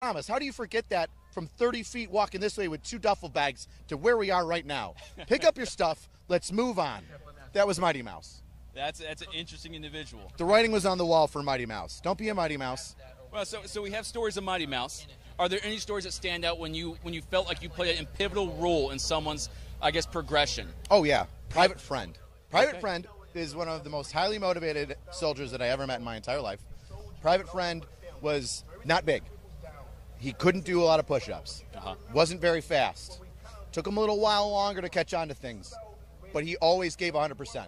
Thomas, how do you forget that from 30 feet walking this way with 2 duffel bags to where we are right now? Pick up your stuff. Let's move on. That was Mighty Mouse. That's an interesting individual. The writing was on the wall for Mighty Mouse. Don't be a Mighty Mouse. Well, so we have stories of Mighty Mouse. Are there any stories that stand out when you felt like you played a pivotal role in someone's, I guess, progression? Oh, yeah. Private Friend. Private Friend is one of the most highly motivated soldiers that I ever met in my entire life. Private Friend was not big. He couldn't do a lot of push-ups. Wasn't very fast. Took him a little while longer to catch on to things. But he always gave 100%.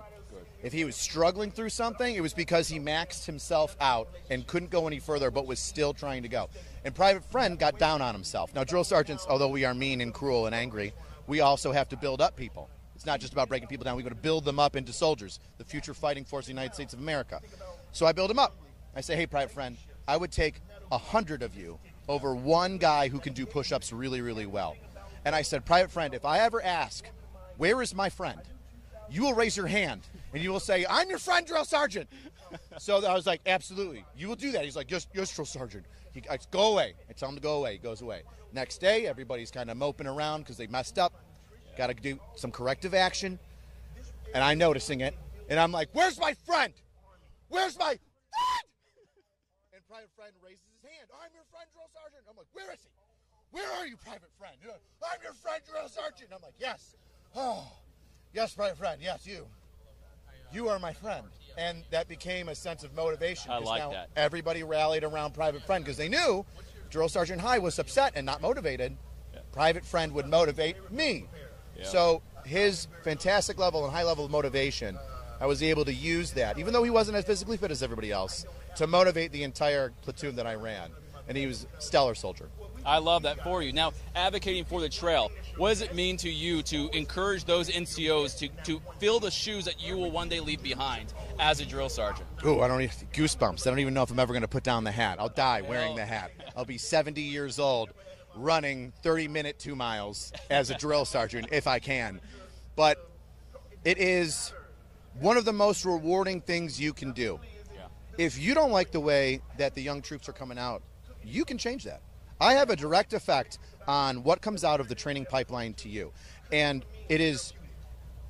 If he was struggling through something, it was because he maxed himself out and couldn't go any further, but was still trying to go. And Private Friend got down on himself. Now, drill sergeants, although we are mean and cruel and angry, we also have to build up people. It's not just about breaking people down. We've got to build them up into soldiers, the future fighting force of the United States of America. So I build them up. I say, hey, Private Friend, I would take 100 of you over one guy who can do push-ups really, really well. And I said, Private Friend, if I ever ask, where is my friend? You will raise your hand, and you will say, I'm your friend, drill sergeant. So I was like, absolutely. You will do that. He's like, yes, drill sergeant. I go away. I tell him to go away. He goes away. Next day, everybody's kind of moping around because they messed up. Got to do some corrective action. And I'm noticing it. And I'm like, where's my friend? Where's my friend? And Private Friend raises his hand. I'm your friend, drill sergeant. I'm like, where is he? Where are you, Private Friend? I'm your friend, drill sergeant. I'm like, yes. Oh. Yes, Private Friend, yes, you. You are my friend. And that became a sense of motivation. I like that. Everybody rallied around Private Friend because they knew Drill Sergeant High was upset and not motivated. Private Friend would motivate me. So his fantastic level and high level of motivation, I was able to use that, even though he wasn't as physically fit as everybody else, to motivate the entire platoon that I ran. And he was a stellar soldier. I love that for you. Now, advocating for the trail, what does it mean to you to encourage those NCOs to fill the shoes that you will one day leave behind as a drill sergeant? Ooh, I don't even, goosebumps. I don't even know if I'm ever going to put down the hat. I'll die wearing the hat. I'll be 70 years old running 30-minute 2 miles as a drill sergeant if I can. But it is one of the most rewarding things you can do. If you don't like the way that the young troops are coming out, you can change that. I have a direct effect on what comes out of the training pipeline to you. And it is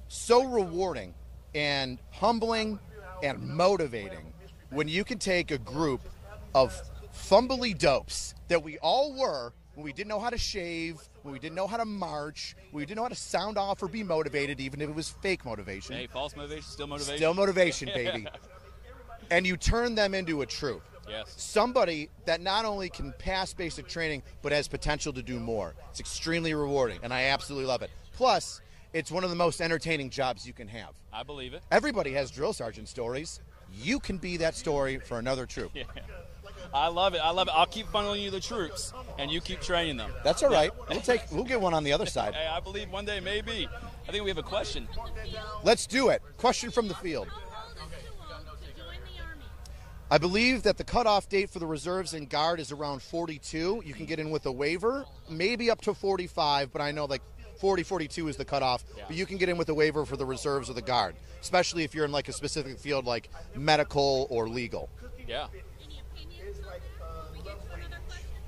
so rewarding and humbling and motivating when you can take a group of fumbly dopes that we all were when we didn't know how to shave, when we didn't know how to march, when we didn't know how to sound off or be motivated, even if it was fake motivation. Hey, false motivation, still motivation. Still motivation, baby. And you turn them into a troop. Yes. Somebody that not only can pass basic training, but has potential to do more. It's extremely rewarding, and I absolutely love it. Plus, it's one of the most entertaining jobs you can have. I believe it. Everybody has drill sergeant stories. You can be that story for another troop. Yeah. I love it. I love it. I'll keep funneling you the troops, and you keep training them. That's all right. We'll get one on the other side. Hey, I believe one day, maybe. I think we have a question. Let's do it. Question from the field. I believe that the cutoff date for the reserves and guard is around 42. You can get in with a waiver, maybe up to 45, but I know like 40, 42 is the cutoff. Yeah. But you can get in with a waiver for the reserves or the guard, especially if you're in like a specific field like medical or legal. Yeah.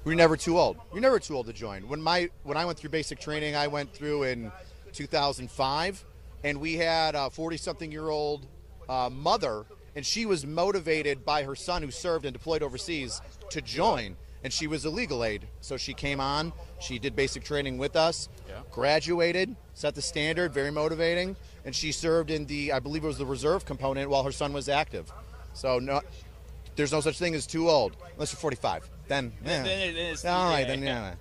We're never too old. You're never too old to join. When I went through basic training, I went through in 2005, and we had a 40-something-year-old mother, and she was motivated by her son who served and deployed overseas to join, and she was a legal aid. So she came on, she did basic training with us, graduated, set the standard, very motivating, and she served in I believe it was the reserve component while her son was active. So no, there's no such thing as too old, unless you're 45. Then it is. All right, then yeah.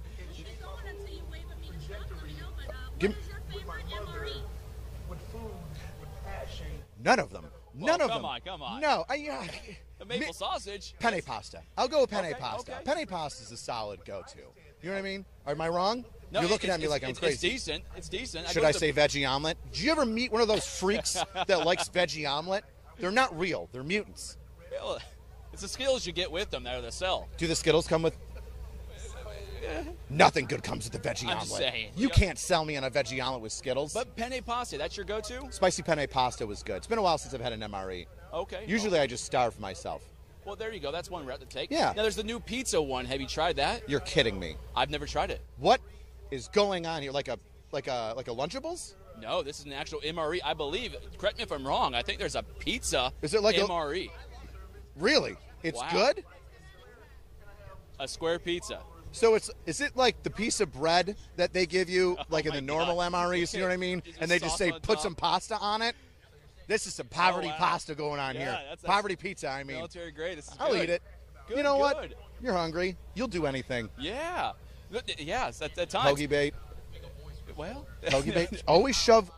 None of them. None of them. Come on. No, the maple sausage. Penne pasta. I'll go with penne pasta. Okay. Penne pasta is a solid go-to. You know what I mean? Am I wrong? No, you're looking at me like I'm crazy. It's decent. Should I say veggie omelet? Did you ever meet one of those freaks that likes veggie omelet? They're not real. They're mutants. Well, it's the skills you get with them that are the sell. Do the Skittles come with? Nothing good comes with the veggie I'm omelet. just saying. You can't sell me on a veggie omelet with Skittles. But penne pasta, that's your go-to? Spicy penne pasta was good. It's been a while since I've had an MRE. Okay. Usually I just starve myself. Well, there you go. That's one route to take. Yeah. Now, there's the new pizza one. Have you tried that? You're kidding me. I've never tried it. What is going on here? Like a Lunchables? No, this is an actual MRE. I believe, correct me if I'm wrong, I think there's a pizza Is it like MRE. Really? It's Wow. good? A square pizza. So is it like the piece of bread that they give you, like in my the normal God. MREs, you know what I mean? Is And there they just sauce say, on put top? some pasta on it? This is some poverty wow. pasta going on Yeah, here. that's Poverty pizza, I mean. Military grade. This is I'll good. eat it. Good, You know what? good. You're hungry. You'll do anything. Yeah. Yes, at times. Hoagie bait. Well. Hoagie bait. Always shove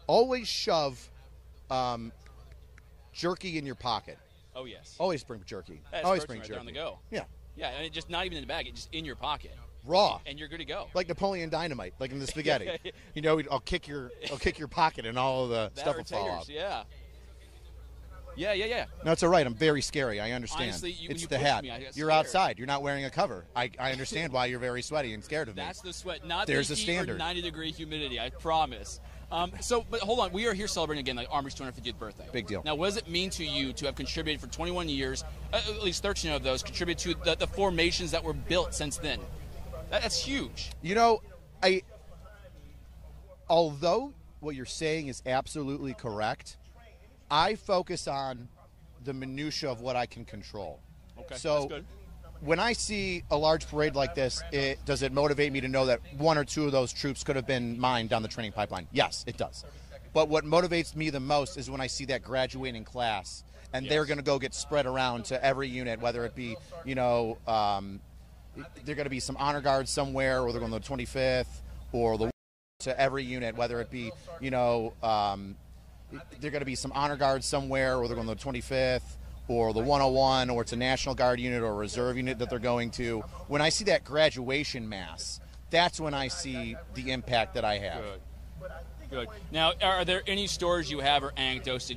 jerky in your pocket. Oh, yes. Always bring jerky. That's Always protein bring right there jerky. on the go. Yeah. Yeah, and just not even in the bag. It's just in your pocket. Raw. And you're good to go. Like Napoleon Dynamite, like in the spaghetti. You know, I'll kick your pocket and all of the That stuff or will fall taters, off. yeah. Yeah. No, it's all right. I'm very scary. I understand. Honestly, when it's you the pushed hat. me, I got You're scared. outside. You're not wearing a cover. I understand why you're very sweaty and scared of me. That's the sweat, not There's the a heat standard. or 90-degree humidity, I promise. But hold on. We are here celebrating, again, the Army's 250th birthday. Big deal. Now, what does it mean to you to have contributed for 21 years, at least 13 of those, contributed to the formations that were built since then? That's huge. You know, although what you're saying is absolutely correct, I focus on the minutia of what I can control. Okay, So that's good. when I see a large parade like this, does it motivate me to know that one or two of those troops could have been mine down the training pipeline? Yes, it does. But what motivates me the most is when I see that graduating class, and they're going to go get spread around to every unit, whether it be, they're going to be some honor guards somewhere, or they're going to the 25th, or to every unit, whether it be, they're going to be some honor guards somewhere, or they're going to the 25th, or the 101, or it's a National Guard unit or a reserve unit that they're going to. When I see that graduation mass, that's when I see the impact that I have. Good. Now, are there any stories you have or anecdotes,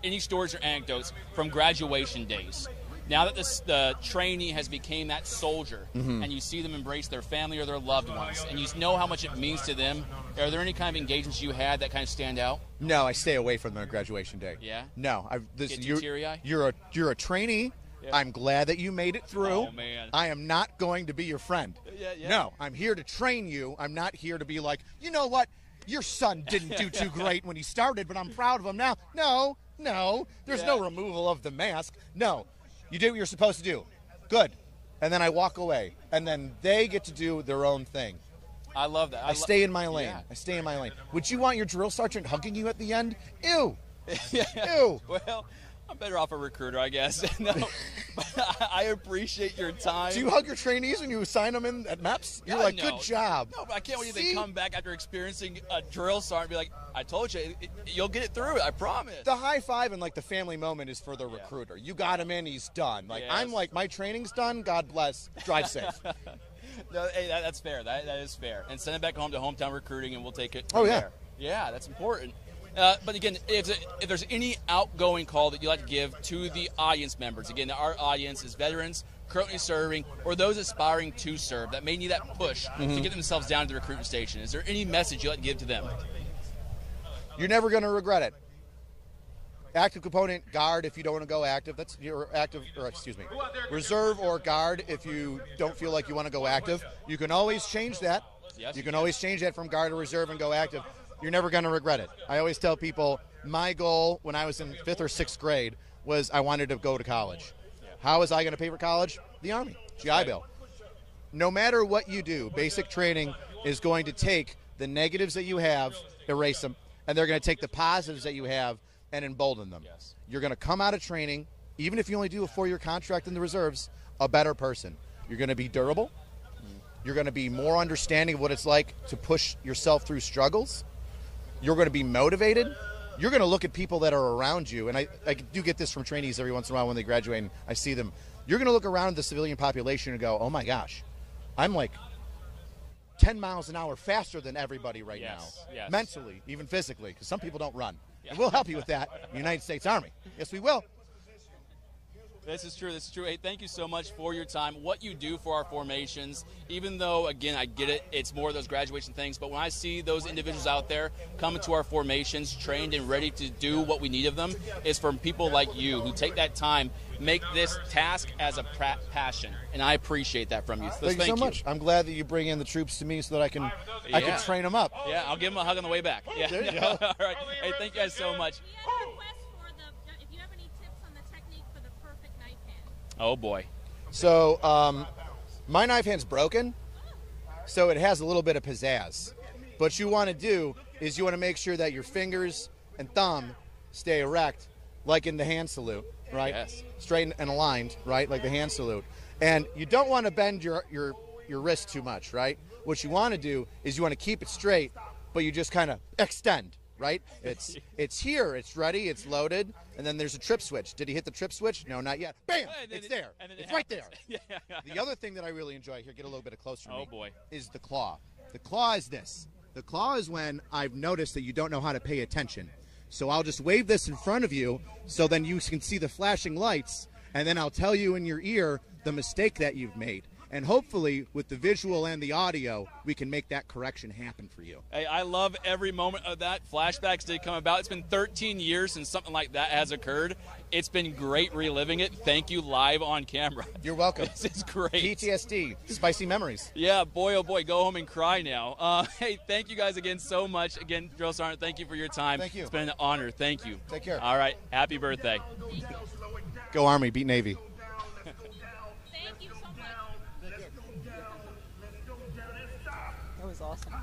any stories or anecdotes from graduation days? Now that the trainee has become that soldier, and you see them embrace their family or their loved ones, and you know how much it means to them, are there any kind of engagements you had that kind of stand out? No, I stay away from them on graduation day. Yeah? No, Get too teary-eyed? You're a trainee. Yeah. I'm glad that you made it through. Oh, man. I am not going to be your friend. Yeah. No, I'm here to train you. I'm not here to be like, you know what? Your son didn't do too great when he started, but I'm proud of him now. No. There's no removal of the mask. No. You did what you're supposed to do. Good. And then I walk away. And then they get to do their own thing. I love that. I stay in my lane. Yeah. I stay in my lane. Would you want your drill sergeant hugging you at the end? Ew. Yeah. Ew. Well, I'm better off a recruiter, I guess. No, but I appreciate your time. Do you hug your trainees when you assign them in at MEPS? You're like, no. good job. No, but I can't wait till they come back after experiencing a drill sergeant and be like, I told you, you'll get it through it, I promise. The high five and like the family moment is for the recruiter. You got him in, he's done. Like, Yes. I'm like, my training's done, God bless, drive safe. No, hey, that's fair. That is fair. And send it back home to hometown recruiting, and we'll take it Oh, from yeah. there. Yeah, that's important. But again, if there's any outgoing call that you'd like to give to the audience members, again, our audience is veterans currently serving or those aspiring to serve that may need that push to get themselves down to the recruiting station. Is there any message you'd like to give to them? You're never going to regret it. Active component, guard if you don't want to go active. That's your active, or excuse me, reserve or guard if you don't feel like you want to go active. You can always change that. Yes, you can always change that from guard to reserve and go active. You're never going to regret it. I always tell people my goal when I was in 5th or 6th grade was I wanted to go to college. How was I going to pay for college? The Army, GI Bill. No matter what you do, basic training is going to take the negatives that you have, erase them, and they're going to take the positives that you have and embolden them. Yes. You're going to come out of training, even if you only do a 4-year contract in the reserves, a better person. You're going to be durable. You're going to be more understanding of what it's like to push yourself through struggles. You're going to be motivated. You're going to look at people that are around you, and I do get this from trainees every once in a while when they graduate and I see them. You're going to look around the civilian population and go, oh my gosh, I'm like 10 miles an hour faster than everybody right now. Yes. Mentally, even physically, because some people don't run. And we'll help you with that, United States Army. Yes, we will. This is true. This is true. Hey, thank you so much for your time. What you do for our formations, even though, again, I get it, it's more of those graduation things, but when I see those individuals out there coming to our formations trained and ready to do what we need of them, is from people like you who take that time, make this task as a passion, and I appreciate that from you. So thank you so much. I'm glad that you bring in the troops to me so that I can train them up. Yeah, I'll give them a hug on the way back. Yeah. There you go. All right. Hey, thank you guys so much. If you have any tips on the technique for the perfect knife hand. Oh, boy. So my knife hand's broken, so it has a little bit of pizzazz. What you want to do is you want to make sure that your fingers and thumb stay erect, like in the hand salute, right? Yes. Straight and aligned, right, like the hand salute. And you don't want to bend your wrist too much, right? What you want to do is you want to keep it straight, but you just kind of extend, right? It's here, it's ready, it's loaded, and then there's a trip switch. Did he hit the trip switch? No, not yet. Bam! It's there. It's right there. Yeah. The other thing that I really enjoy, here, get a little bit closer to me. Oh, boy. Is the claw. The claw is this. The claw is when I've noticed that you don't know how to pay attention. So I'll just wave this in front of you so then you can see the flashing lights, and then I'll tell you in your ear the mistake that you've made. And hopefully, with the visual and the audio, we can make that correction happen for you. Hey, I love every moment of that. Flashbacks did come about. It's been 13 years since something like that has occurred. It's been great reliving it. Thank you live on camera. You're welcome. This is great. PTSD, spicy memories. Yeah, boy, oh boy, go home and cry now. Hey, thank you guys again so much. Again, Drill Sergeant, thank you for your time. Thank you. It's been an honor. Thank you. Take care. All right. Happy birthday. Go Army, beat Navy. Thank you so much. That was awesome.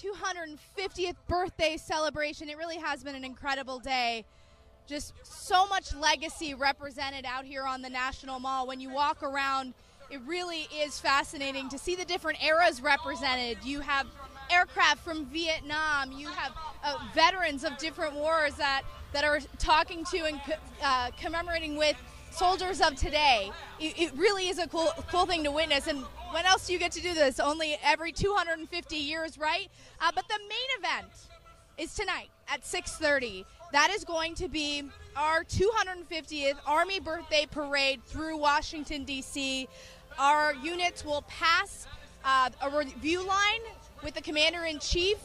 250th birthday celebration. It really has been an incredible day. Just so much legacy represented out here on the National Mall. When you walk around, it really is fascinating to see the different eras represented. You have aircraft from Vietnam. You have veterans of different wars that are talking to and commemorating with soldiers of today. It really is a cool thing to witness. And when else do you get to do this? Only every 250 years, right? But the main event is tonight at 6:30. That is going to be our 250th Army Birthday Parade through Washington, D.C. Our units will pass a review line with the Commander-in-Chief.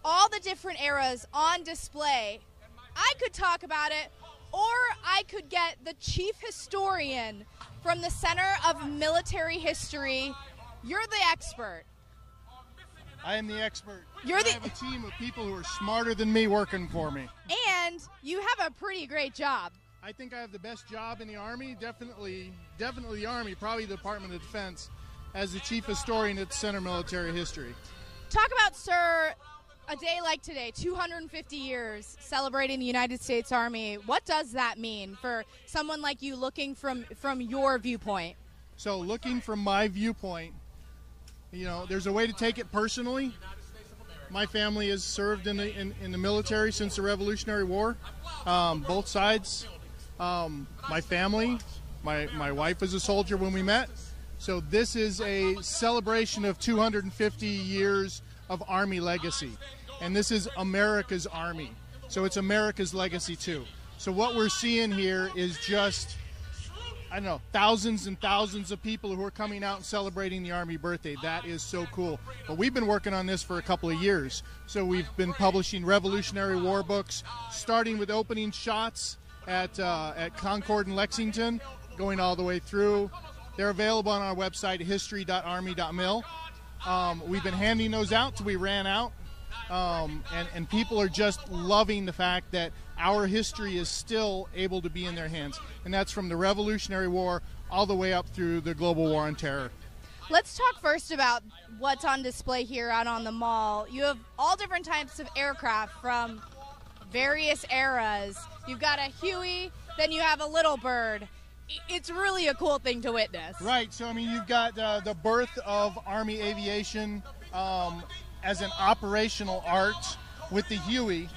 All the different eras on display. I could talk about it, or I could get the chief historian from the Center of Military History. You're the expert. I am the expert. I You're the have a team of people who are smarter than me working for me. And you have a pretty great job. I think I have the best job in the Army, definitely the Army, probably the Department of Defense, as the chief historian at the Center of Military History. Talk about, sir, a day like today, 250 years celebrating the United States Army. What does that mean for someone like you looking from your viewpoint? So looking from my viewpoint, you know, there's a way to take it personally. My family has served in the military since the Revolutionary War, both sides. My family, my wife was a soldier when we met. So this is a celebration of 250 years of Army legacy. And this is America's Army. So it's America's legacy too. So what we're seeing here is just, I don't know, thousands and thousands of people who are coming out and celebrating the Army birthday. That is so cool. But we've been working on this for a couple of years. So we've been publishing Revolutionary War books, starting with opening shots at Concord and Lexington, going all the way through. They're available on our website, history.army.mil. We've been handing those out till we ran out. And people are just loving the fact that our history is still able to be in their hands. And that's from the Revolutionary War all the way up through the global war on terror. Let's talk first about what's on display here out on the mall. You have all different types of aircraft from various eras. You've got a Huey, then you have a Little Bird. It's really a cool thing to witness. Right. So, I mean, you've got the birth of Army aviation as an operational art with the Huey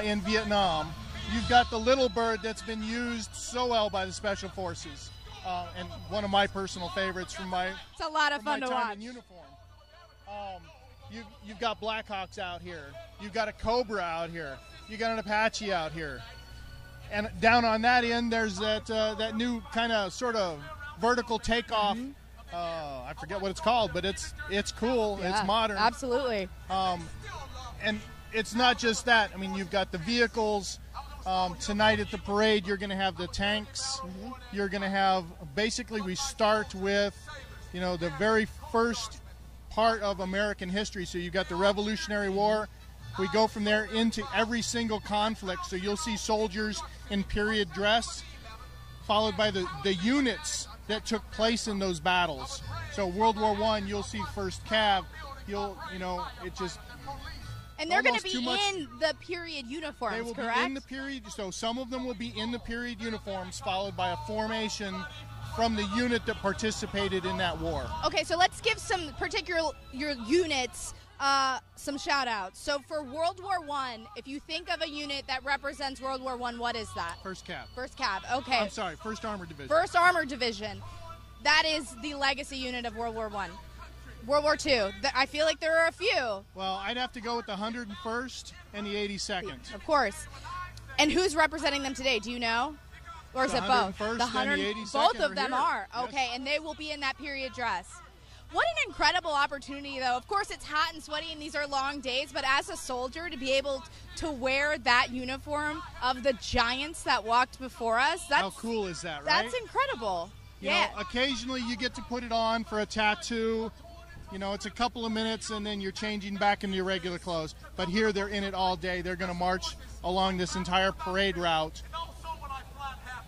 in Vietnam. You've got the Little Bird that's been used so well by the Special Forces, and one of my personal favorites from my It's a lot of fun to watch. in uniform. You've got Blackhawks out here. You've got a Cobra out here. You got an Apache out here. And down on that end, there's that new kind of sort of vertical takeoff. I forget what it's called, but it's cool. Yeah, it's modern. Absolutely. And it's not just that. I mean, you've got the vehicles. Tonight at the parade, you're going to have the tanks. You're going to have, basically, we start with, you know, the very first part of American history. So you've got the Revolutionary War. We go from there into every single conflict. So you'll see soldiers in period dress, followed by the units that took place in those battles. So World War I, you'll see 1st Cav. It just... And they're going to be in the period uniforms, they will correct? be in the period, so some of them will be in the period uniforms, followed by a formation from the unit that participated in that war. Okay, so let's give some particular your units some shout-outs. So for World War I, if you think of a unit that represents World War I, what is that? 1st Cav. 1st Cav, okay. I'm sorry, 1st Armored Division. 1st Armored Division. That is the legacy unit of World War I. World War II, I feel like there are a few. Well, I'd have to go with the 101st and the 82nd. Of course. And who's representing them today? Do you know? Or is it both? The 101st and the 82nd Both of them here. are. Yes. Okay, and they will be in that period dress. What an incredible opportunity, though. Of course, it's hot and sweaty, and these are long days, but as a soldier, to be able to wear that uniform of the giants that walked before us, that's... How cool is that, right? That's incredible. You know, occasionally you get to put it on for a tattoo. You know, it's a couple of minutes, and then you're changing back into your regular clothes. But here, they're in it all day. They're going to march along this entire parade route,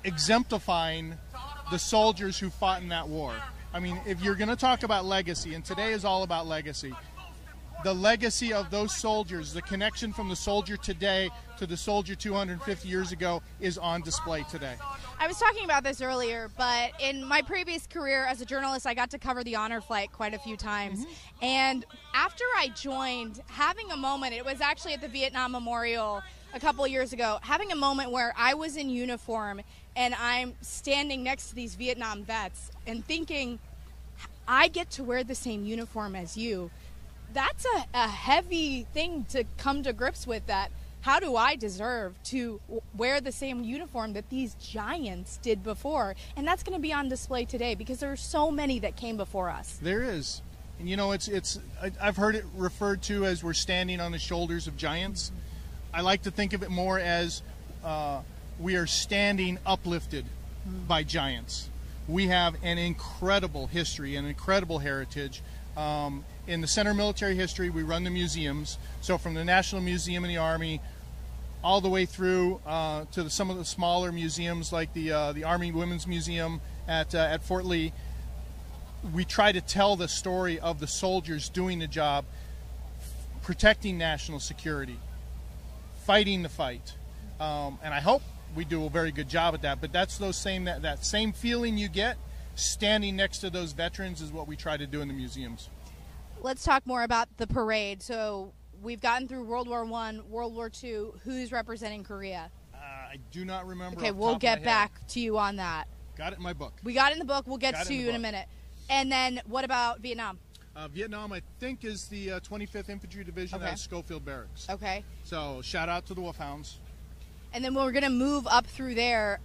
exemplifying the soldiers who fought in that war. I mean, if you're going to talk about legacy, and today is all about legacy, the legacy of those soldiers, the connection from the soldier today to the soldier 250 years ago is on display today. I was talking about this earlier, but in my previous career as a journalist, I got to cover the honor flight quite a few times. And after I joined, having a moment, it was actually at the Vietnam Memorial a couple of years ago, having a moment where I was in uniform and I'm standing next to these Vietnam vets and thinking, I get to wear the same uniform as you. That's a heavy thing to come to grips with, that how do I deserve to wear the same uniform that these giants did before? And that's going to be on display today because there are so many that came before us. There is. And you know, I've heard it referred to as we're standing on the shoulders of giants. I like to think of it more as we are standing uplifted by giants. We have an incredible history, an incredible heritage. In the Center of Military History, we run the museums. So from the National Museum in the Army all the way through to some of the smaller museums like the Army Women's Museum at Fort Lee, we try to tell the story of the soldiers doing the job, protecting national security, fighting the fight. And I hope we do a very good job at that. But that's that same feeling you get standing next to those veterans is what we try to do in the museums. Let's talk more about the parade. So we've gotten through World War I, World War II. Who's representing Korea? I do not remember. Okay, we'll get back to you on that. Got it in my book. We got it in the book. We'll get to you in a minute. And then what about Vietnam? Vietnam, I think, is the 25th Infantry Division at Schofield Barracks. Okay. So shout out to the Wolfhounds. And then we're going to move up through there.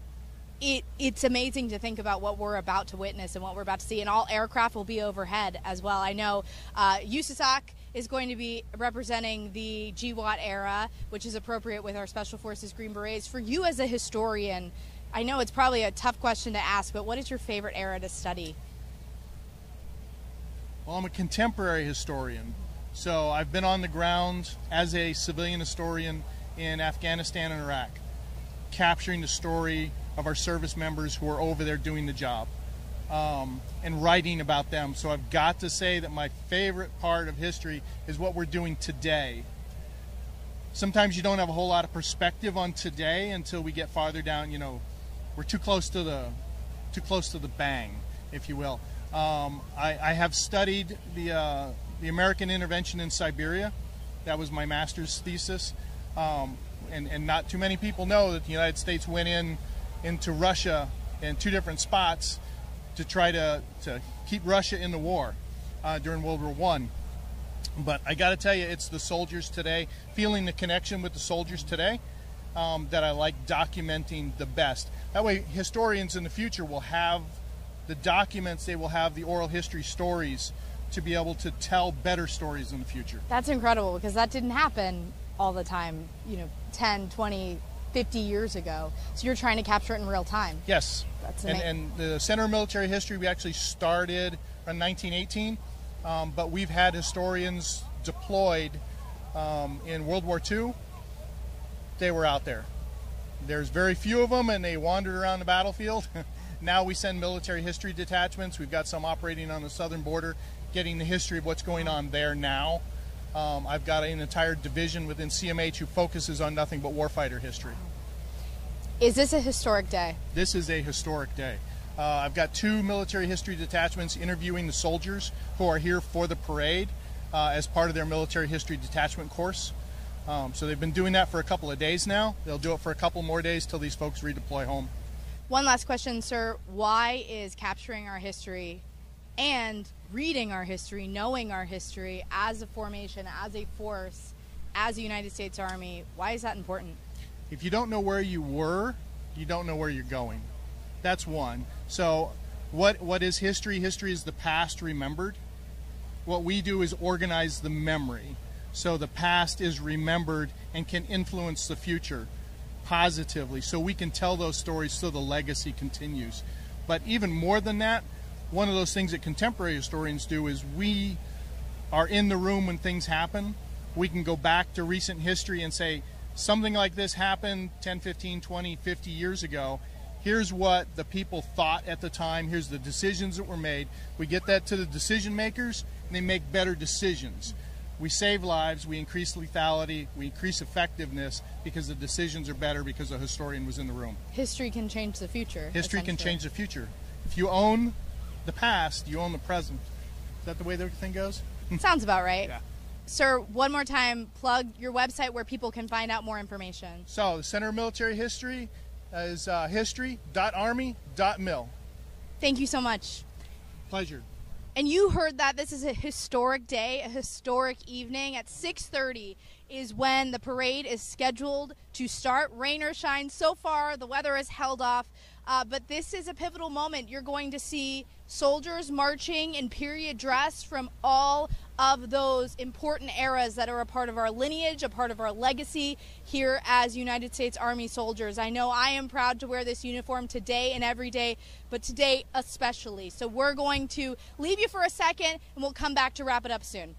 It's amazing to think about what we're about to witness and what we're about to see. And all aircraft will be overhead as well. I know USASOC is going to be representing the GWAT era, which is appropriate with our Special Forces Green Berets. For you as a historian, I know it's probably a tough question to ask, but what is your favorite era to study? Well, I'm a contemporary historian. So I've been on the ground as a civilian historian in Afghanistan and Iraq, capturing the story of our service members who are over there doing the job, and writing about them. So I've got to say that my favorite part of history is what we're doing today. Sometimes you don't have a whole lot of perspective on today until we get farther down. You know, we're too close to the bang, if you will. I have studied the American intervention in Siberia. That was my master's thesis. And not too many people know that the United States went into Russia in two different spots to try to keep Russia in the war during World War I. But I got to tell you, it's the soldiers today, feeling the connection with the soldiers today, that I like documenting the best. That way historians in the future will have the documents, they will have the oral history stories to be able to tell better stories in the future. That's incredible, because that didn't happen all the time, 10, 20, 50 years ago. So you're trying to capture it in real time. Yes. That's amazing. And the Center of Military History, we actually started in 1918, but we've had historians deployed in World War II. They were out there. There's very few of them, and they wandered around the battlefield. Now we send military history detachments. We've got some operating on the southern border, getting the history of what's going on there now. I've got an entire division within CMH who focuses on nothing but warfighter history. Is this a historic day? This is a historic day. I've got 2 military history detachments interviewing the soldiers who are here for the parade as part of their military history detachment course. So they've been doing that for a couple of days now. They'll do it for a couple more days till these folks redeploy home. One last question, sir. Why is capturing our history and reading our history, knowing our history as a formation, as a force, as a United States Army, why is that important? If you don't know where you were, you don't know where you're going. That's one. So what is history? History is the past remembered. What we do is organize the memory. So the past is remembered and can influence the future positively. So we can tell those stories so the legacy continues. But even more than that, one of those things that contemporary historians do is we are in the room when things happen. We can go back to recent history and say, something like this happened 10, 15, 20, 50 years ago. Here's what the people thought at the time. Here's the decisions that were made. We get that to the decision makers, and they make better decisions. We save lives, we increase lethality, we increase effectiveness because the decisions are better because a historian was in the room. History can change the future. History can change the future. If you own the past, you own the present. Is that the way everything goes? Sounds about right. Yeah. Sir, one more time, plug your website where people can find out more information. So, the Center of Military History is history.army.mil. Thank you so much. Pleasure. And you heard that this is a historic day, a historic evening. At 6:30 is when the parade is scheduled to start. Rain or shine, so far the weather has held off, but this is a pivotal moment. You're going to see soldiers marching in period dress from all of those important eras that are a part of our lineage, a part of our legacy here as United States Army soldiers. I know I am proud to wear this uniform today and every day, but today especially. So we're going to leave you for a second, and we'll come back to wrap it up soon.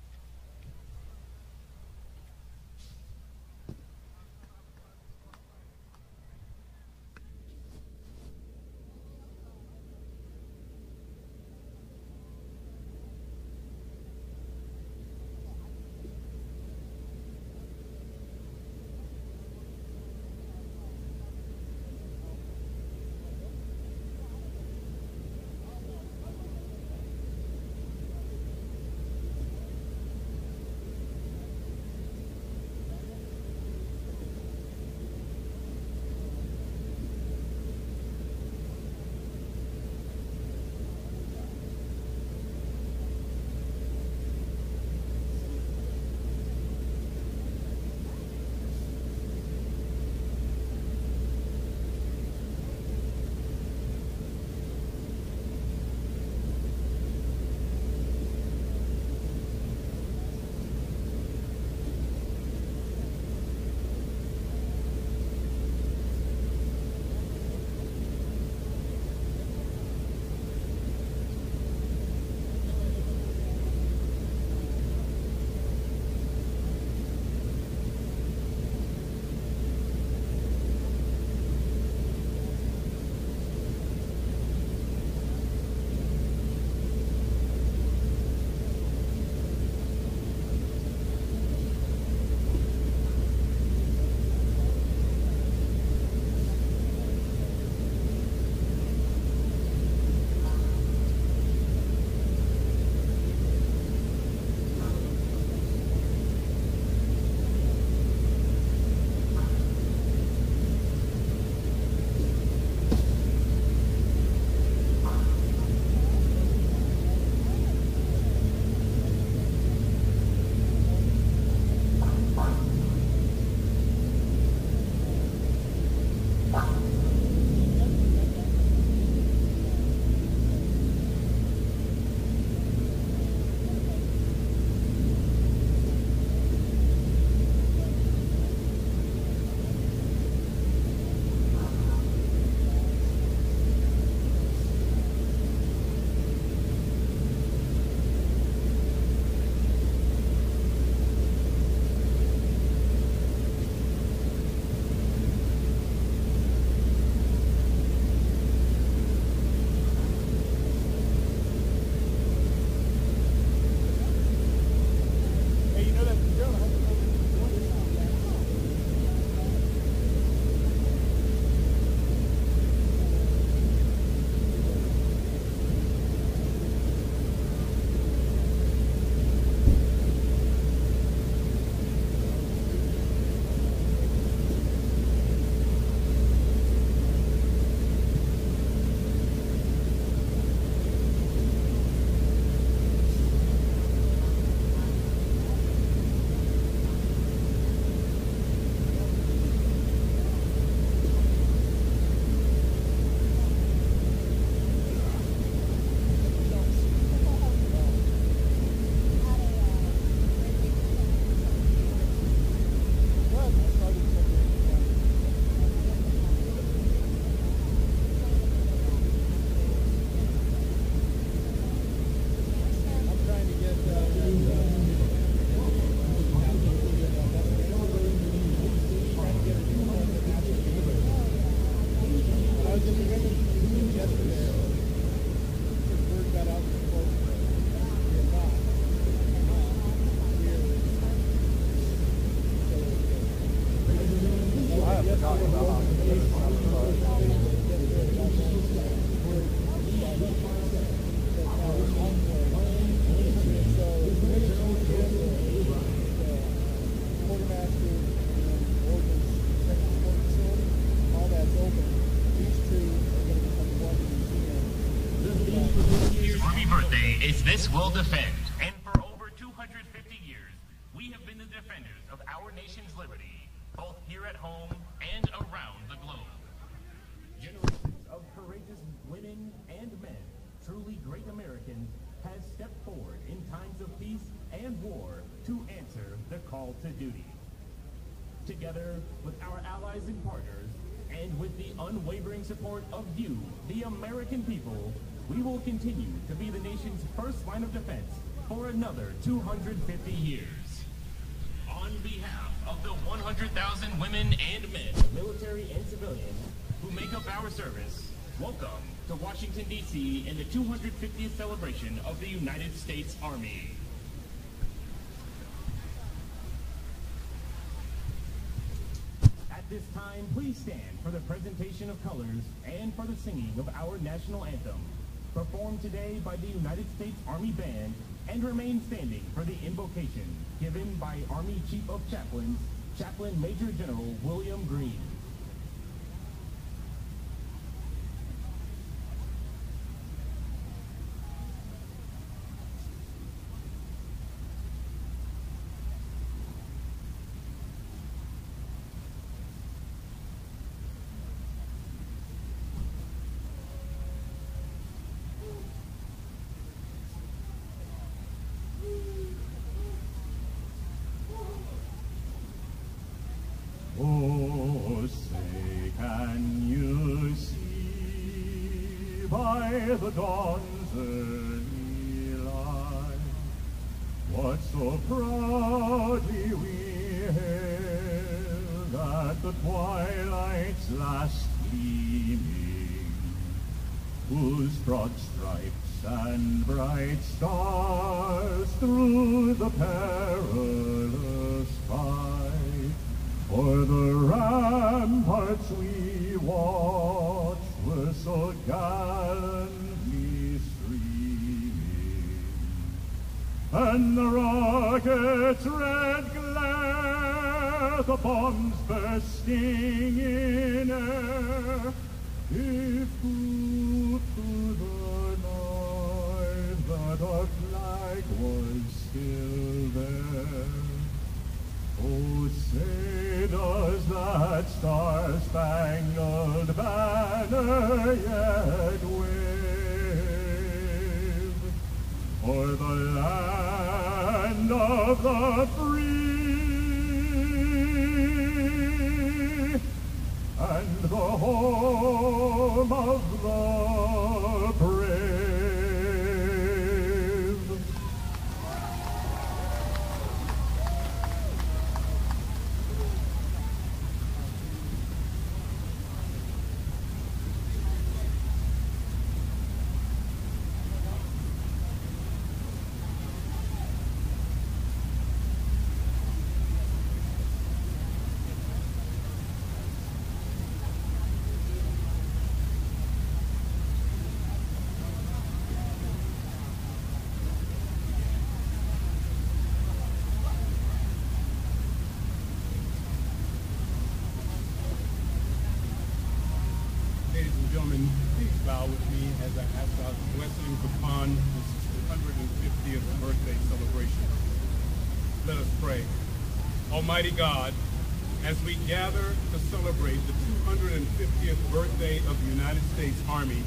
Army birthday is This Will Defend, and for over 250 years, we have been the defenders of our nation's liberty, both here at home and around the globe. Generations of courageous women and men, truly great Americans, have stepped forward in times of peace and war to answer the call to duty. Together with our allies and partners, and with the unwavering support of you, the American people, we will continue to be the nation's first line of defense for another 250 years. On behalf of the 100,000 women and men, military and civilian, who make up our service, welcome to Washington, D.C. in the 250th celebration of the United States Army. At this time, please stand for the presentation of colors and for the singing of our national anthem, performed today by the United States Army Band, and remain standing for the invocation given by Army Chief of Chaplains, Chaplain Major General William Green. Oh, say, can you see by the dawn's early light what so proudly we hailed at the twilight's last gleaming, whose broad stripes and bright stars through the perilous fight o'er the ramparts we watched were so gallantly streaming, and the rocket's red glare, the bombs bursting in air, gave proof to the night that our flag was still there. Oh, say does that star-spangled banner yet wave o'er the land of the free and the home of the brave? Gentlemen, please bow with me as I ask God's blessings upon this 250th birthday celebration. Let us pray. Almighty God, as we gather to celebrate the 250th birthday of the United States Army,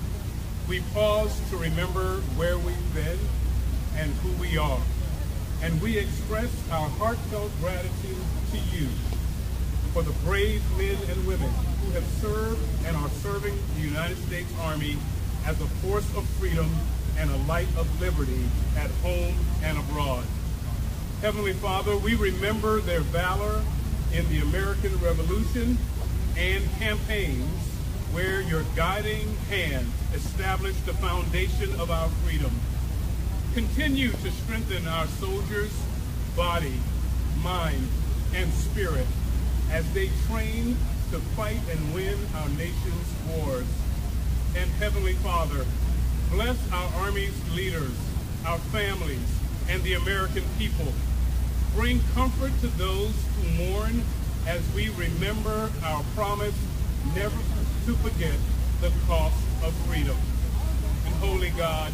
we pause to remember where we've been and who we are. And we express our heartfelt gratitude to you for the brave men and women who have served and are serving the United States Army as a force of freedom and a light of liberty at home and abroad. Heavenly Father, we remember their valor in the American Revolution and campaigns where your guiding hand established the foundation of our freedom. Continue to strengthen our soldiers' body, mind, and spirit as they train to fight and win our nation's wars. And Heavenly Father, bless our Army's leaders, our families, and the American people. Bring comfort to those who mourn as we remember our promise never to forget the cost of freedom. And Holy God,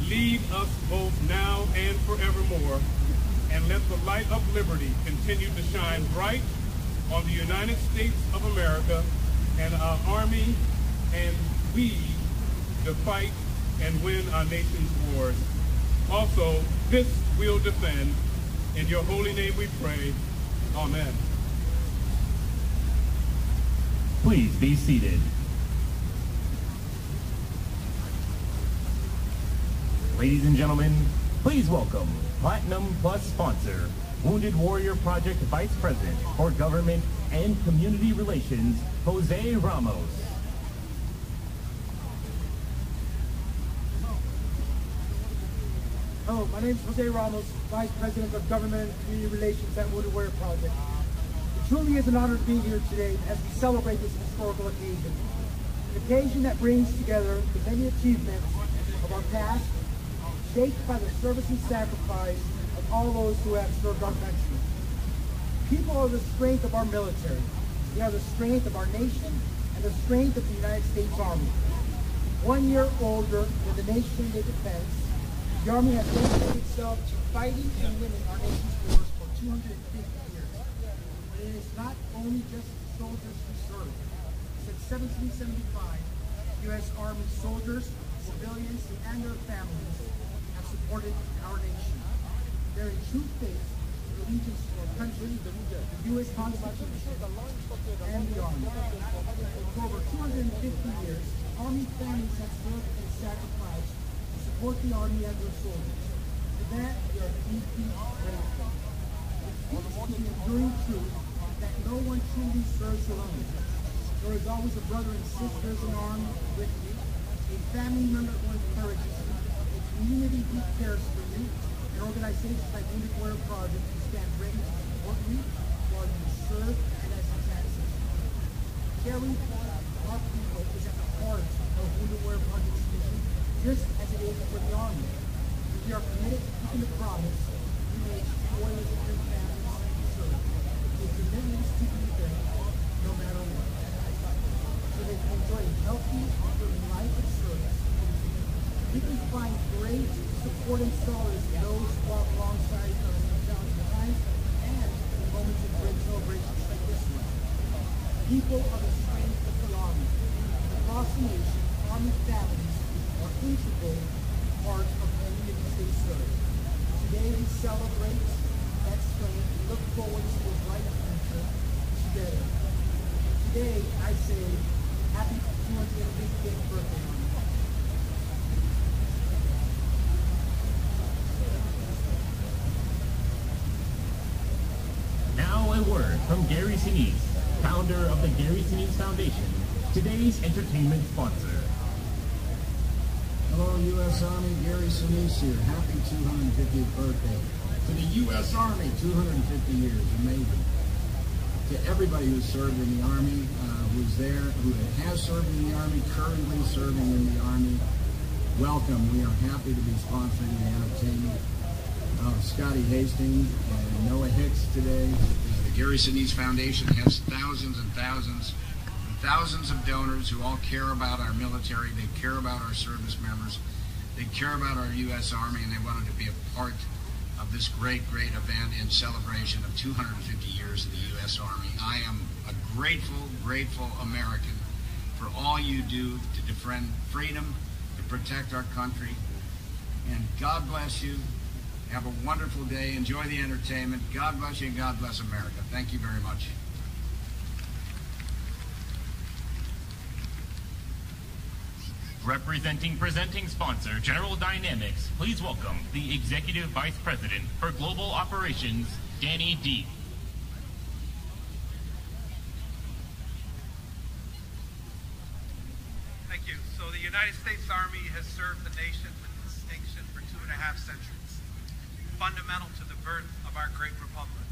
lead us both now and forevermore, and let the light of liberty continue to shine bright on the United States of America and our Army, and we to fight and win our nation's wars. Also, this we'll defend. In your holy name we pray. Amen. Please be seated. Ladies and gentlemen, please welcome Platinum Plus sponsor, Wounded Warrior Project Vice President for Government and Community Relations, Jose Ramos. Hello, my name is Jose Ramos, Vice President of Government and Community Relations at Wounded Warrior Project. It truly is an honor to be here today as we celebrate this historical occasion. An occasion that brings together the many achievements of our past, shaped by the service and sacrifice of all those who have served our country. People are the strength of our military. They are the strength of our nation and the strength of the United States Army. 1 year older than the nation they defend, the Army has dedicated itself to fighting and winning our nation's wars for 250 years. But it is not only just soldiers who serve. Since 1775, U.S. Army soldiers, civilians, and their families have supported our nation. Bearing true faith and allegiance to our country, the U.S. Constitution, and the Army. For over 250 years, Army families have served and sacrificed to support the Army and their soldiers. For that, we are deeply grateful. It speaks to the enduring truth that no one truly serves alone. There is always a brother and sisters in arms with you, a family member who encourages you, a community who cares for you, and organizations like Wounded Warrior Project who stand ready to support you while you serve and as a taxes. Caring for our people is at the heart of Wounded Warrior Project's mission, just as it is for the Army. We are committed to keeping the promise we made to warriors and their families who serve. The commitment is to be there no matter what, so they can enjoy a healthy, fulfilling life of service. We can find great support and solace in those who walk alongside us in challenging times and in moments of great celebrations like this one. People are the strength of the Army. Across the nation, Army families are integral part of the communities they serve. Today we celebrate that strength and look forward to a bright future together. Today I say, happy 250th birthday, Army. Now a word from Gary Sinise, founder of the Gary Sinise Foundation, today's entertainment sponsor. Hello, U.S. Army, Gary Sinise here. Happy 250th birthday. To the U.S. Army, 250 years, amazing. To everybody who's served in the Army, who's there, who has served in the Army, currently serving in the Army, welcome. We are happy to be sponsoring the entertainment of Scotty Hastings and Noah Hicks today. The Gary Sinise Foundation has thousands and thousands of donors who all care about our military, they care about our service members, they care about our U.S. Army, and they wanted to be a part of this great event in celebration of 250 years of the U.S. Army. I am a grateful American for all you do to defend freedom, to protect our country, and God bless you. Have a wonderful day. Enjoy the entertainment. God bless you and God bless America. Thank you very much. Presenting sponsor, General Dynamics, please welcome the Executive Vice President for Global Operations, Danny Deep. Thank you. So the United States Army has served the nation with distinction for 2.5 centuries, fundamental to the birth of our great republic.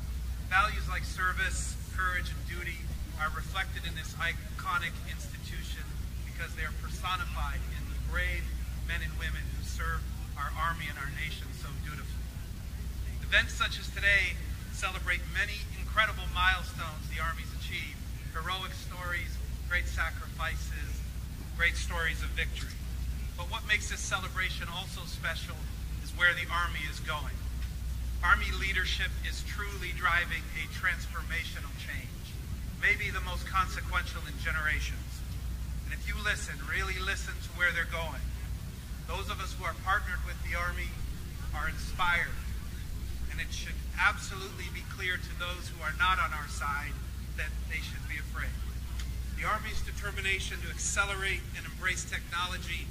Values like service, courage, and duty are reflected in this iconic institution because they are personified in the brave men and women who serve our Army and our nation so dutifully. Events such as today celebrate many incredible milestones the Army's achieved, heroic stories, great sacrifices, great stories of victory. But what makes this celebration also special is where the Army is going. Army leadership is truly driving a transformational change, maybe the most consequential in generations. And if you listen, really listen to where they're going, those of us who are partnered with the Army are inspired. And it should absolutely be clear to those who are not on our side that they should be afraid. The Army's determination to accelerate and embrace technology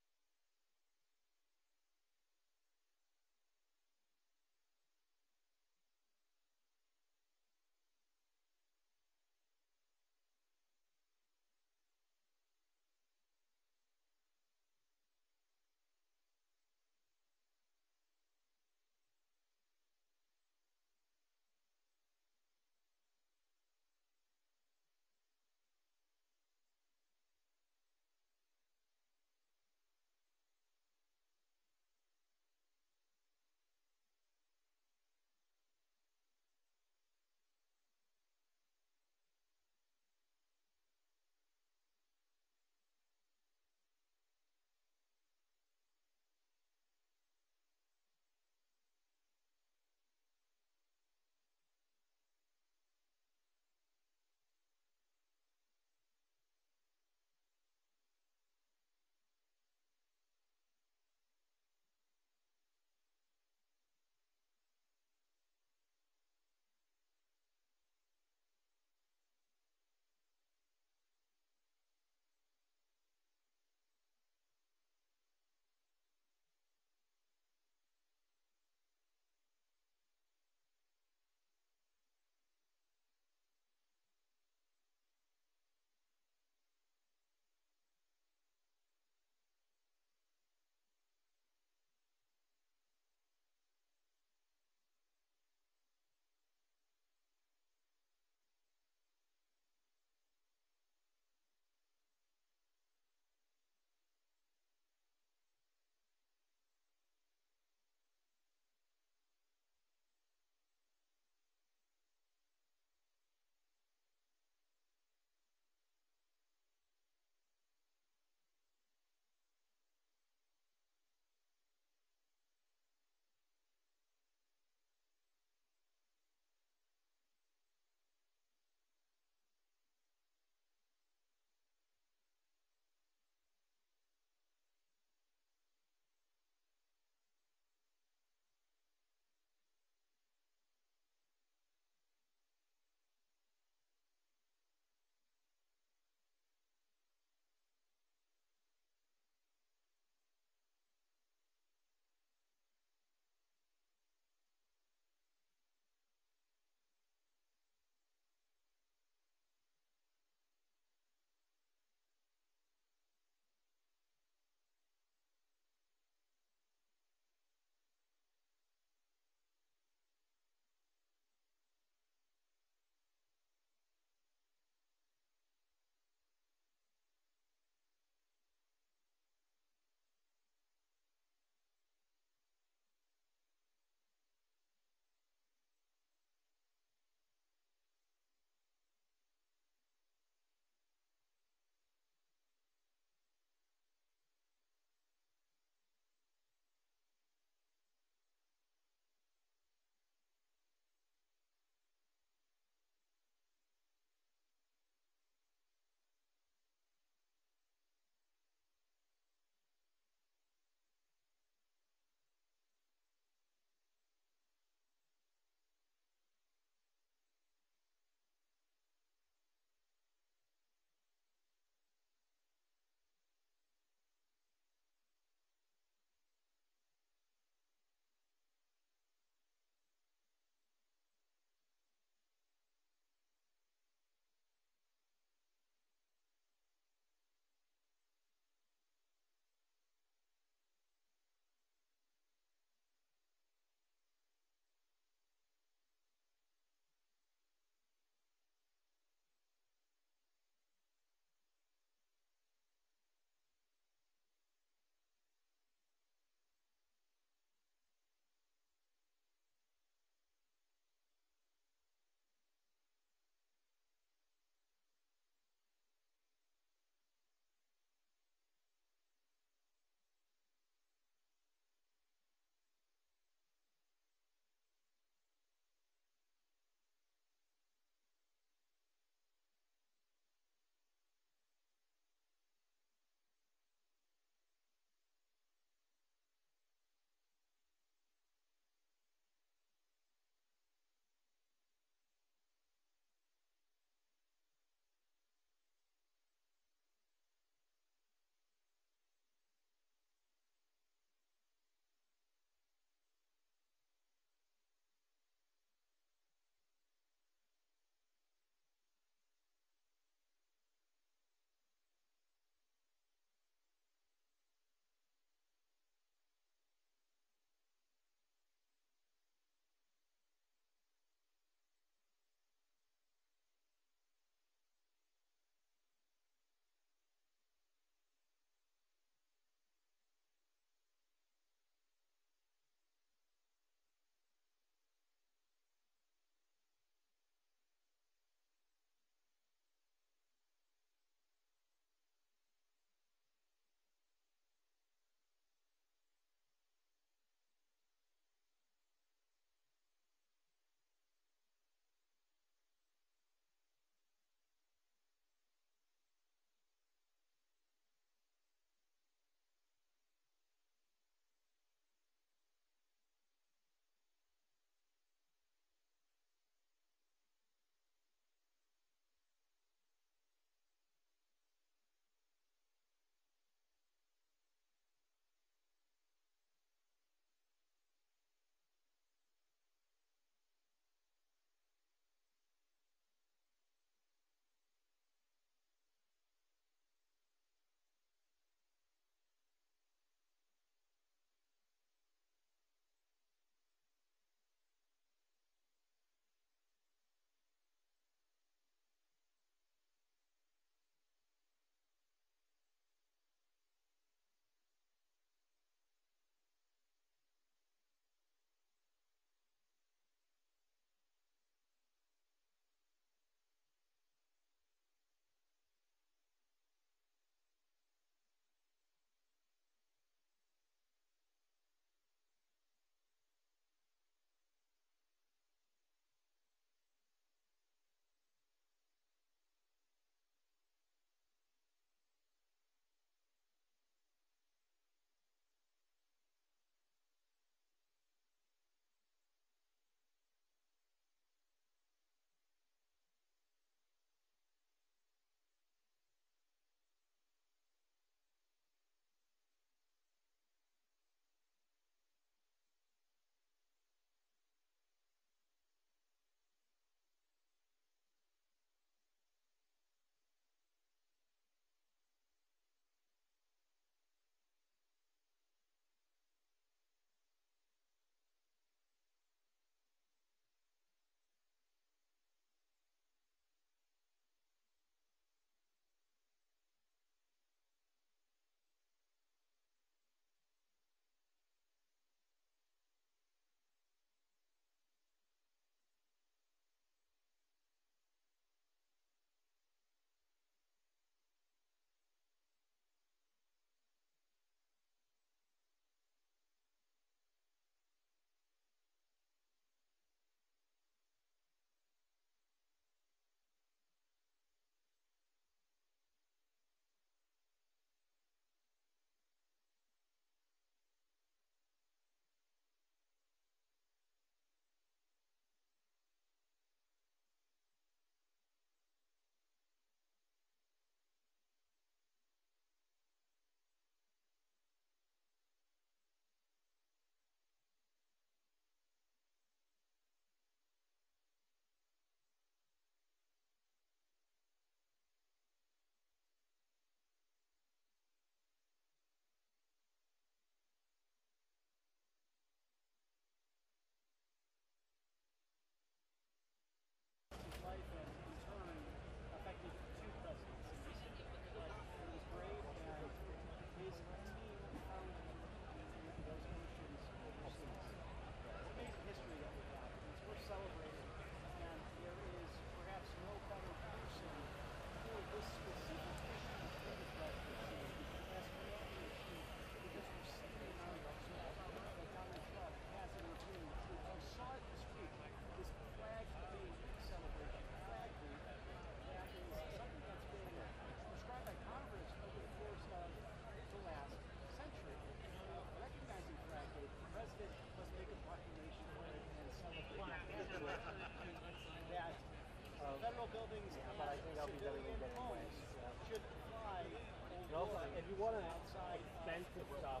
If you want to expensive stuff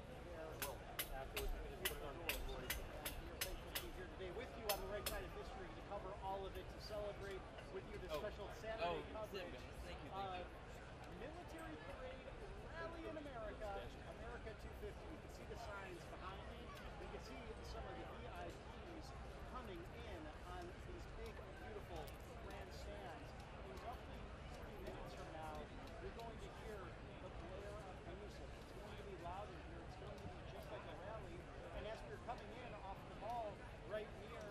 afterwards, you can just put it on the board. Here today with you on the right side of history to cover all of it, to celebrate with you the special Saturday coverage of Military Parade Rally in America, America 250. You can see the signs behind me. You can see some of the VIPs coming in on these big, beautiful grandstands. In roughly 30 minutes from now, you're going to hear the blare of music. It's going to be loud in here. It's going to be just like a rally. And as we're coming in off the mall, right near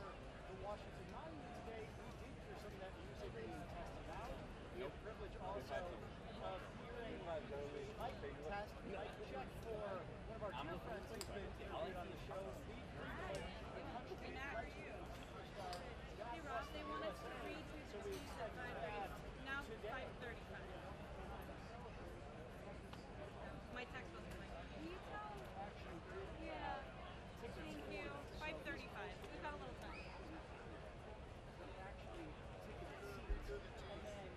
the Washington Monument today, we did hear some of that music being tested out. We had the privilege also of hearing the mic test, mic check for one of our dear friends who's been interviewed on the show, Lee Greenwood, the country legend superstar. Hey Rob, they want us to read to speech at 5:30. Now 5:35. My text wasn't like, can you tell? Yeah. Thank you. 5:35. We've got a little time. Actually ticketed seats, and then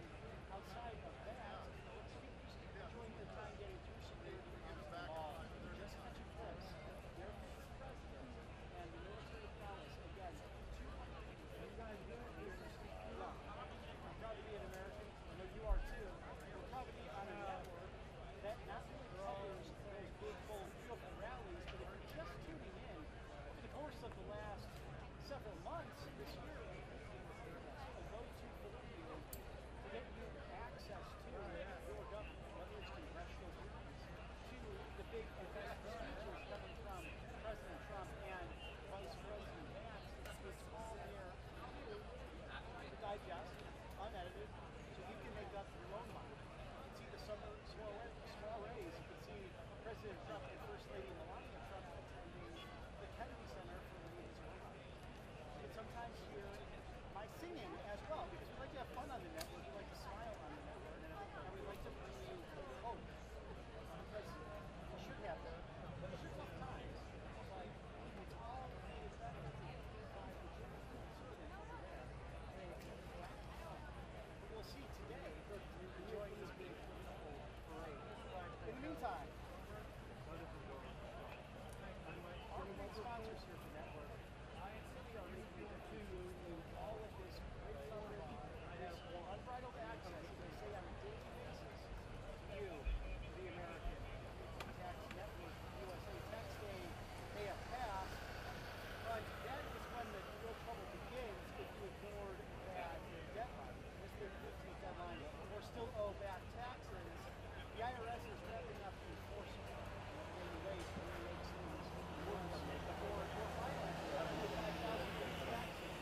outside of that, speakers enjoying their time getting through security on the mall. Just catching clips. Their president and the military palace again. You guys doing here? I'm proud to be an American. I know you are too. We're proud to be on a network that not only covers those big, bold, beautiful rallies, but if you're just tuning in, over the course of the last several months this year, a go-to for you to get you access to your government, whether it's congressional hearings, to the big investment speeches coming from President Trump and Vice President Vance. It's all there for you to digest, unedited, so you can make up your own mind. You can see the summer soirees. You can see President Trump and First Lady Melania Trump attending the Kennedy Center for Women's Rights. You can sometimes hear my singing as well, because we like to have fun on the network, we like to smile on the network, and we like to bring you hope. Because we should have tough times, but it's all made better by the generous over there. We'll see today, enjoying this big beautiful parade. In the meantime, our main sponsors here at the network, we are making all of this great coverage, this unbridled access, as they say on a daily basis, to you, the American Tax Network, USA Tax Day may have passed, but that is when the real trouble begins if you ignored that deadline. This 15th deadline, or still owe back taxes. The IRS is wrapping up enforcement in ways that makes things worse for filers. 5,000 taxes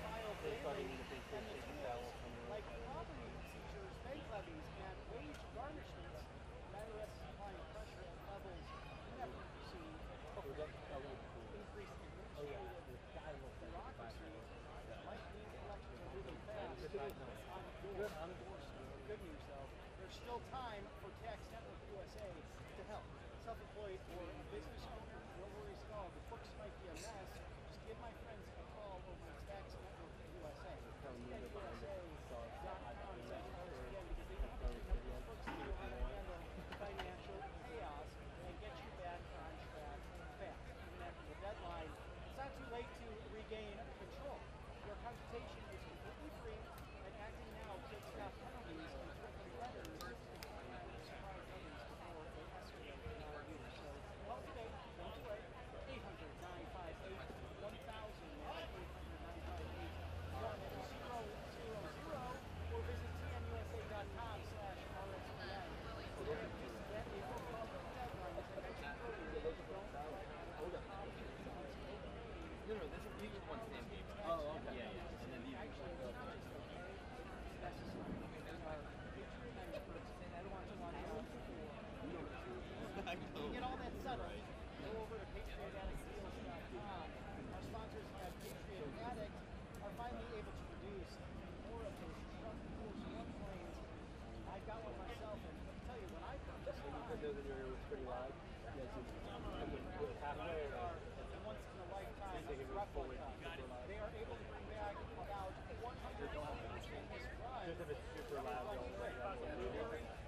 filed daily, and the tools like property seizures, bank levies, and wage garnishments, the IRS is applying pressure at levels never seen before. Increased administrative bureaucracy might mean elections are moving fast on your doorstep. Good news though, there's still time for Tax Network USA to help. Self-employed or a business owner, no worries at all. The books might be a mess. Just give my friends a call over at Tax Network USA. TNUSA.com again, because they can help you know these books to know how to handle financial chaos and get you back on track fast. Even after the deadline, it's not too late to regain control. Your computation is completely free, and acting now could stop penalties and threatening lenders and surprise others before they escalate in our use. So call today, don't delay, 800-958-1000, 800-958-1000, or visit tnusa.com/RSPN. Just get a full deadline, as I mentioned earlier, don't No, this is these are one stamp game. Oh, okay. Yeah, yeah. And then these actually are necessary. I don't want to lie down. You can get all that settled. Go over to PatriotAddictDeals.com. Our sponsors at Patriot Addict are finally able to produce more of those Trump Force One planes. I got one myself, and let me tell you, when I purchased mine, pretty loud. Yes, they are a once-in-a-lifetime replica. They are able to bring back about 100 planes in this run. Just if it's super loud, Very, very fast.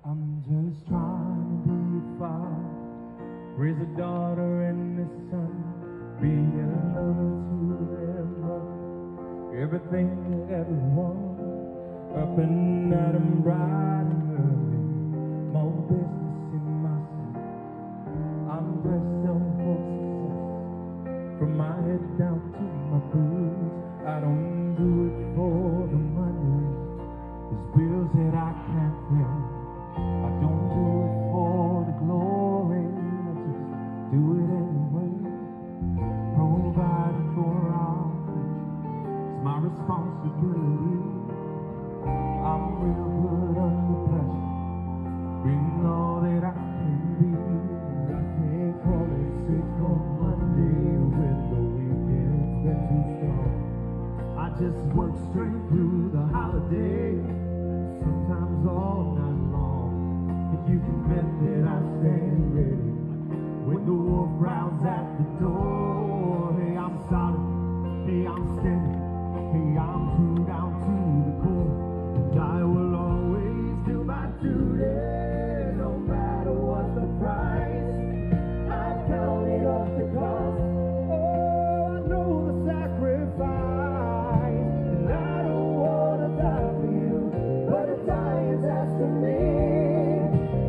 I'm just trying to be a father, raise a daughter and a son, be a lover to their mother, everything that we want, up and at 'em bright and early, more business in my sleep. I'm dressed up for success, from my head down to my boots. I don't do it for the money, there's bills that I can't pay. I don't do it for the glory, I just do it anyway. Providing for our future is my responsibility. I'm real good under pressure, being all that I can be. I can't call it sick on Monday when the weekend's been too strong. I just work straight through the holiday, sometimes all night long. If you can bet that I stand ready when the wolf growls at the door. Hey, I'm solid, hey, I'm steady, hey, I'm true down to the core. And I will always do my duty, no matter what the price. I've counted up the cost, oh, I know the sacrifice. And I don't want to die for you, but a die is asking me.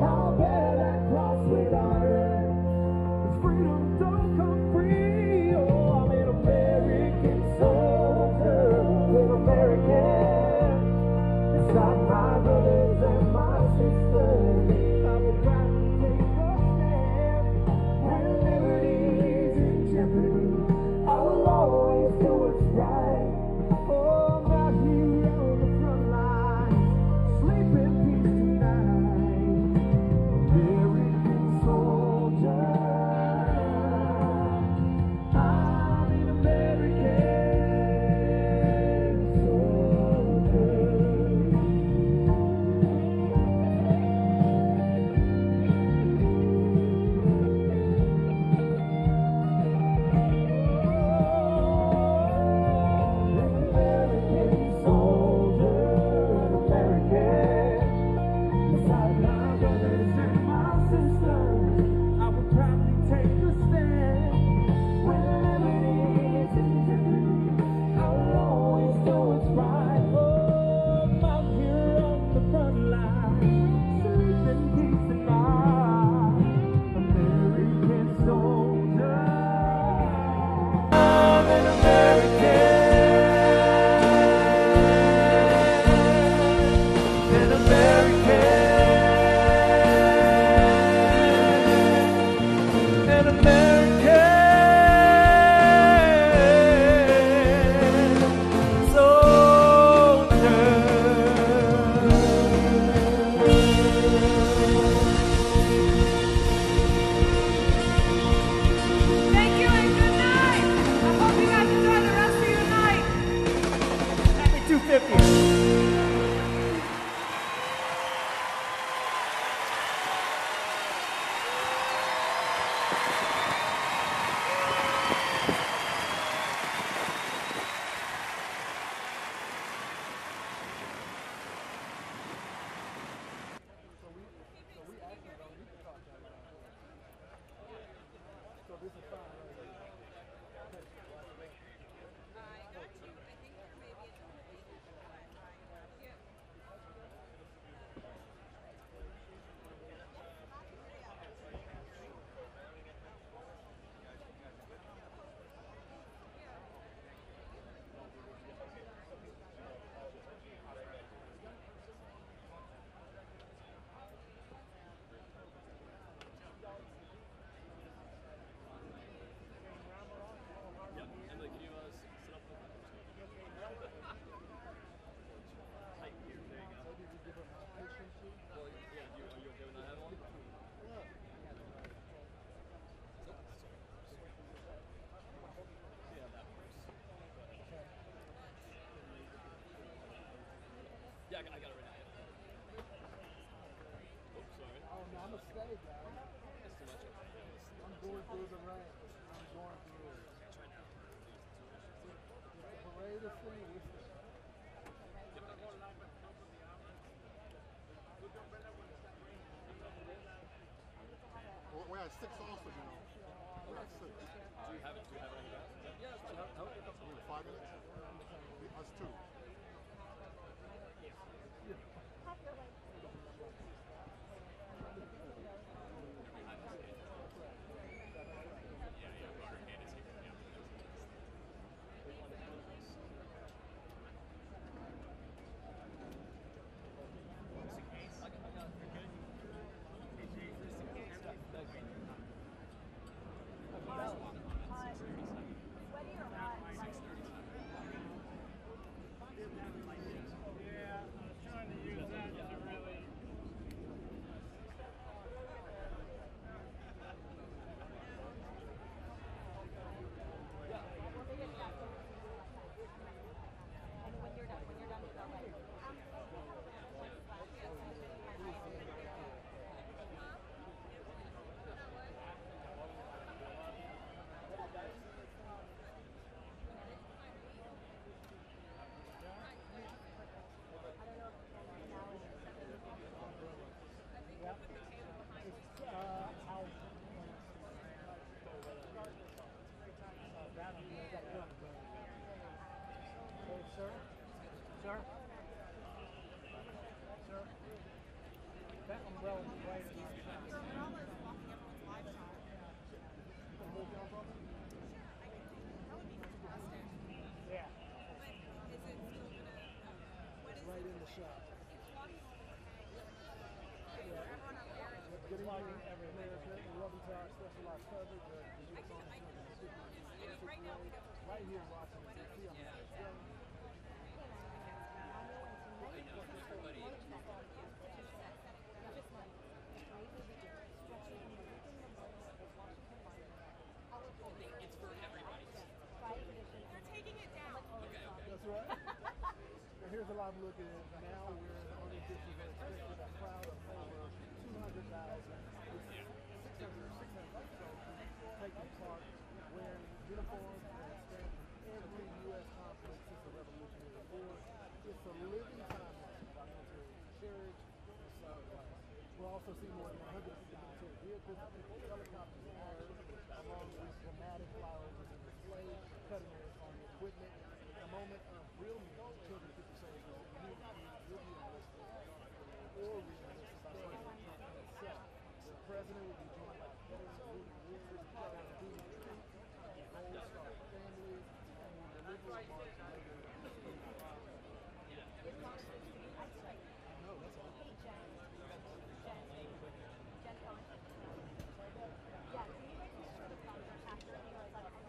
I'll bear that cross with honor, 'cause freedom don't come free. I will proudly take a stand. Whatever it is to do, I'll always do what's right. Oh, I'm here on the front line, sleep in peace and mind. American soldier, I'm an American. An American. An American soldier. Thank you and good night. I hope you guys enjoy the rest of your night. Happy 250. Yeah, I got it right now. Oh, sorry. Oh, no, I'm a stay guy. That's too much. I'm going through the rain. I'm going through it. The parade is finished. We had 6 also, you know. We had 6. Do you have it? Do you have it on your app? Yeah, that's fine. How 5 minutes? Us 2. Sir? Sir? That umbrella is right in my shop. Yeah. It's right in the shop. Yeah. Good evening, America. Welcome to our specialized coverage of the U.S. Right here in Washington, D.C. on the show. It's for everybody. They're taking it down. That's right. And here's a live look at it now where the organizations are expected a crowd of over 200,000 with 600 soldiers taking part wearing uniforms that stand for every U.S. conflict since the Revolutionary War. It's a living time machine about military courage and sacrifice. We'll also see more than 150 said, vehicles, helicopters, and arms, along with dramatic flowers and display cutting edge on the equipment. A moment of real meaning, children get to say, will be enlisted or re-enlisted by President Trump himself. The president will be joined by veterans of warriors, duty troops, the Gold Star family, and the delivery march later this week. No, that's all. Hey, Jen. Jen Cohen. Yeah, can you guys just show the thumbs after you guys like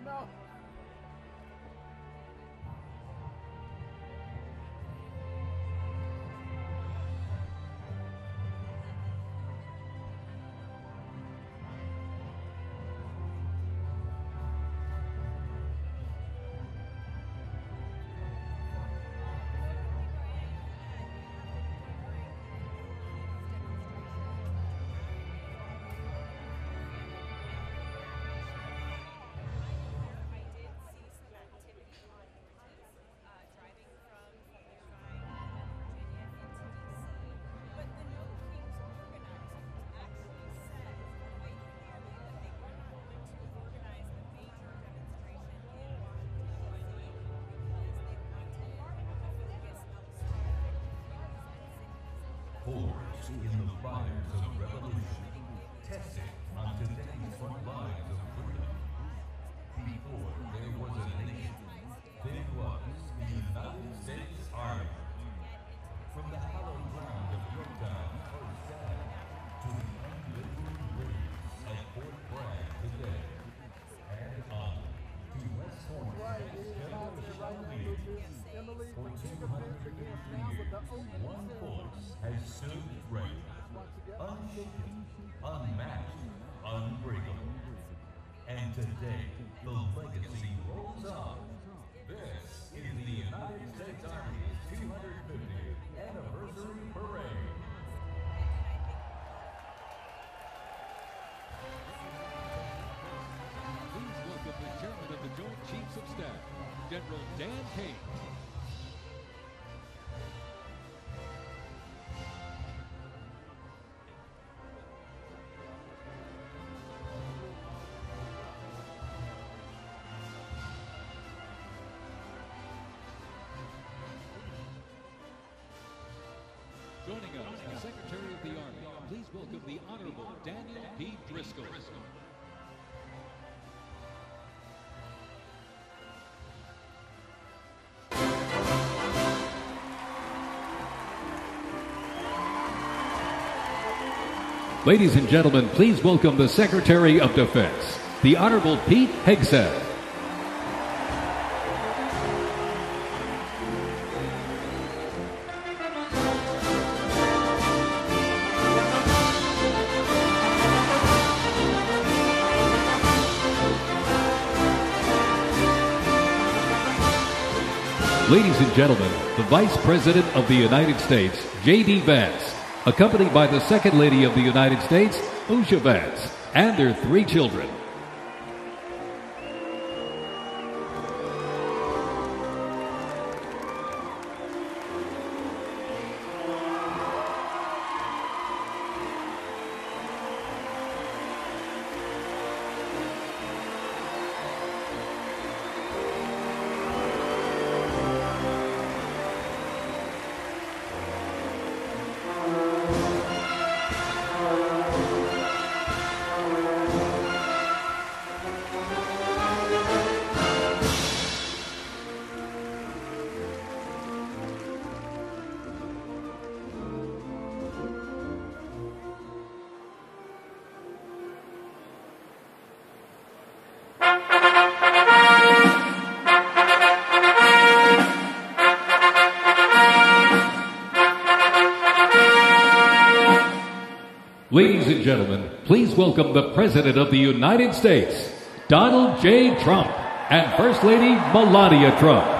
No. Forged in the fires of revolution, tested on today's front lines of freedom. Before there was a nation, there was the United States Army. From the hallowed ground of Yorktown's first dam to the unlimited waves at Fort Bragg today, and on to West Point generational leaders. For 250 years, one voice has stood ready, unshaken, unmatched, unbreakable. And today, the legacy rolls on. This is the United States Army's 250th Anniversary Parade. Please welcome the Chairman of the Joint Chiefs of Staff, General Dan Payne. Joining us, the Secretary of the Army. Please welcome the Honorable Daniel P. Driscoll. Ladies and gentlemen, please welcome the Secretary of Defense, the Honorable Pete Hegseth. Ladies and gentlemen, the Vice President of the United States, J.D. Vance, accompanied by the Second Lady of the United States, Usha Vance, and their 3 children. Ladies and gentlemen, please welcome the President of the United States, Donald J. Trump, and First Lady Melania Trump.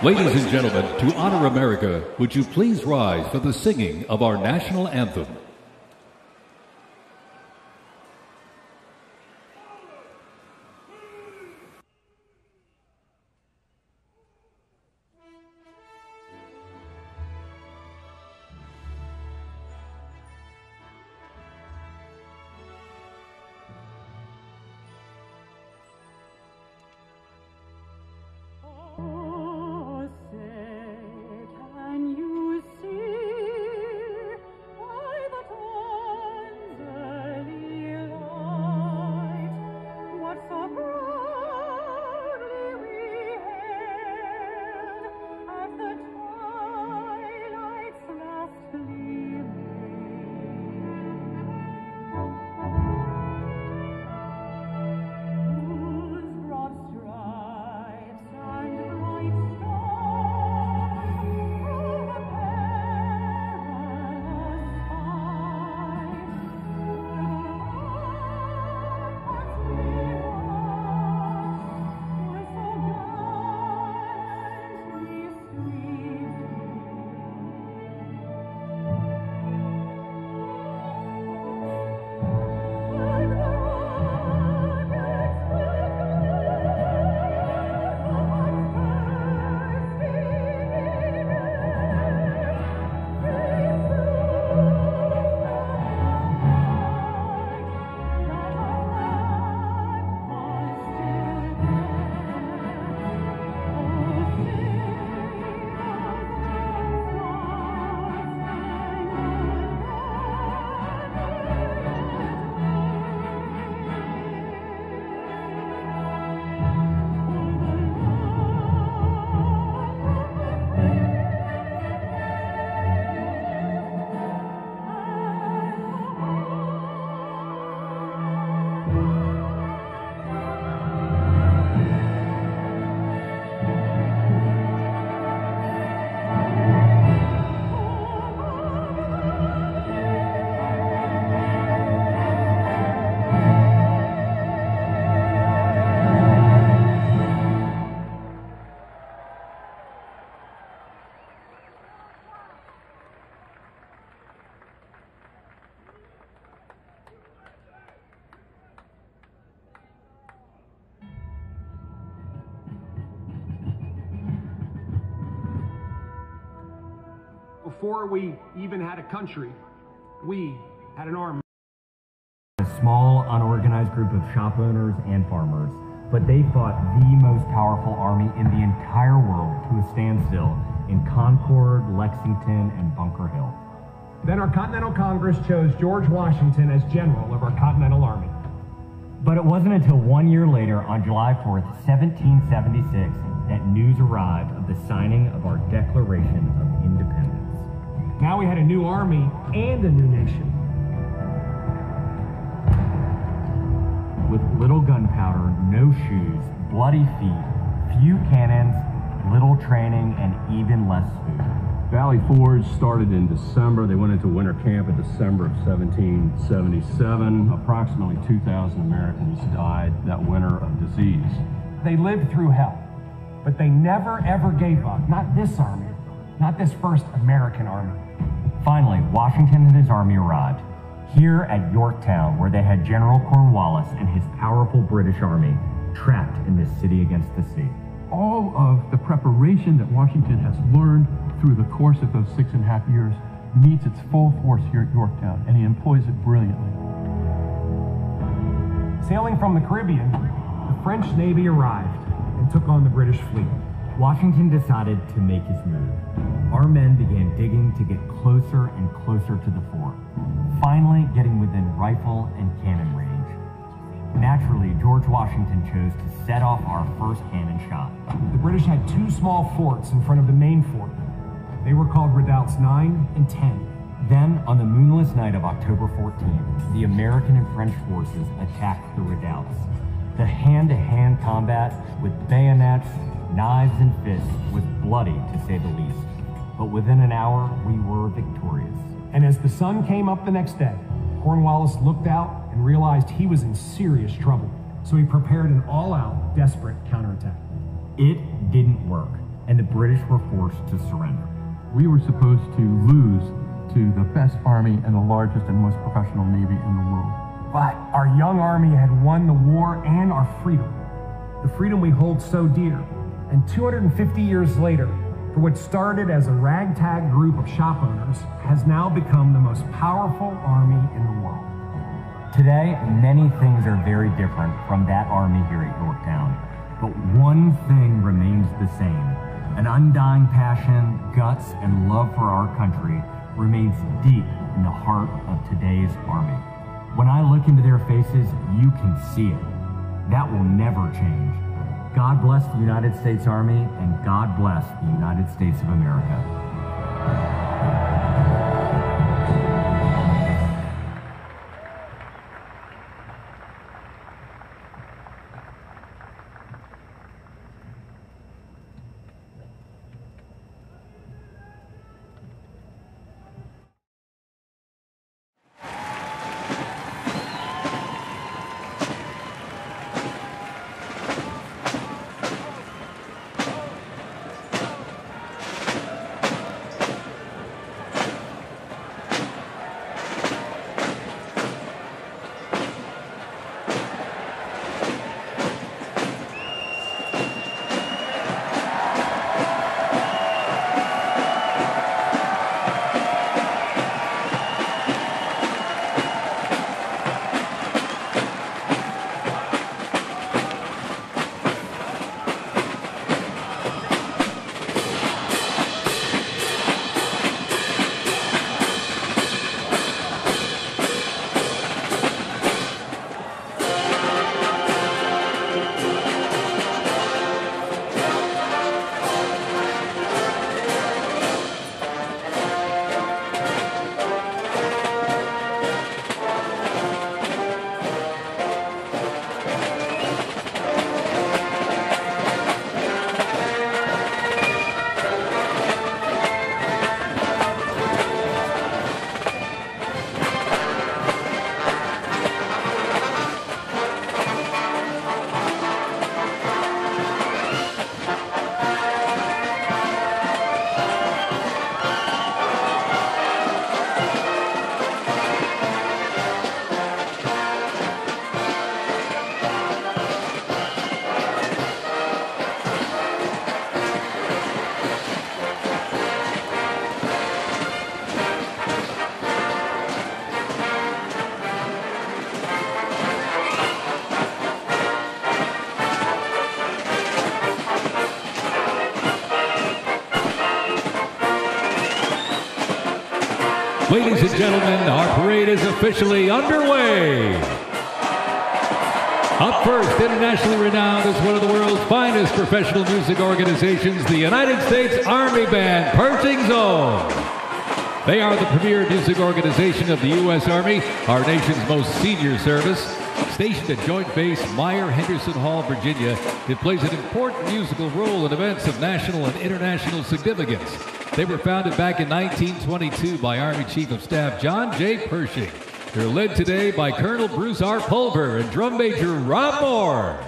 Ladies and gentlemen, to honor America, would you please rise for the singing of our national anthem? Before we even had a country, we had an army. A small, unorganized group of shop owners and farmers, but they fought the most powerful army in the entire world to a standstill in Concord, Lexington, and Bunker Hill. Then our Continental Congress chose George Washington as general of our Continental Army. But it wasn't until 1 year later, on July 4th, 1776, that news arrived of the signing of our Declaration of Independence. Now we had a new army and a new nation. With little gunpowder, no shoes, bloody feet, few cannons, little training, and even less food. Valley Forge started in December. They went into winter camp in December of 1777. Approximately 2,000 Americans died that winter of disease. They lived through hell, but they never ever gave up. Not this army, not this first American army. Finally, Washington and his army arrived here at Yorktown, where they had General Cornwallis and his powerful British army trapped in this city against the sea. All of the preparation that Washington has learned through the course of those 6.5 years meets its full force here at Yorktown, and he employs it brilliantly. Sailing from the Caribbean, the French Navy arrived and took on the British fleet. Washington decided to make his move. Our men began digging to get closer and closer to the fort, finally getting within rifle and cannon range. Naturally, George Washington chose to set off our first cannon shot. The British had two small forts in front of the main fort. They were called redoubts 9 and 10. Then, on the moonless night of October 14th, the American and French forces attacked the redoubts. The hand-to-hand combat with bayonets, knives, and fists was bloody, to say the least. But within an hour, we were victorious. And as the sun came up the next day, Cornwallis looked out and realized he was in serious trouble. So he prepared an all-out, desperate counterattack. It didn't work. and the British were forced to surrender. We were supposed to lose to the best army and the largest and most professional navy in the world. But our young army had won the war and our freedom, the freedom we hold so dear. And 250 years later, for what started as a ragtag group of shop owners, has now become the most powerful army in the world. Today, many things are very different from that army here at Yorktown, but one thing remains the same. An undying passion, guts, and love for our country remains deep in the heart of today's army. When I look into their faces, you can see it. That will never change. God bless the United States Army, and God bless the United States of America. Ladies and gentlemen, our parade is officially underway. Up first, internationally renowned as one of the world's finest professional music organizations, the United States Army Band, Pershing Zone. They are the premier music organization of the U.S. Army, our nation's most senior service. Stationed at Joint Base Meyer-Henderson Hall, Virginia, it plays an important musical role in events of national and international significance. They were founded back in 1922 by Army Chief of Staff John J. Pershing. They're led today by Colonel Bruce R. Pulver and Drum Major Rob Moore.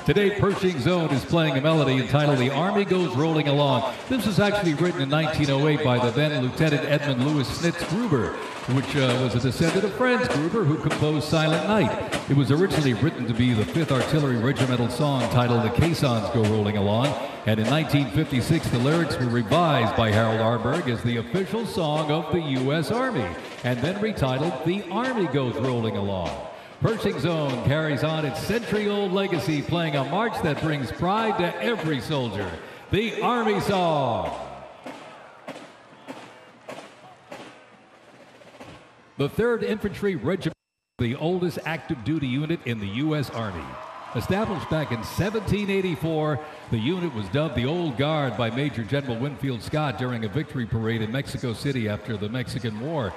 Today, Pershing Zone is playing a melody entitled The Army Goes Rolling Along. This was actually written in 1908 by the then Lieutenant Edmund Louis Snitz Gruber, which was a descendant of Franz Gruber, who composed Silent Night. It was originally written to be the 5th Artillery Regimental song titled The Caissons Go Rolling Along, and in 1956 the lyrics were revised by Harold Arberg as the official song of the U.S. Army, and then retitled The Army Goes Rolling Along. Pershing Zone carries on its century-old legacy, playing a march that brings pride to every soldier, the Army Song. The 3rd Infantry Regiment, the oldest active duty unit in the U.S. Army. Established back in 1784, the unit was dubbed the Old Guard by Major General Winfield Scott during a victory parade in Mexico City after the Mexican War.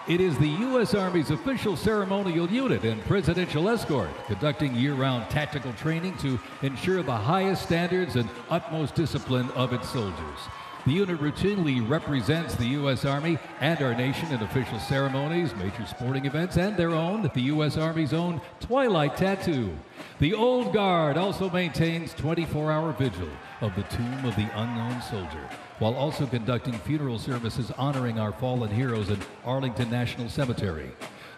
It is the U.S. Army's official ceremonial unit and presidential escort, conducting year-round tactical training to ensure the highest standards and utmost discipline of its soldiers. The unit routinely represents the U.S. Army and our nation in official ceremonies, major sporting events, and their own, the U.S. Army's own Twilight Tattoo. The Old Guard also maintains 24-hour vigil of the tomb of the unknown soldier, while also conducting funeral services honoring our fallen heroes in Arlington National Cemetery.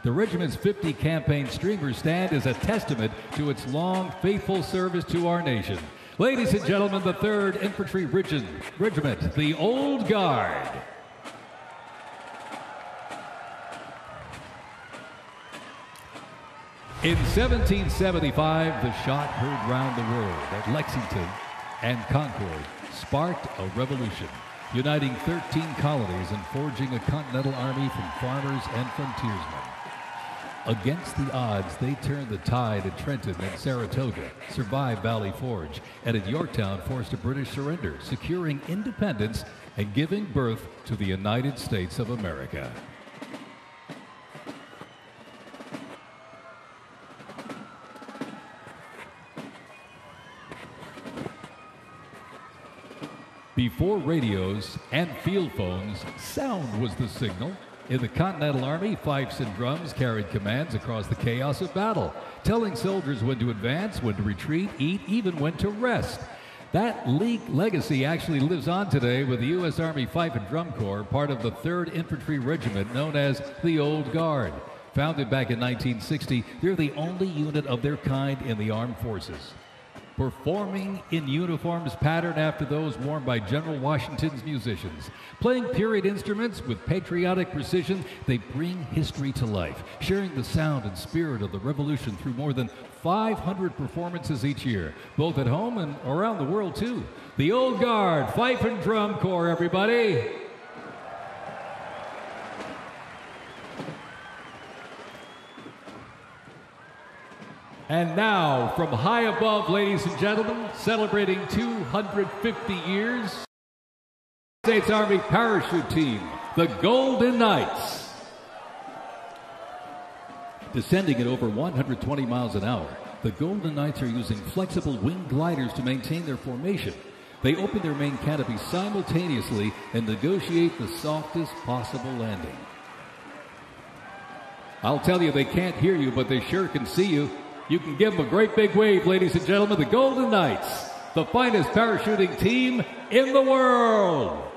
The regiment's 50 campaign streamer stand is a testament to its long, faithful service to our nation. Ladies and gentlemen, the 3rd Infantry Regiment, the Old Guard. In 1775, the shot heard round the world at Lexington and Concord sparked a revolution, uniting 13 colonies and forging a continental army from farmers and frontiersmen. Against the odds, they turned the tide at Trenton and Saratoga, survived Valley Forge, and at Yorktown forced a British surrender, securing independence and giving birth to the United States of America. Before radios and field phones, sound was the signal. In the Continental Army, fifes and drums carried commands across the chaos of battle, telling soldiers when to advance, when to retreat, eat, even when to rest. That legacy actually lives on today with the U.S. Army Fife and Drum Corps, part of the 3rd Infantry Regiment known as the Old Guard. Founded back in 1960, they're the only unit of their kind in the armed forces. Performing in uniforms patterned after those worn by General Washington's musicians. Playing period instruments with patriotic precision, they bring history to life, sharing the sound and spirit of the Revolution through more than 500 performances each year, both at home and around the world, too. The Old Guard, Fife and Drum Corps, everybody. And now, from high above, ladies and gentlemen, celebrating 250 years, States Army Parachute Team, the Golden Knights. Descending at over 120 miles an hour, the Golden Knights are using flexible wing gliders to maintain their formation. They open their main canopy simultaneously and negotiate the softest possible landing. I'll tell you, they can't hear you, but they sure can see you. You can give them a great big wave, ladies and gentlemen. The Golden Knights, the finest parachuting team in the world.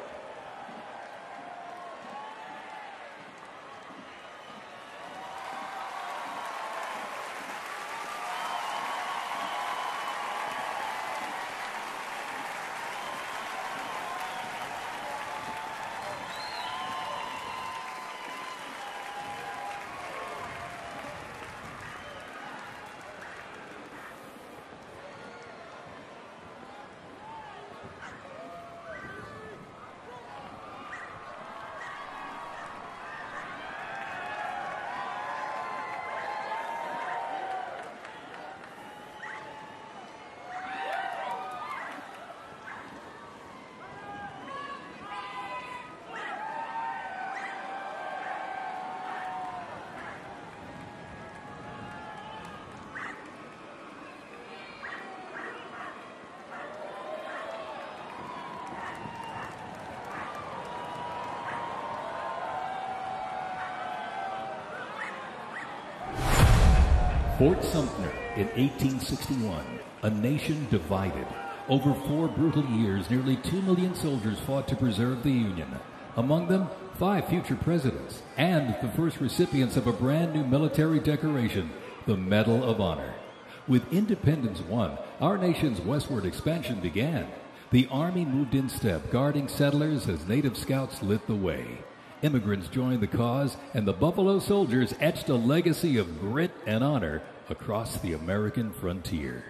Fort Sumter in 1861, a nation divided. Over 4 brutal years, nearly 2 million soldiers fought to preserve the Union. Among them, 5 future presidents and the first recipients of a brand new military decoration, the Medal of Honor. With independence won, our nation's westward expansion began. The Army moved in step, guarding settlers as Native Scouts lit the way. Immigrants joined the cause, and the Buffalo Soldiers etched a legacy of grit and honor across the American frontier.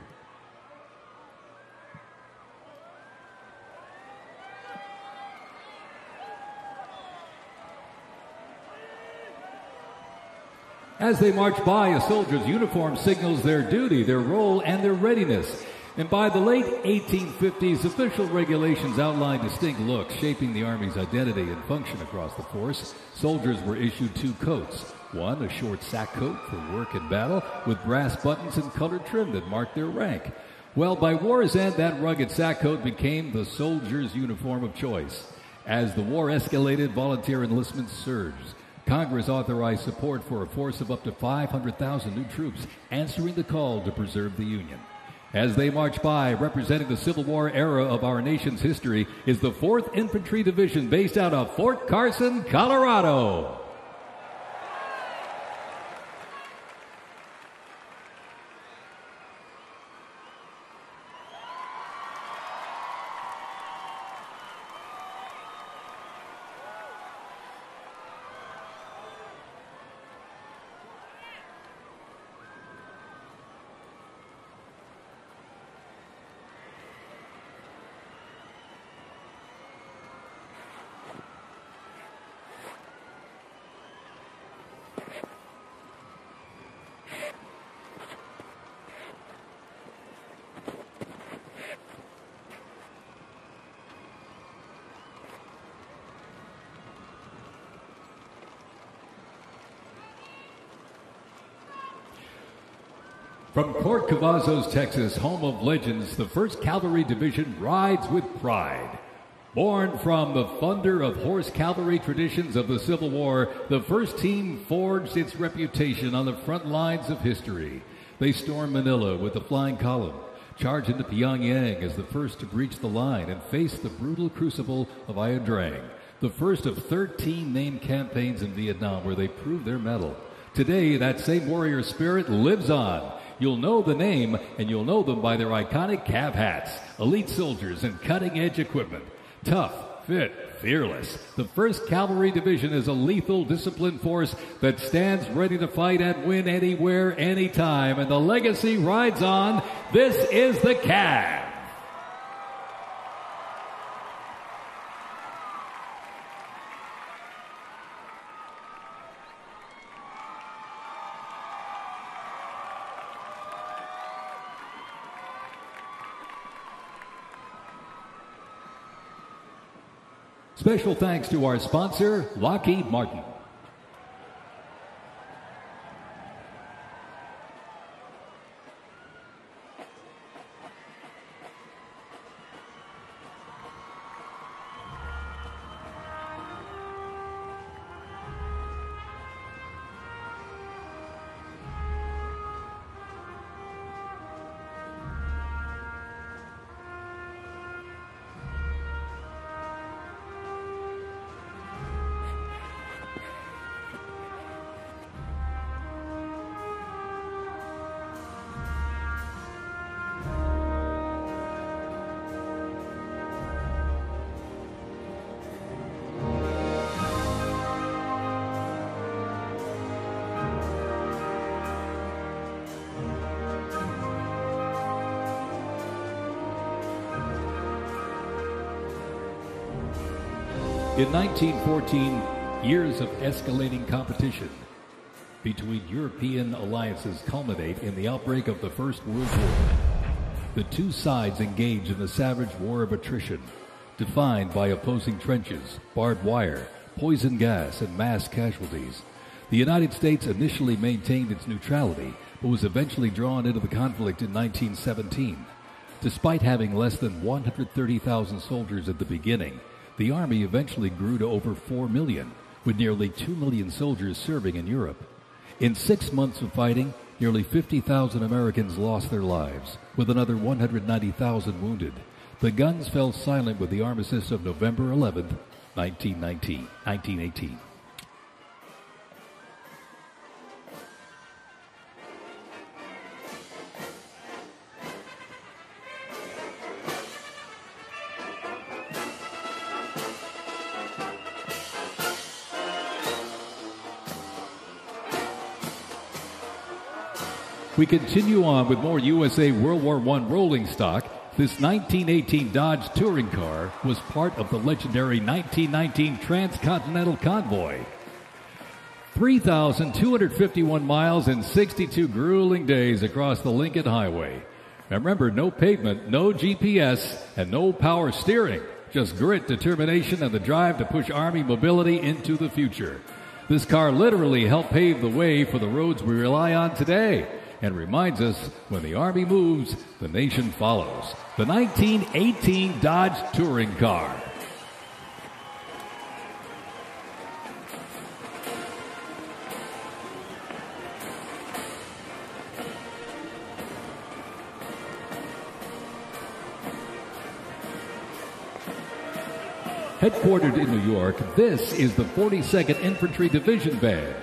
As they march by, a soldier's uniform signals their duty, their role, and their readiness. And by the late 1850s, official regulations outlined distinct looks, shaping the Army's identity and function across the force. Soldiers were issued 2 coats. One, a short sack coat for work and battle, with brass buttons and colored trim that marked their rank. Well, by war's end, that rugged sack coat became the soldier's uniform of choice. As the war escalated, volunteer enlistment surged. Congress authorized support for a force of up to 500,000 new troops, answering the call to preserve the Union. As they march by, representing the Civil War era of our nation's history, is the 4th Infantry Division based out of Fort Carson, Colorado. From Port Cavazos, Texas, home of legends, the 1st Cavalry Division rides with pride. Born from the thunder of horse cavalry traditions of the Civil War, the 1st team forged its reputation on the front lines of history. They stormed Manila with the flying column, charged into Pyongyang as the first to breach the line and face the brutal crucible of Ia Drang, the first of 13 named campaigns in Vietnam where they proved their mettle. Today, that same warrior spirit lives on. You'll know the name, and you'll know them by their iconic cav hats, elite soldiers, and cutting-edge equipment. Tough, fit, fearless. The 1st Cavalry Division is a lethal, disciplined force that stands ready to fight and win anywhere, anytime, and the legacy rides on. This is the Cav. Special thanks to our sponsor, Lockheed Martin. In 1914, years of escalating competition between European alliances culminate in the outbreak of the First World War. The two sides engage in a savage war of attrition, defined by opposing trenches, barbed wire, poison gas, and mass casualties. The United States initially maintained its neutrality, but was eventually drawn into the conflict in 1917. Despite having less than 130,000 soldiers at the beginning, the Army eventually grew to over 4 million, with nearly 2 million soldiers serving in Europe. In 6 months of fighting, nearly 50,000 Americans lost their lives, with another 190,000 wounded. The guns fell silent with the armistice of November 11, 1918. We continue on with more USA World War I rolling stock. This 1918 Dodge touring car was part of the legendary 1919 Transcontinental Convoy. 3,251 miles and 62 grueling days across the Lincoln Highway. And remember, no pavement, no GPS, and no power steering. Just grit, determination, and the drive to push Army mobility into the future. This car literally helped pave the way for the roads we rely on today. and reminds us when the Army moves, the nation follows. The 1918 Dodge Touring Car. Headquartered in New York, this is the 42nd Infantry Division Band.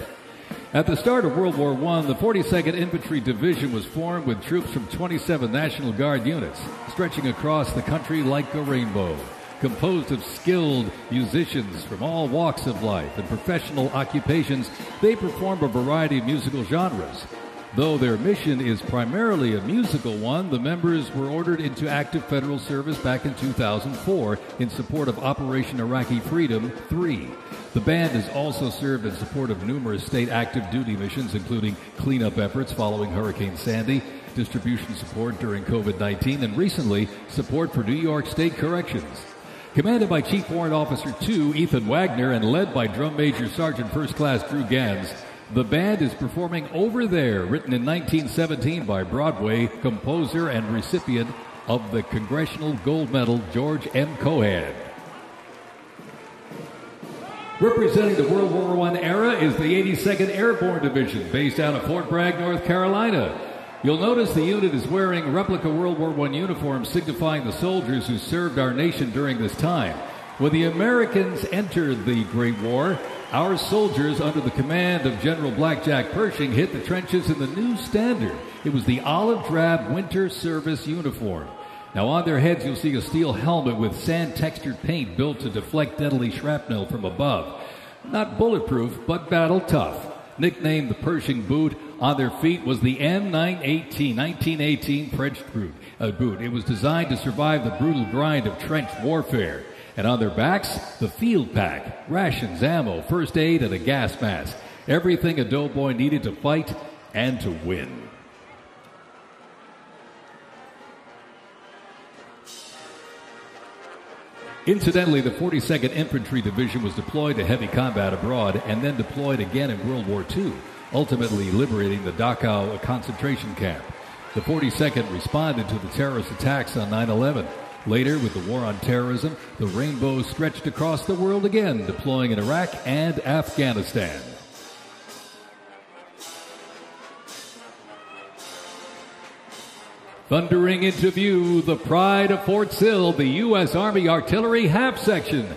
At the start of World War I, the 42nd Infantry Division was formed with troops from 27 National Guard units, stretching across the country like a rainbow. Composed of skilled musicians from all walks of life and professional occupations, they perform a variety of musical genres. Though their mission is primarily a musical one, the members were ordered into active federal service back in 2004 in support of Operation Iraqi Freedom 3. The band has also served in support of numerous state active duty missions, including cleanup efforts following Hurricane Sandy, distribution support during COVID-19, and recently, support for New York State Corrections. Commanded by Chief Warrant Officer 2 Ethan Wagner and led by Drum Major Sergeant First Class Drew Gans, the band is performing Over There, written in 1917 by Broadway composer and recipient of the Congressional Gold Medal George M. Cohan. Representing the World War I era is the 82nd Airborne Division, based out of Fort Bragg, North Carolina. You'll notice the unit is wearing replica World War I uniforms signifying the soldiers who served our nation during this time. When the Americans entered the Great War, our soldiers, under the command of General Blackjack Pershing, hit the trenches in the new standard. It was the olive drab winter service uniform. Now on their heads you'll see a steel helmet with sand-textured paint built to deflect deadly shrapnel from above. Not bulletproof, but battle tough. Nicknamed the Pershing boot, on their feet was the M918 1918 French boot. It was designed to survive the brutal grind of trench warfare. And on their backs, the field pack, rations, ammo, first aid, and a gas mask. Everything a doughboy needed to fight and to win. Incidentally, the 42nd Infantry Division was deployed to heavy combat abroad and then deployed again in World War II, ultimately liberating the Dachau concentration camp. The 42nd responded to the terrorist attacks on 9/11. Later, with the war on terrorism, the rainbow stretched across the world again, deploying in Iraq and Afghanistan. Thundering into view, the pride of Fort Sill, the U.S. Army Artillery Half Section.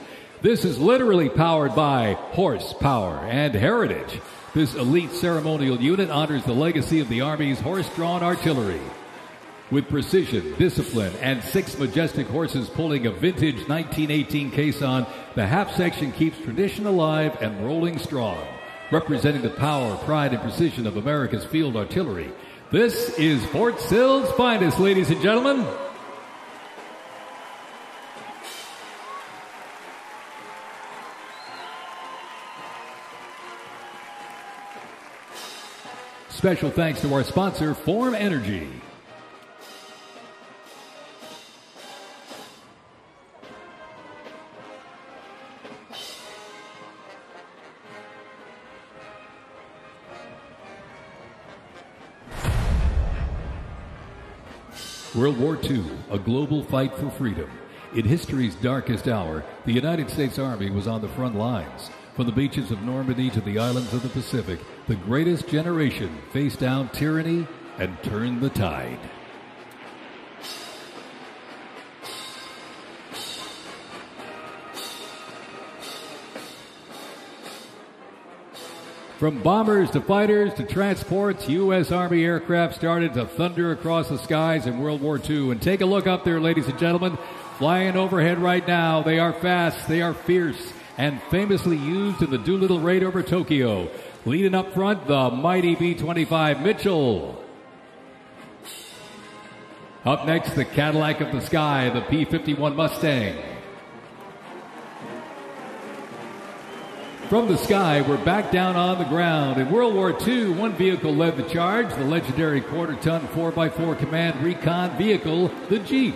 This is literally powered by horsepower and heritage. This elite ceremonial unit honors the legacy of the Army's horse-drawn artillery. With precision, discipline, and 6 majestic horses pulling a vintage 1918 caisson, the half section keeps tradition alive and rolling strong. Representing the power, pride, and precision of America's field artillery, this is Fort Sill's finest, ladies and gentlemen. Special thanks to our sponsor, Form Energy. World War II, a global fight for freedom. In history's darkest hour, the United States Army was on the front lines. From the beaches of Normandy to the islands of the Pacific, the greatest generation faced down tyranny and turned the tide. From bombers to fighters to transports, U.S. Army aircraft started to thunder across the skies in World War II. And take a look up there, ladies and gentlemen. Flying overhead right now. They are fast, they are fierce, and famously used in the Doolittle raid over Tokyo. Leading up front, the mighty B-25 Mitchell. Up next, the Cadillac of the sky, the P-51 Mustang. From the sky, we're back down on the ground. In World War II, one vehicle led the charge, the legendary quarter-ton 4x4 command recon vehicle, the Jeep.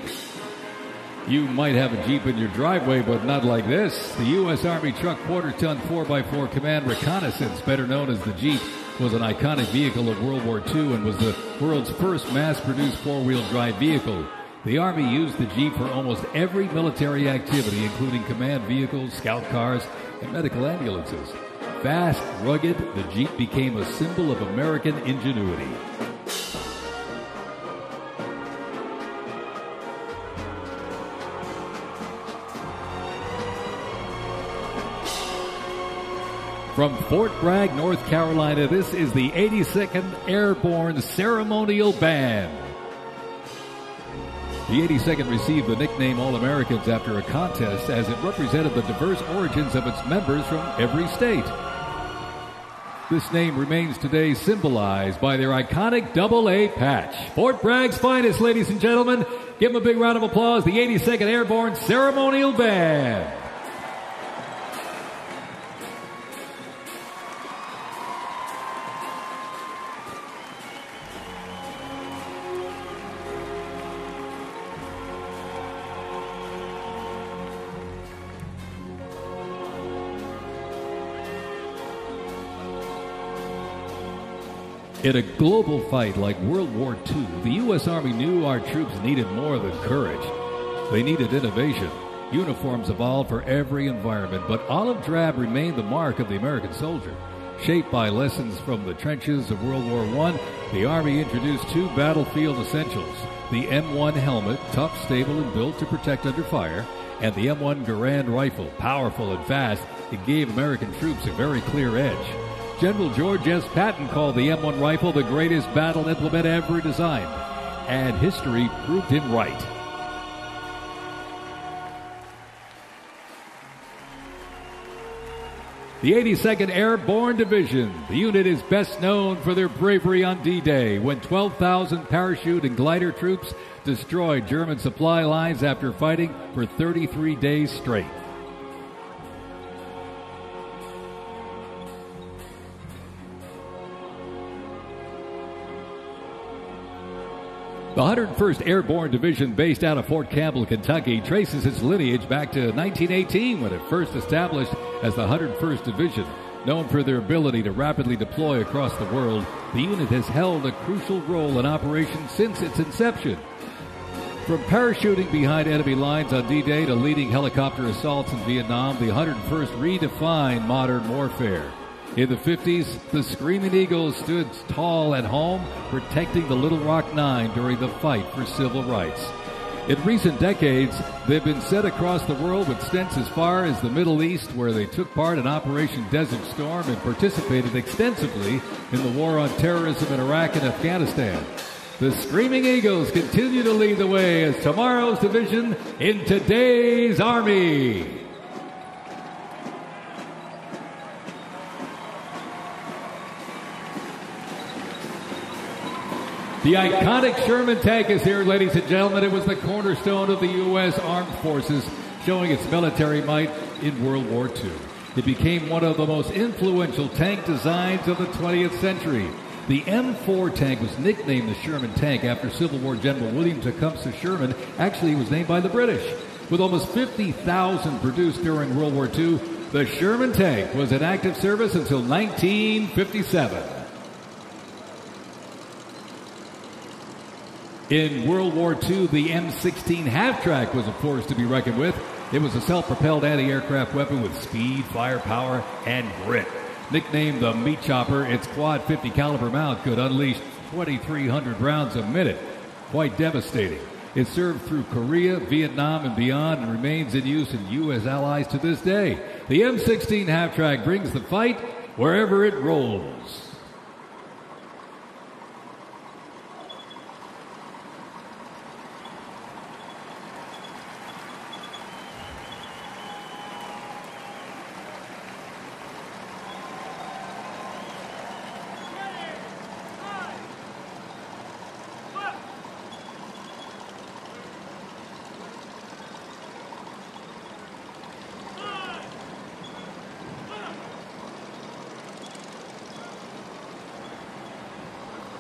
You might have a Jeep in your driveway, but not like this. The U.S. Army truck quarter-ton 4x4 command reconnaissance, better known as the Jeep, was an iconic vehicle of World War II and was the world's first mass-produced four-wheel drive vehicle. The Army used the Jeep for almost every military activity, including command vehicles, scout cars, and medical ambulances. Fast, rugged, the Jeep became a symbol of American ingenuity. From Fort Bragg, North Carolina, this is the 82nd Airborne Ceremonial Band. The 82nd received the nickname All-Americans after a contest as it represented the diverse origins of its members from every state. This name remains today symbolized by their iconic AA patch. Fort Bragg's finest, ladies and gentlemen. Give them a big round of applause, the 82nd Airborne Ceremonial Band. In a global fight like World War II, the U.S. Army knew our troops needed more than courage. They needed innovation. Uniforms evolved for every environment, but olive drab remained the mark of the American soldier. Shaped by lessons from the trenches of World War I, the Army introduced two battlefield essentials: the M1 helmet, tough, stable, and built to protect under fire, and the M1 Garand rifle, powerful and fast. It gave American troops a very clear edge. General George S. Patton called the M1 rifle the greatest battle implement ever designed, and history proved him right. The 82nd Airborne Division. The unit is best known for their bravery on D-Day, when 12,000 parachute and glider troops destroyed German supply lines after fighting for 33 days straight. The 101st Airborne Division, based out of Fort Campbell, Kentucky, traces its lineage back to 1918 when it first established as the 101st Division. Known for their ability to rapidly deploy across the world, the unit has held a crucial role in operations since its inception. From parachuting behind enemy lines on D-Day to leading helicopter assaults in Vietnam, the 101st redefined modern warfare. In the 50s, the Screaming Eagles stood tall at home, protecting the Little Rock Nine during the fight for civil rights. In recent decades, they've been sent across the world with stints as far as the Middle East, where they took part in Operation Desert Storm and participated extensively in the war on terrorism in Iraq and Afghanistan. The Screaming Eagles continue to lead the way as tomorrow's division in today's Army. The iconic Sherman tank is here, ladies and gentlemen. It was the cornerstone of the U.S. Armed Forces, showing its military might in World War II. It became one of the most influential tank designs of the 20th century. The M4 tank was nicknamed the Sherman tank after Civil War General William Tecumseh Sherman. Actually, it was named by the British. With almost 50,000 produced during World War II, the Sherman tank was in active service until 1957. In World War II, the M16 half-track was a force to be reckoned with. It was a self-propelled anti-aircraft weapon with speed, firepower, and grit. Nicknamed the Meat Chopper, its quad 50 caliber mount could unleash 2,300 rounds a minute. Quite devastating. It served through Korea, Vietnam, and beyond, and remains in use in U.S. allies to this day. The M16 half-track brings the fight wherever it rolls.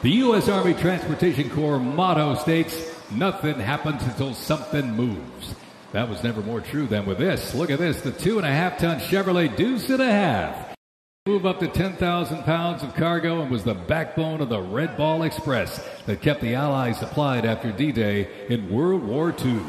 The U.S. Army Transportation Corps motto states, "Nothing happens until something moves." That was never more true than with this. Look at this, the 2.5-ton Chevrolet Deuce and a half. Move up to 10,000 pounds of cargo and was the backbone of the Red Ball Express that kept the Allies supplied after D-Day in World War II.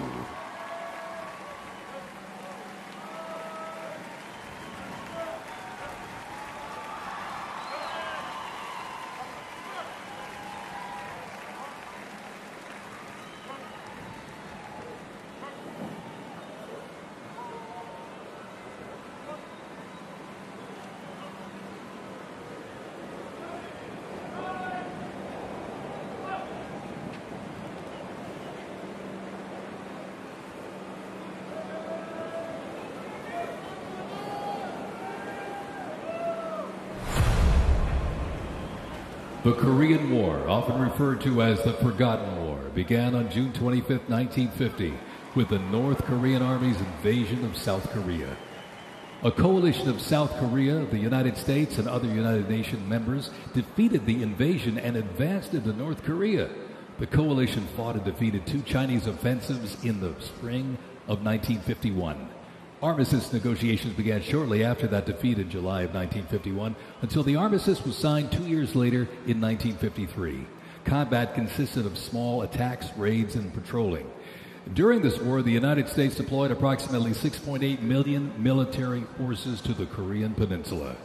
The Korean War, often referred to as the Forgotten War, began on June 25, 1950, with the North Korean Army's invasion of South Korea. A coalition of South Korea, the United States, and other United Nations members defeated the invasion and advanced into North Korea. The coalition fought and defeated 2 Chinese offensives in the spring of 1951. Armistice negotiations began shortly after that defeat in July of 1951 until the armistice was signed 2 years later in 1953. Combat consisted of small attacks, raids, and patrolling. During this war, the United States deployed approximately 6.8 million military forces to the Korean Peninsula.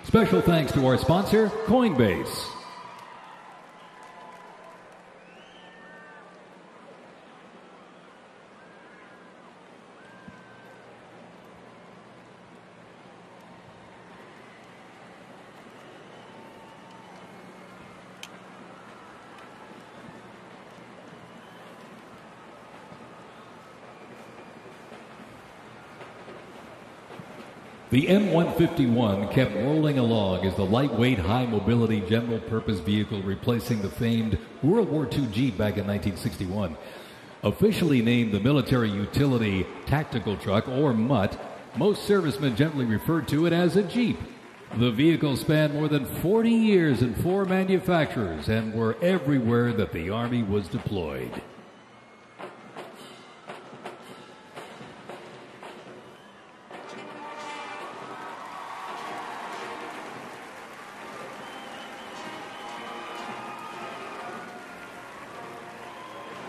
Special thanks to our sponsor, Coinbase. The M151 kept rolling along as the lightweight, high-mobility general-purpose vehicle replacing the famed World War II Jeep back in 1961. Officially named the Military Utility Tactical Truck, or MUT, most servicemen generally referred to it as a Jeep. The vehicle spanned more than 40 years in 4 manufacturers and were everywhere that the Army was deployed.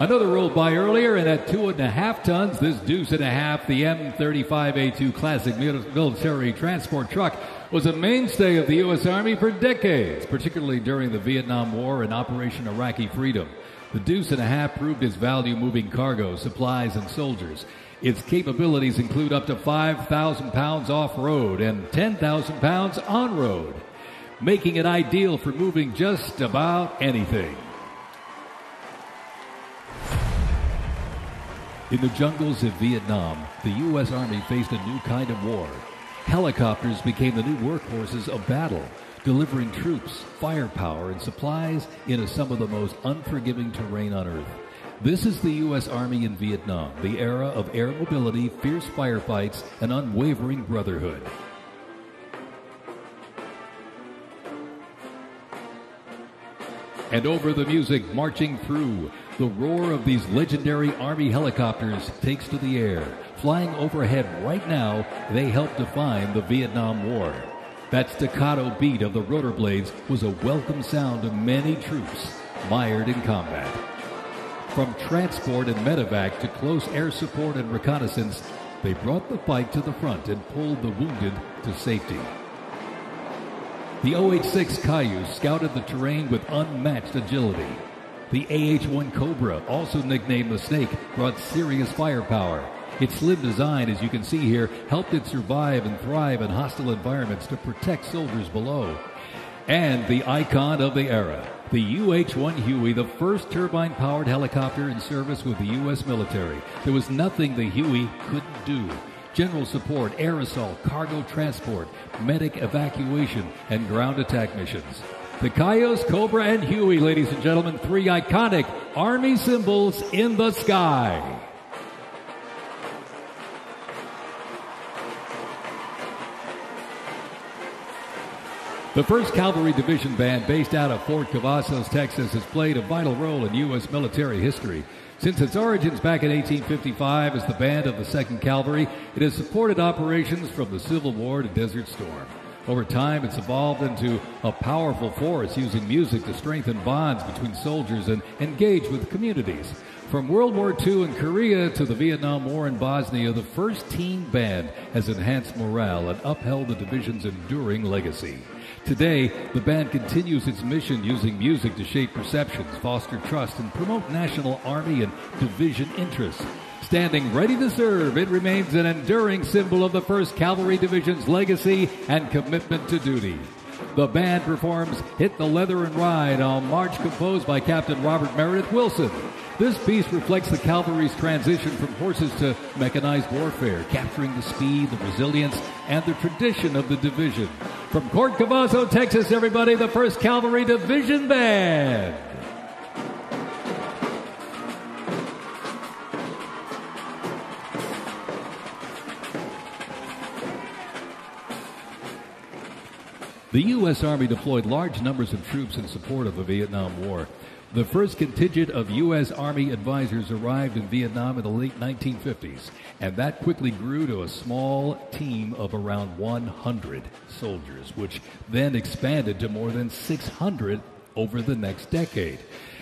Another rolled by earlier, and at 2.5 tons, this deuce and a half, the M35A2 classic military transport truck, was a mainstay of the U.S. Army for decades, particularly during the Vietnam War and Operation Iraqi Freedom. The deuce and a half proved its value moving cargo, supplies, and soldiers. Its capabilities include up to 5,000 pounds off-road and 10,000 pounds on-road, making it ideal for moving just about anything. In the jungles of Vietnam, the U.S. Army faced a new kind of war. Helicopters became the new workhorses of battle, delivering troops, firepower, and supplies into some of the most unforgiving terrain on Earth. This is the U.S. Army in Vietnam, the era of air mobility, fierce firefights, and unwavering brotherhood. And over the music marching through, the roar of these legendary Army helicopters takes to the air. Flying overhead right now, they help define the Vietnam War. That staccato beat of the rotor blades was a welcome sound to many troops mired in combat. From transport and medevac to close air support and reconnaissance, they brought the fight to the front and pulled the wounded to safety. The OH-6 Cayuse scouted the terrain with unmatched agility. The AH-1 Cobra, also nicknamed the Snake, brought serious firepower. Its slim design, as you can see here, helped it survive and thrive in hostile environments to protect soldiers below. And the icon of the era, the UH-1 Huey, the first turbine-powered helicopter in service with the U.S. military. There was nothing the Huey couldn't do. General support, air assault, cargo transport, medic evacuation, and ground attack missions. The Cayos, Cobra, and Huey, ladies and gentlemen, three iconic Army symbols in the sky. The 1st Cavalry Division Band, based out of Fort Cavazos, Texas, has played a vital role in U.S. military history. Since its origins back in 1855 as the band of the 2nd Cavalry, it has supported operations from the Civil War to Desert Storm. Over time, it's evolved into a powerful force using music to strengthen bonds between soldiers and engage with communities. From World War II in Korea to the Vietnam War in Bosnia, the 1st Teen Band has enhanced morale and upheld the division's enduring legacy. Today, the band continues its mission using music to shape perceptions, foster trust, and promote national Army and division interests. Standing ready to serve, it remains an enduring symbol of the 1st Cavalry Division's legacy and commitment to duty. The band performs Hit the Leather and Ride, a march composed by Captain Robert Meredith Wilson. This piece reflects the cavalry's transition from horses to mechanized warfare, capturing the speed, the resilience, and the tradition of the division. From Fort Cavazos, Texas, everybody, the 1st Cavalry Division Band. The U.S. Army deployed large numbers of troops in support of the Vietnam War. The first contingent of U.S. Army advisors arrived in Vietnam in the late 1950s, and that quickly grew to a small team of around 100 soldiers, which then expanded to more than 600 over the next decade.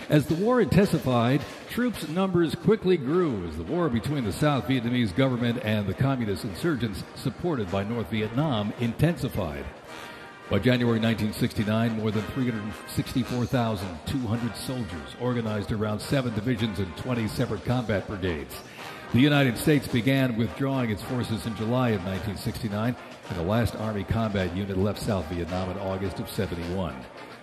As the war intensified, troops' numbers quickly grew as the war between the South Vietnamese government and the communist insurgents supported by North Vietnam intensified. By January 1969, more than 364,200 soldiers organized around 7 divisions and 20 separate combat brigades. The United States began withdrawing its forces in July of 1969, and the last Army combat unit left South Vietnam in August of 71.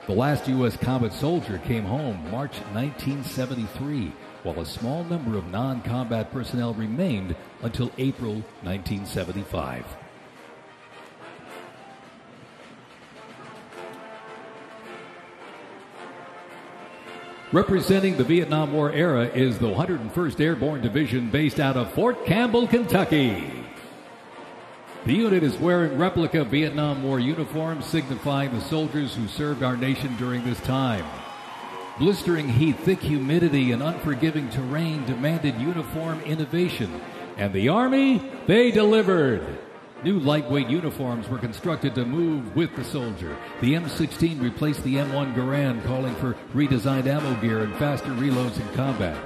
The last U.S. combat soldier came home March 1973, while a small number of non-combat personnel remained until April 1975. Representing the Vietnam War era is the 101st Airborne Division based out of Fort Campbell, Kentucky. The unit is wearing replica Vietnam War uniforms signifying the soldiers who served our nation during this time. Blistering heat, thick humidity, and unforgiving terrain demanded uniform innovation, and the Army, they delivered. New lightweight uniforms were constructed to move with the soldier. The M16 replaced the M1 Garand, calling for redesigned ammo gear and faster reloads in combat.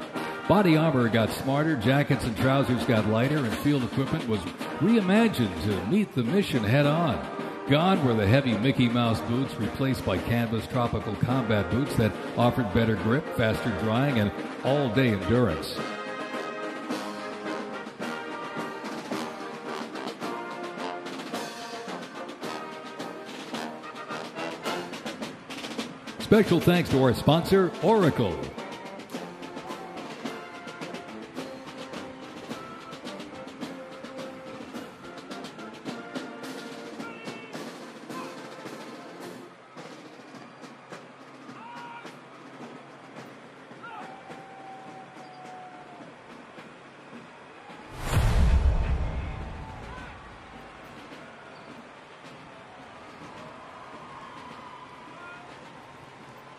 Body armor got smarter, jackets and trousers got lighter, and field equipment was reimagined to meet the mission head-on. Gone were the heavy Mickey Mouse boots, replaced by canvas tropical combat boots that offered better grip, faster drying, and all-day endurance. Special thanks to our sponsor, Oracle.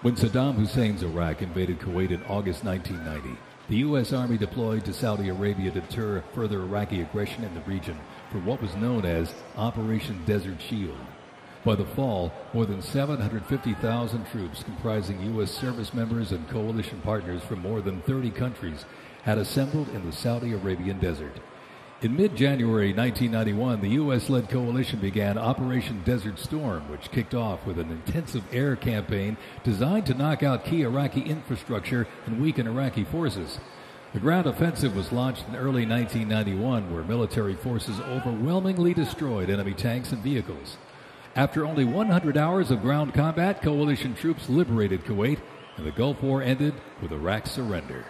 When Saddam Hussein's Iraq invaded Kuwait in August 1990, the U.S. Army deployed to Saudi Arabia to deter further Iraqi aggression in the region for what was known as Operation Desert Shield. By the fall, more than 750,000 troops comprising U.S. service members and coalition partners from more than 30 countries had assembled in the Saudi Arabian desert. In mid-January 1991, the U.S.-led coalition began Operation Desert Storm, which kicked off with an intensive air campaign designed to knock out key Iraqi infrastructure and weaken Iraqi forces. The ground offensive was launched in early 1991, where military forces overwhelmingly destroyed enemy tanks and vehicles. After only 100 hours of ground combat, coalition troops liberated Kuwait, and the Gulf War ended with Iraq's surrender.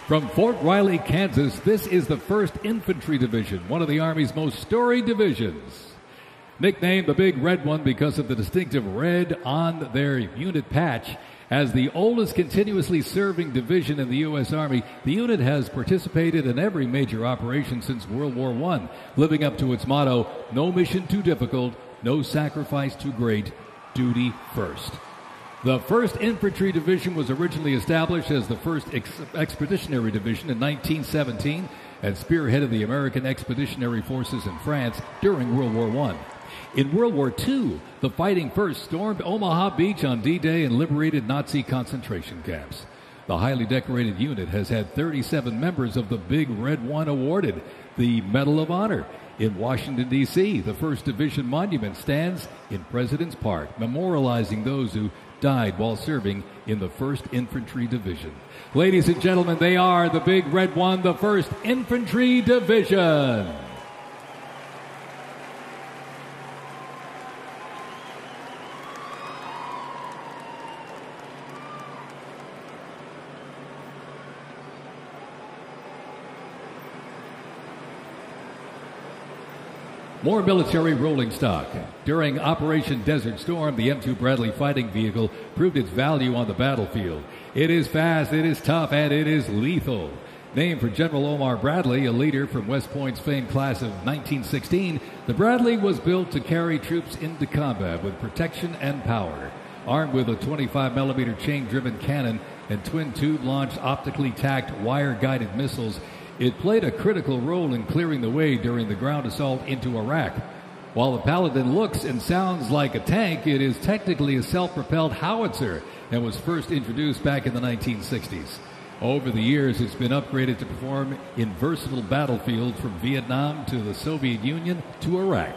From Fort Riley, Kansas, this is the 1st Infantry Division, one of the Army's most storied divisions. Nicknamed the Big Red One because of the distinctive red on their unit patch, as the oldest continuously serving division in the U.S. Army, the unit has participated in every major operation since World War I, living up to its motto, no mission too difficult, no sacrifice too great, duty first. The 1st Infantry Division was originally established as the 1st Expeditionary Division in 1917 and spearheaded the American Expeditionary Forces in France during World War I. In World War II, the Fighting First stormed Omaha Beach on D-Day and liberated Nazi concentration camps. The highly decorated unit has had 37 members of the Big Red One awarded the Medal of Honor. In Washington, D.C., the 1st Division Monument stands in President's Park, memorializing those who died while serving in the 1st Infantry Division. Ladies and gentlemen, they are the Big Red One, the 1st Infantry Division. More military rolling stock. During Operation Desert Storm, the M2 Bradley fighting vehicle proved its value on the battlefield. It is fast, it is tough, and it is lethal. Named for General Omar Bradley, a leader from West Point's famed class of 1916, the Bradley was built to carry troops into combat with protection and power. Armed with a 25mm chain-driven cannon and twin-tube launched optically tacked wire-guided missiles, it played a critical role in clearing the way during the ground assault into Iraq. While the Paladin looks and sounds like a tank, it is technically a self-propelled howitzer and was first introduced back in the 1960s. Over the years, it's been upgraded to perform in versatile battlefields from Vietnam to the Soviet Union to Iraq.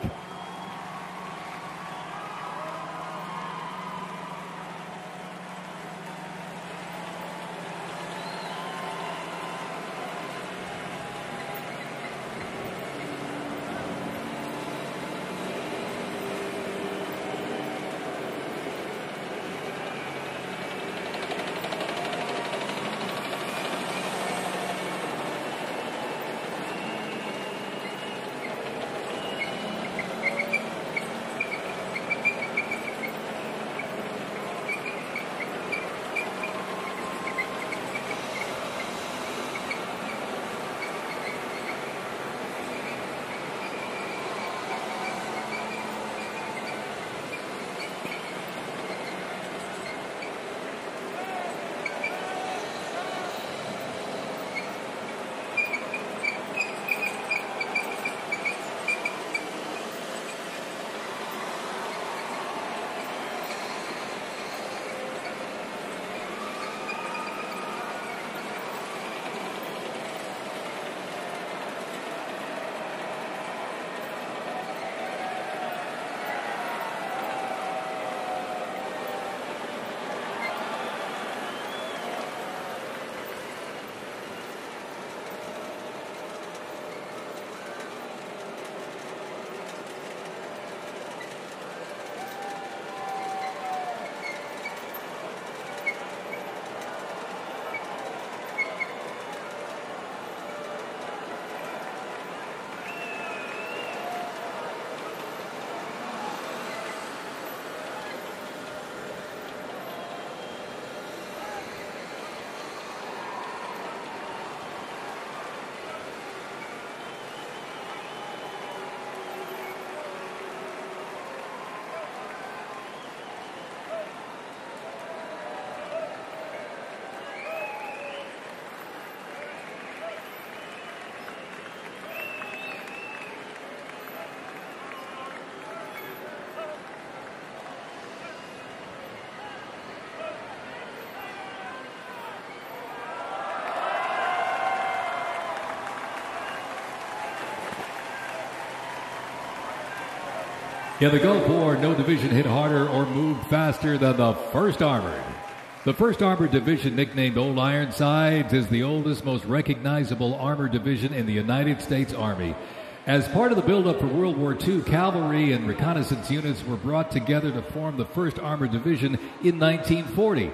In the Gulf War, no division hit harder or moved faster than the 1st Armored. The 1st Armored Division, nicknamed Old Ironsides, is the oldest, most recognizable armored division in the United States Army. As part of the buildup for World War II, cavalry and reconnaissance units were brought together to form the 1st Armored Division in 1940.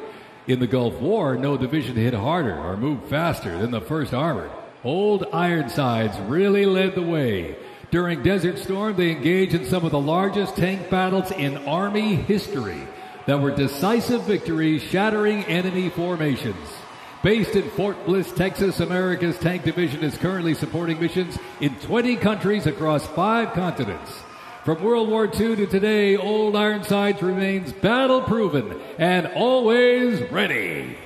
In the Gulf War, no division hit harder or moved faster than the 1st Armored. Old Ironsides really led the way. During Desert Storm, they engaged in some of the largest tank battles in Army history that were decisive victories, shattering enemy formations. Based in Fort Bliss, Texas, America's Tank Division is currently supporting missions in 20 countries across 5 continents. From World War II to today, Old Ironsides remains battle-proven and always ready.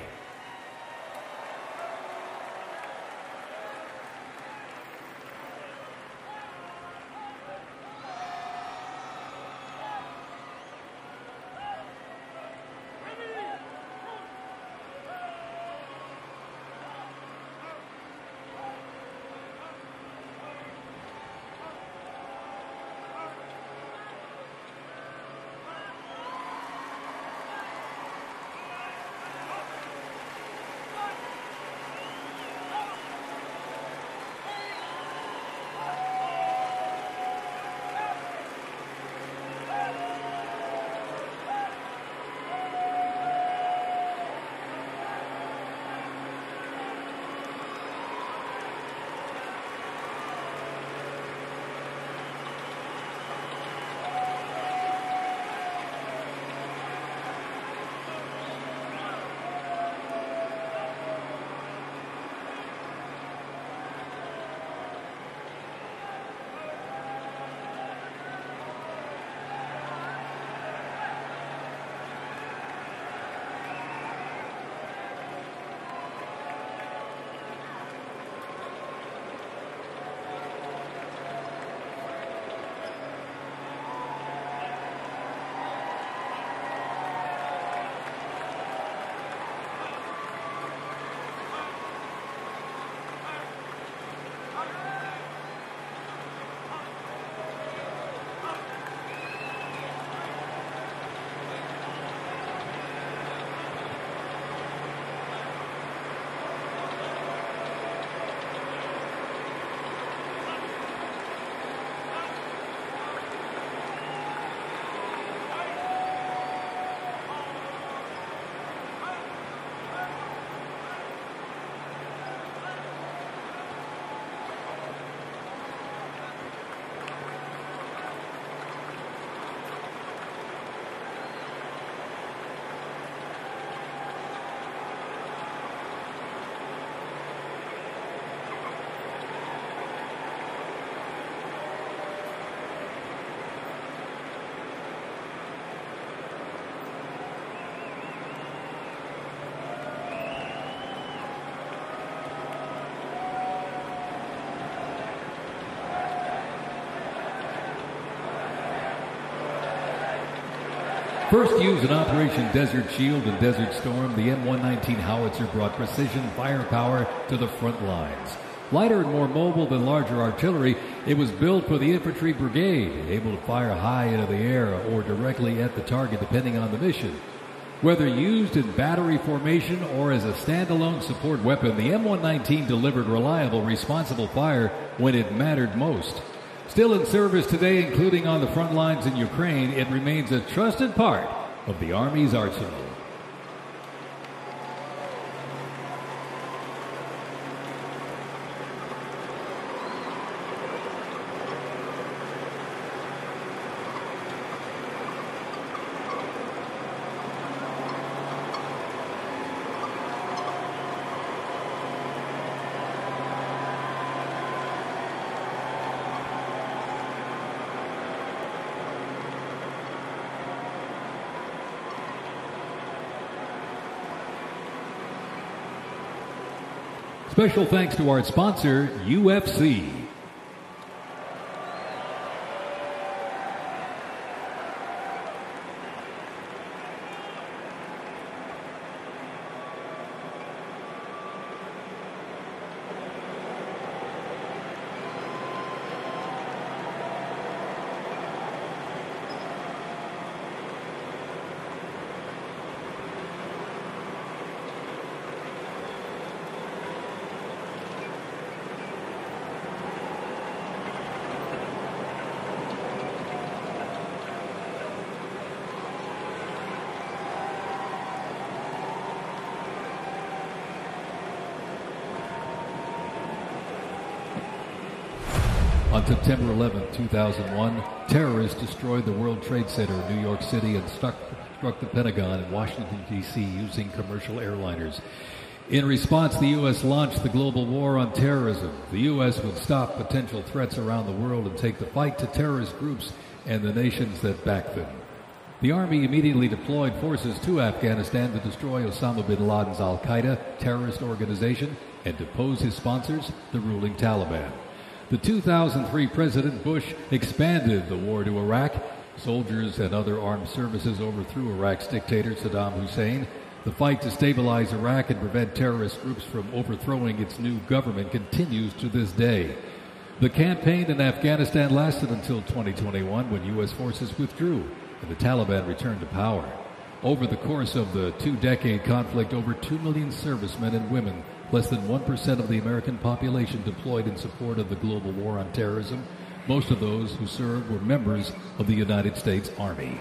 First used in Operation Desert Shield and Desert Storm, the M119 howitzer brought precision firepower to the front lines. Lighter and more mobile than larger artillery, it was built for the infantry brigade, able to fire high into the air or directly at the target depending on the mission. Whether used in battery formation or as a standalone support weapon, the M119 delivered reliable, responsible fire when it mattered most. Still in service today, including on the front lines in Ukraine, it remains a trusted part of the Army's arsenal. Special thanks to our sponsor, UFC. On September 11, 2001, terrorists destroyed the World Trade Center in New York City and struck the Pentagon in Washington, D.C. using commercial airliners. In response, the U.S. launched the global war on terrorism. The U.S. would stop potential threats around the world and take the fight to terrorist groups and the nations that back them. The Army immediately deployed forces to Afghanistan to destroy Osama bin Laden's al-Qaeda terrorist organization and depose his sponsors, the ruling Taliban. The 2003 President Bush expanded the war to Iraq. Soldiers and other armed services overthrew Iraq's dictator Saddam Hussein. The fight to stabilize Iraq and prevent terrorist groups from overthrowing its new government continues to this day. The campaign in Afghanistan lasted until 2021 when U.S. forces withdrew and the Taliban returned to power. Over the course of the two-decade conflict, over 2 million servicemen and women, less than 1% of the American population, deployed in support of the global war on terrorism. Most of those who served were members of the United States Army.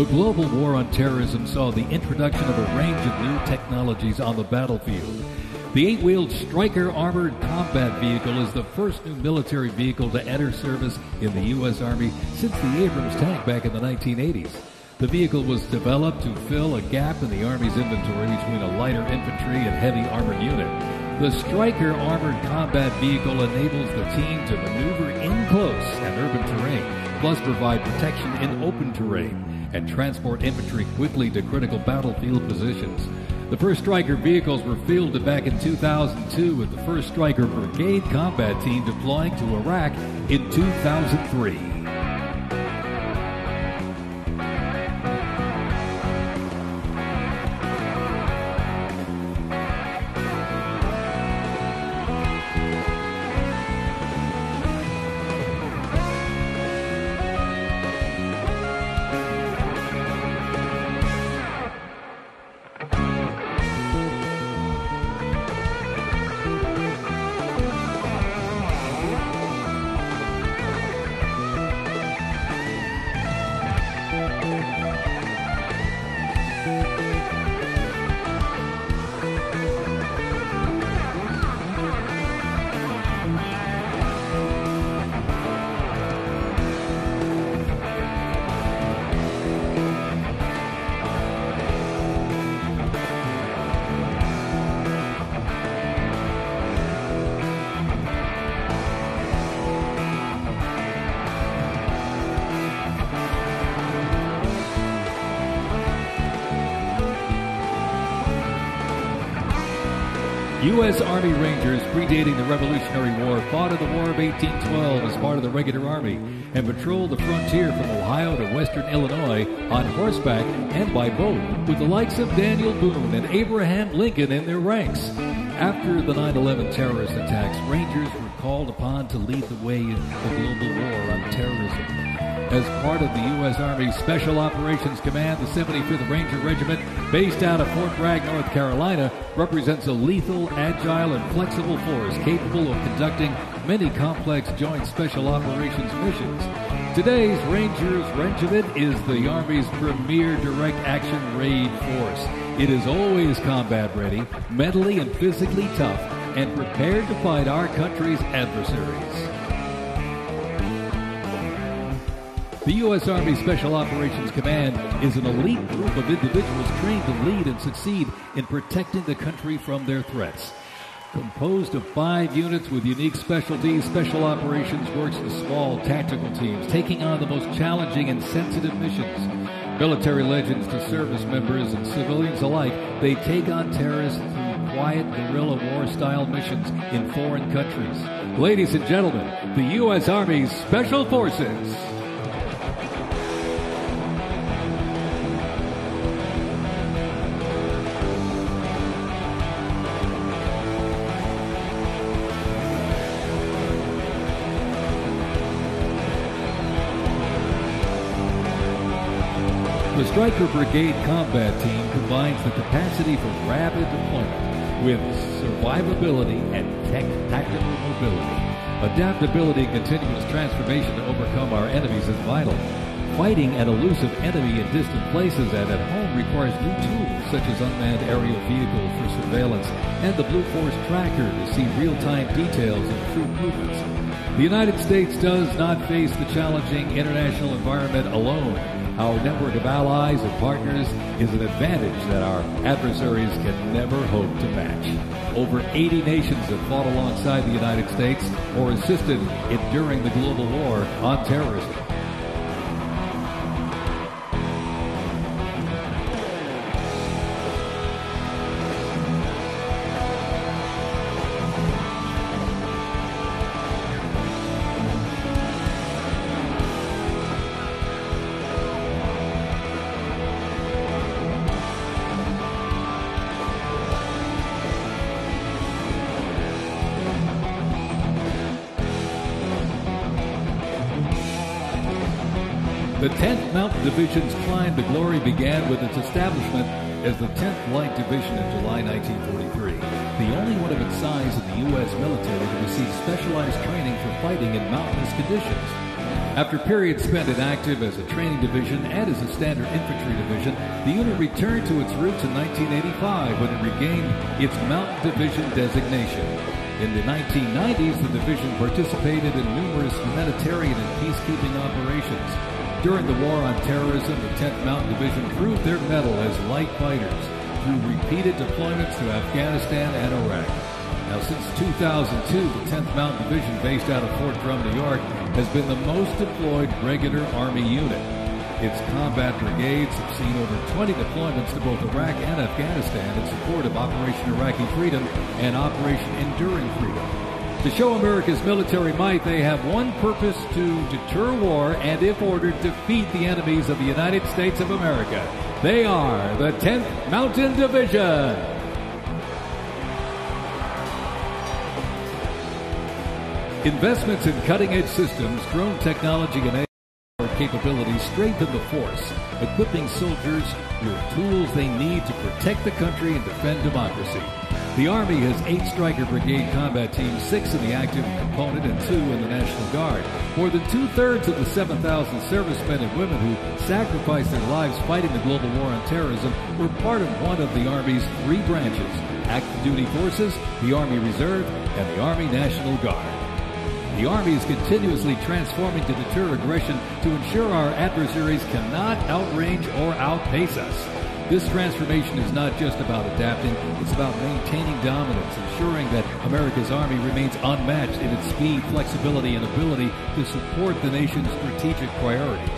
The global war on terrorism saw the introduction of a range of new technologies on the battlefield. The 8-wheeled Stryker Armored Combat Vehicle is the first new military vehicle to enter service in the U.S. Army since the Abrams tank back in the 1980s. The vehicle was developed to fill a gap in the Army's inventory between a lighter infantry and heavy armored unit. The Stryker Armored Combat Vehicle enables the team to maneuver in close and urban terrain, plus provide protection in open terrain and transport infantry quickly to critical battlefield positions. The first Stryker vehicles were fielded back in 2002 with the first Stryker Brigade combat team deploying to Iraq in 2003. U.S. Army Rangers, predating the Revolutionary War, fought in the War of 1812 as part of the regular Army and patrolled the frontier from Ohio to western Illinois on horseback and by boat, with the likes of Daniel Boone and Abraham Lincoln in their ranks. After the 9/11 terrorist attacks, Rangers were called upon to lead the way in the global war on terrorism. As part of the U.S. Army Special Operations Command, the 75th Ranger Regiment, based out of Fort Bragg, North Carolina, represents a lethal, agile, and flexible force capable of conducting many complex joint special operations missions. Today's Rangers Regiment is the Army's premier direct action raid force. It is always combat ready, mentally and physically tough, and prepared to fight our country's adversaries. The U.S. Army Special Operations Command is an elite group of individuals trained to lead and succeed in protecting the country from their threats. Composed of 5 units with unique specialties, Special Operations works with small tactical teams, taking on the most challenging and sensitive missions. Military legends to service members and civilians alike, they take on terrorists through quiet guerrilla war-style missions in foreign countries. Ladies and gentlemen, the U.S. Army's Special Forces. The Stryker Brigade Combat Team combines the capacity for rapid deployment with survivability and tactical mobility. Adaptability and continuous transformation to overcome our enemies is vital. Fighting an elusive enemy in distant places and at home requires new tools such as unmanned aerial vehicles for surveillance and the Blue Force Tracker to see real-time details of troop movements. The United States does not face the challenging international environment alone. Our network of allies and partners is an advantage that our adversaries can never hope to match. Over 80 nations have fought alongside the United States or assisted in during the global war on terrorism. The 10th Mountain Division's climb to glory began with its establishment as the 10th Light Division in July 1943, the only one of its size in the U.S. military to receive specialized training for fighting in mountainous conditions. After periods spent inactive as a training division and as a standard infantry division, the unit returned to its roots in 1985 when it regained its Mountain Division designation. In the 1990s, the division participated in numerous humanitarian and peacekeeping operations. During the War on Terrorism, the 10th Mountain Division proved their mettle as light fighters through repeated deployments to Afghanistan and Iraq. Now, since 2002, the 10th Mountain Division, based out of Fort Drum, New York, has been the most deployed regular Army unit. Its combat brigades have seen over 20 deployments to both Iraq and Afghanistan in support of Operation Iraqi Freedom and Operation Enduring Freedom. To show America's military might, they have one purpose: to deter war and, if ordered, defeat the enemies of the United States of America. They are the 10th Mountain Division. Investments in cutting-edge systems, drone technology, and AI capabilities strengthen the force, equipping soldiers with tools they need to protect the country and defend democracy. The Army has 8 Stryker Brigade combat teams, 6 in the active component and 2 in the National Guard. More than 2/3 of the 7,000 servicemen and women who sacrificed their lives fighting the global war on terrorism were part of one of the Army's 3 branches: active duty forces, the Army Reserve, and the Army National Guard. The Army is continuously transforming to deter aggression to ensure our adversaries cannot outrange or outpace us. This transformation is not just about adapting, it's about maintaining dominance, ensuring that America's Army remains unmatched in its speed, flexibility, and ability to support the nation's strategic priorities.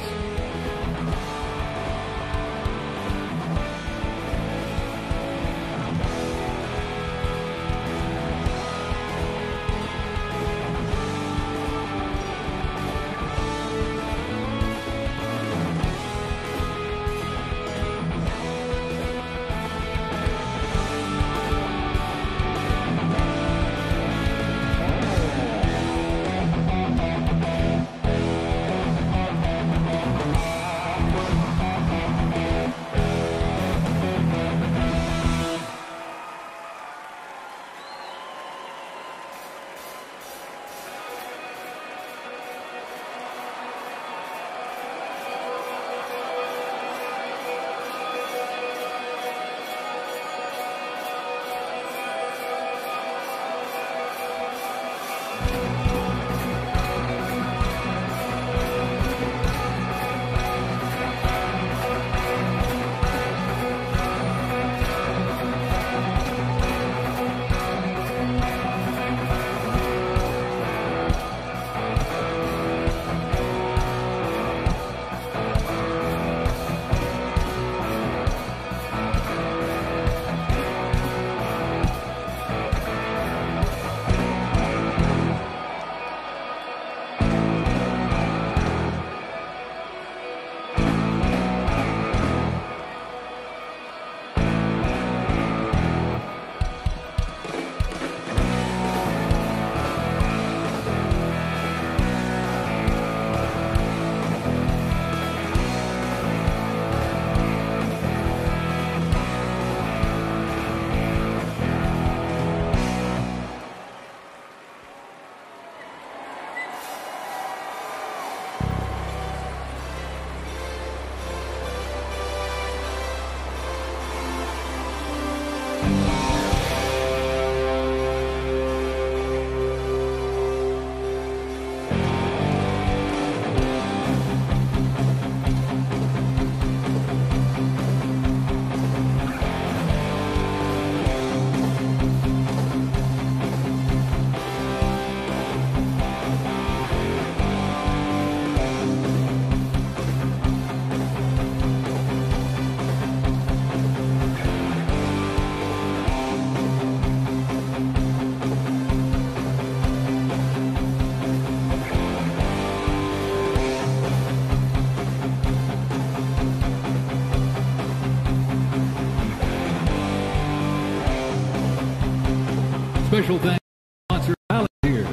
Special thanks to sponsor Alan here.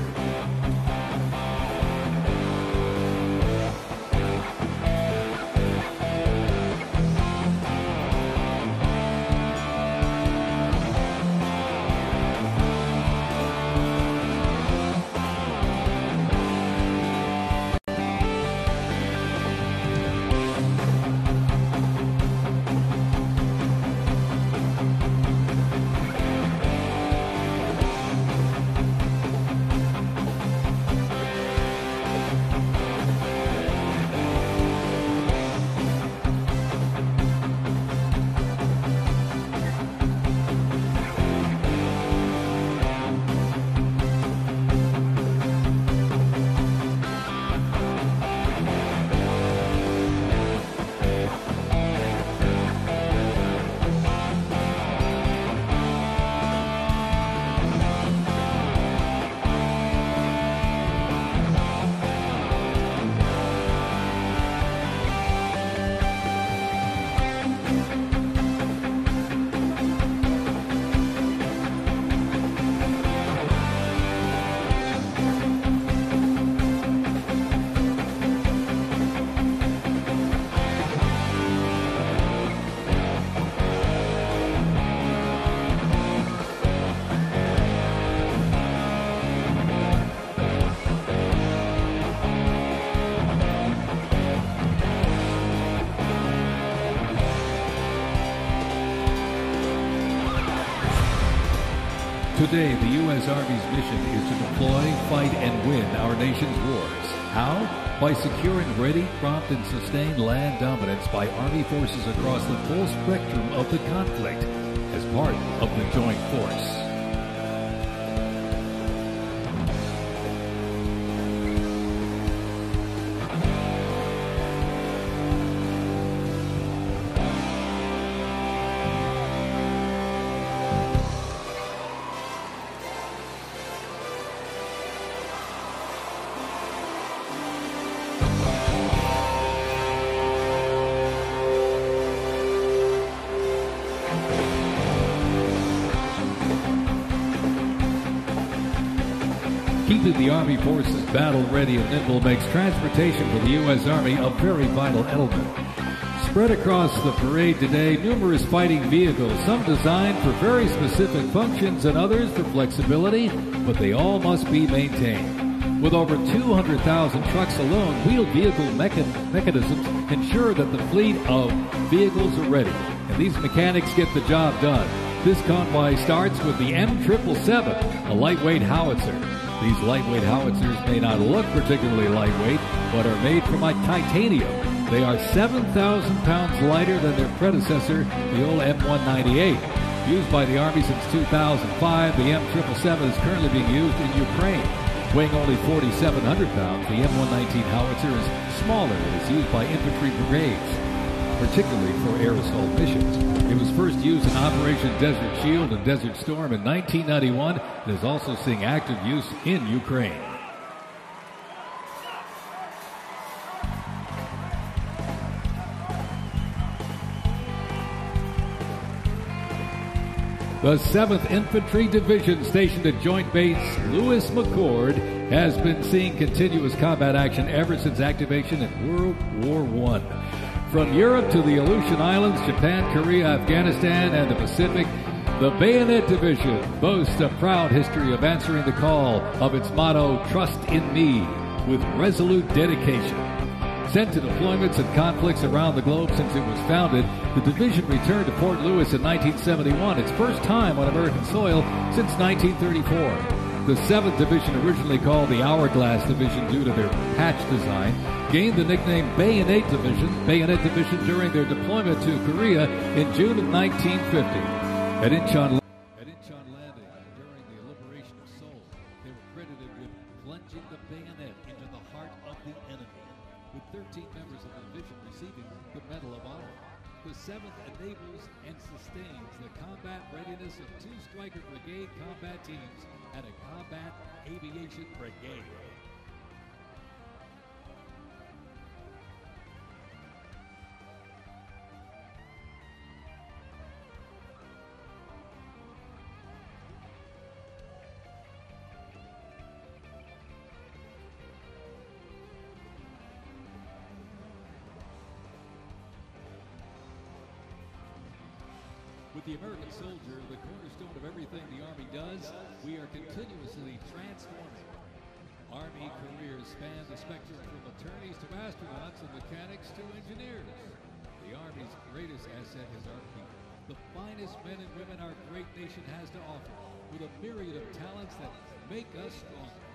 Today, the U.S. Army's mission is to deploy, fight, and win our nation's wars. How? By securing ready, prompt, and sustained land dominance by Army forces across the full spectrum of the conflict as part of the Joint Force. Keeping the Army forces battle-ready and nimble makes transportation for the U.S. Army a very vital element. Spread across the parade today, numerous fighting vehicles, some designed for very specific functions and others for flexibility, but they all must be maintained. With over 200,000 trucks alone, wheeled vehicle mechanisms ensure that the fleet of vehicles are ready, and these mechanics get the job done. This convoy starts with the M777, a lightweight howitzer. These lightweight howitzers may not look particularly lightweight, but are made from titanium. They are 7,000 pounds lighter than their predecessor, the old M198. Used by the Army since 2005, the M777 is currently being used in Ukraine. Weighing only 4,700 pounds, the M119 howitzer is smaller and is used by infantry brigades, particularly for air assault missions. It was first used in Operation Desert Shield and Desert Storm in 1991 and is also seeing active use in Ukraine. The 7th Infantry Division, stationed at Joint Base Lewis McChord, has been seeing continuous combat action ever since activation in World War I. From Europe to the Aleutian Islands, Japan, Korea, Afghanistan, and the Pacific, the Bayonet Division boasts a proud history of answering the call of its motto, "Trust in me," with resolute dedication. Sent to deployments and conflicts around the globe since it was founded, the division returned to Port Louis in 1971, its first time on American soil since 1934. The 7th Division, originally called the Hourglass Division due to their patch design, gained the nickname Bayonet Division during their deployment to Korea in June of 1950. At Incheon Landing during the liberation of Seoul, they were credited with plunging the bayonet into the heart of the enemy, with 13 members of the division receiving the Medal of Honor. The 7th enables and sustains the combat readiness of 2 Stryker Brigade combat teams and a combat aviation brigade. With the American soldier, the cornerstone of everything the Army does, we are continuously transforming. Army careers span the spectrum from attorneys to astronauts and mechanics to engineers. The Army's greatest asset is our people, the finest men and women our great nation has to offer, with a myriad of talents that make us stronger.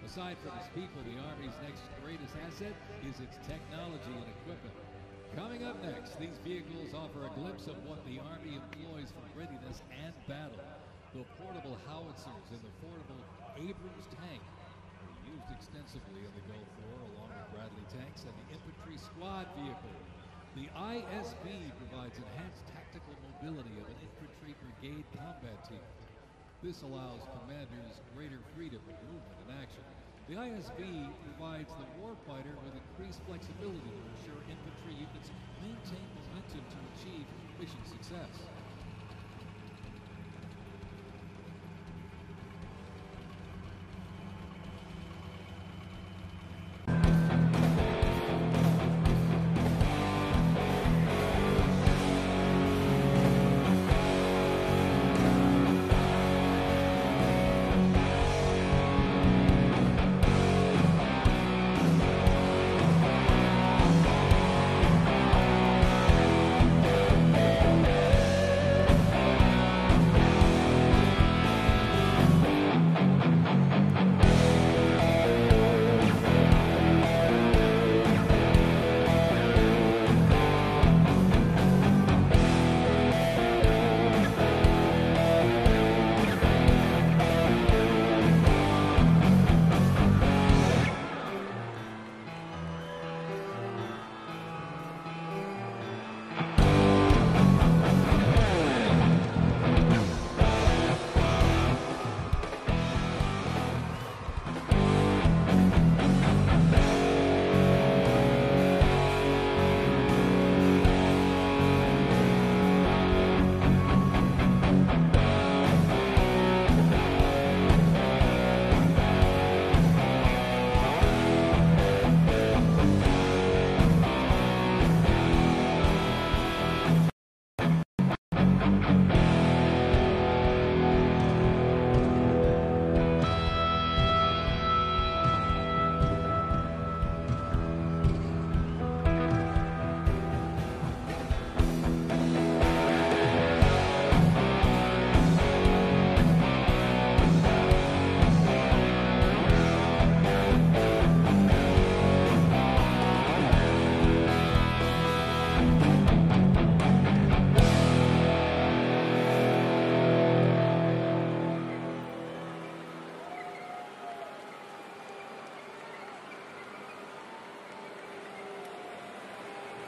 Aside from its people, the Army's next greatest asset is its technology and equipment. Coming up next, these vehicles offer a glimpse of what the Army employs for readiness and battle. The portable howitzers and the portable Abrams tank were used extensively in the Gulf War, along with Bradley tanks and the infantry squad vehicle. The ISB provides enhanced tactical mobility of an infantry brigade combat team. This allows commanders greater freedom of movement and action. The ISB provides the warfighter with increased flexibility to ensure infantry units maintain momentum to achieve mission success.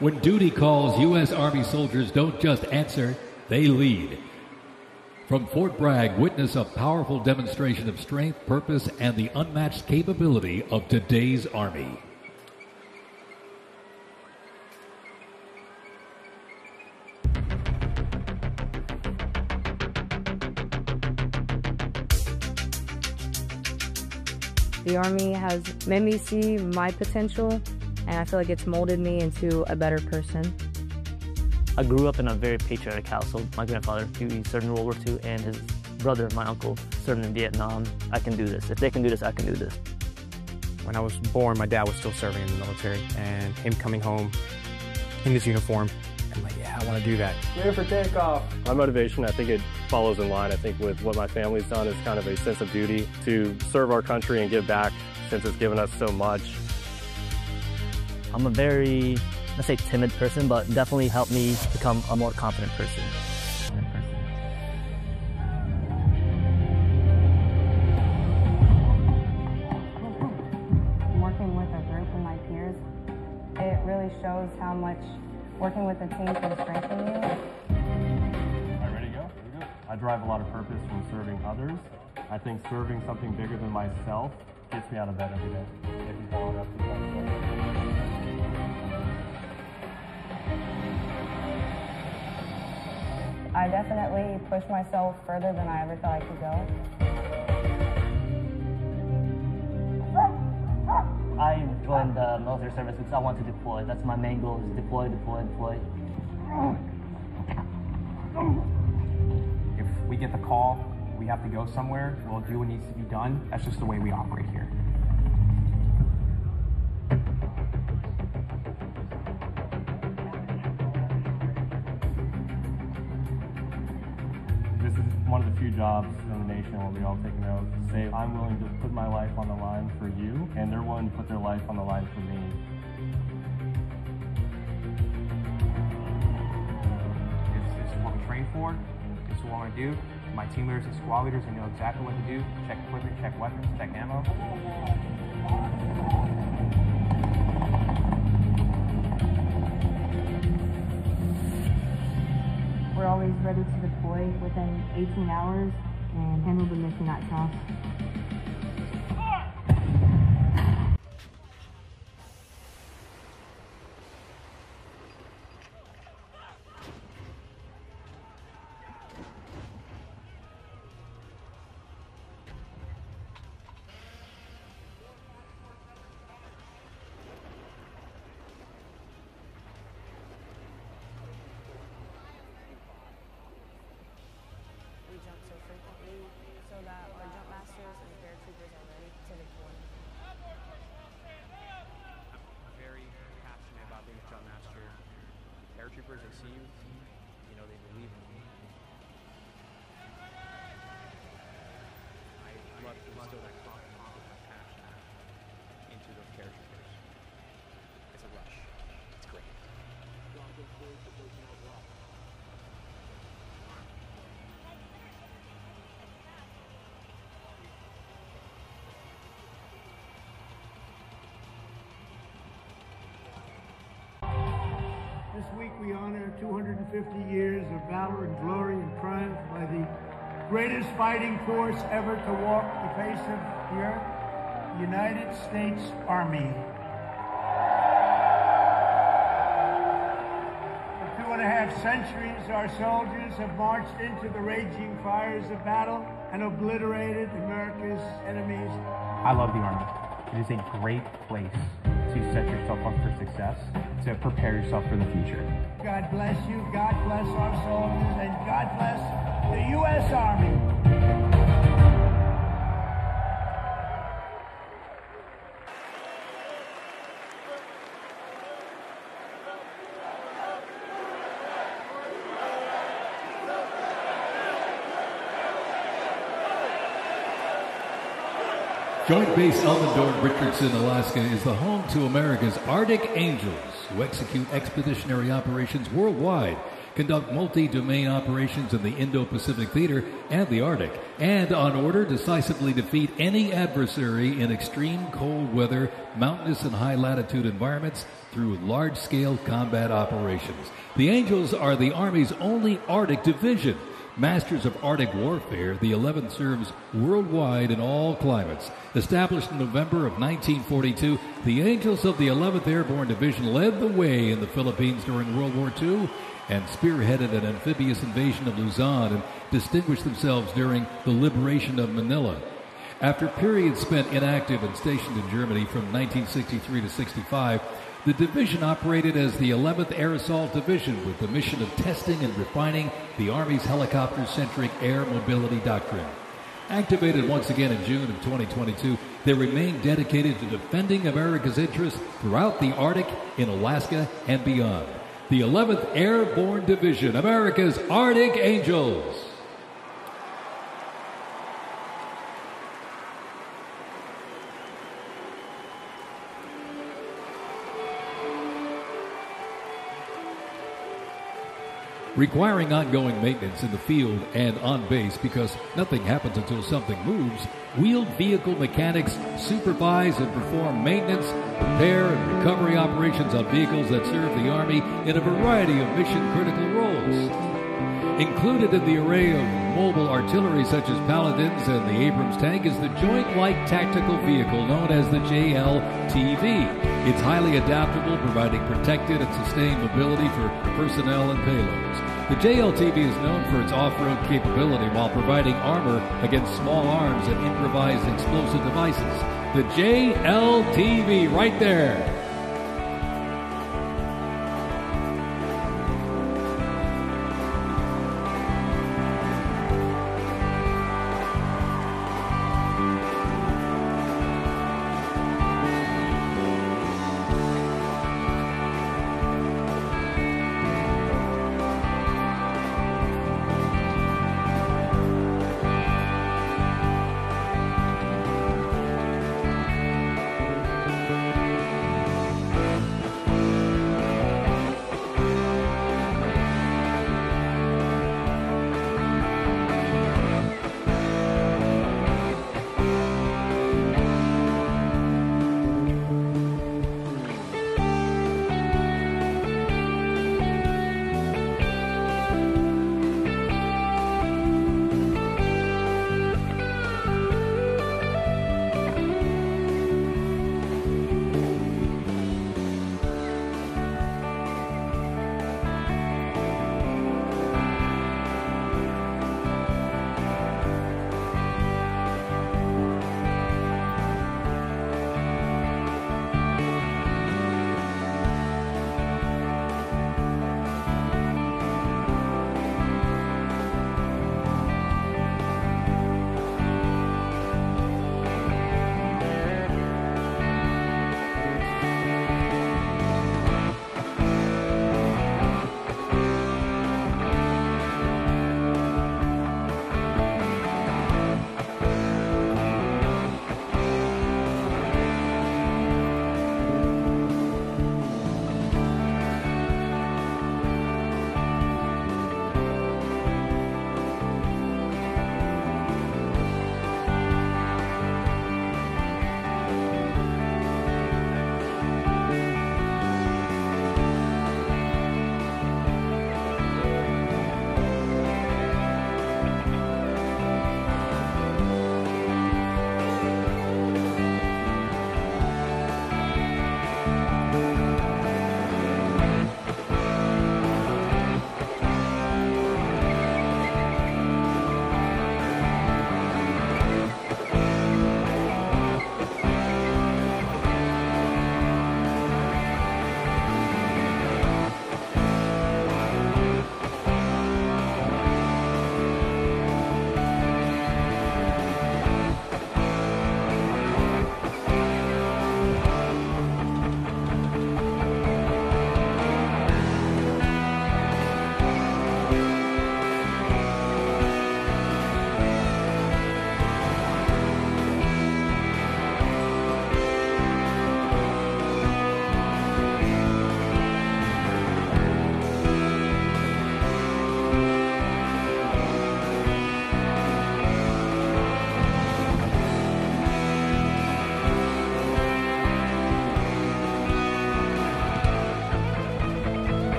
When duty calls, U.S. Army soldiers don't just answer, they lead. From Fort Bragg, witness a powerful demonstration of strength, purpose, and the unmatched capability of today's Army. The Army has made me see my potential, and I feel like it's molded me into a better person. I grew up in a very patriotic household. My grandfather, he served in World War II, and his brother, my uncle, served in Vietnam. I can do this. If they can do this, I can do this. When I was born, my dad was still serving in the military, and him coming home in his uniform, I'm like, yeah, I want to do that. Clear for takeoff. My motivation, I think it follows in line, I think, with what my family's done is kind of a sense of duty to serve our country and give back since it's given us so much. I'm a very, let's say, timid person, but definitely helped me become a more confident person. Working with a group of my peers, it really shows how much working with a team can strengthen you. All right, ready to go? Here we go. I derive a lot of purpose from serving others. I think serving something bigger than myself gets me out of bed every day. If you follow it up, I definitely pushed myself further than I ever thought I could go. I joined the military service because I want to deploy. That's my main goal, is deploy, deploy, deploy. If we get the call, we have to go somewhere, we'll do what needs to be done. That's just the way we operate here. This is one of the few jobs in the nation where we all take an oath to say, I'm willing to put my life on the line for you, and they're willing to put their life on the line for me. This is what we train for. This is what I want to do. My team leaders and squad leaders, they know exactly what to do. Check equipment, check weapons, check ammo. We're always ready to deploy within 18 hours and handle the mission at task. Paratroopers, they see you, you know, they believe in you. I love to instill that confidence, that passion into those paratroopers. It's a rush. It's great. This week we honor 250 years of valor and glory and triumph by the greatest fighting force ever to walk the face of the earth, the United States Army. For 2.5 centuries, our soldiers have marched into the raging fires of battle and obliterated America's enemies. I love the Army. It is a great place to set yourself up for success, to prepare yourself for the future. God bless you, God bless our soldiers, and God bless the U.S. Army. Joint Base Elmendorf, Richardson, Alaska is the home to America's Arctic Angels, who execute expeditionary operations worldwide conduct multi-domain operations in the Indo-Pacific theater and the Arctic, and on order decisively defeat any adversary in extreme cold weather, mountainous and high-latitude environments through large-scale combat operations. The Angels are the Army's only Arctic division. Masters of Arctic warfare, the 11th serves worldwide in all climates. Established in November of 1942, the Angels of the 11th Airborne Division led the way in the Philippines during World War II and spearheaded an amphibious invasion of Luzon and distinguished themselves during the liberation of Manila. After periods spent inactive and stationed in Germany from 1963 to 65, the division operated as the 11th Air Assault Division with the mission of testing and refining the Army's helicopter-centric air mobility doctrine. Activated once again in June of 2022, they remain dedicated to defending America's interests throughout the Arctic, in Alaska, and beyond. The 11th Airborne Division, America's Arctic Angels. Requiring ongoing maintenance in the field and on base because nothing happens until something moves, wheeled vehicle mechanics supervise and perform maintenance, repair, and recovery operations on vehicles that serve the Army in a variety of mission-critical roles. Included in the array of mobile artillery such as Paladins and the Abrams tank is the Joint Light Tactical Vehicle known as the JLTV. It's highly adaptable, providing protected and sustained mobility for personnel and payloads. The JLTV is known for its off-road capability while providing armor against small arms and improvised explosive devices. The JLTV right there.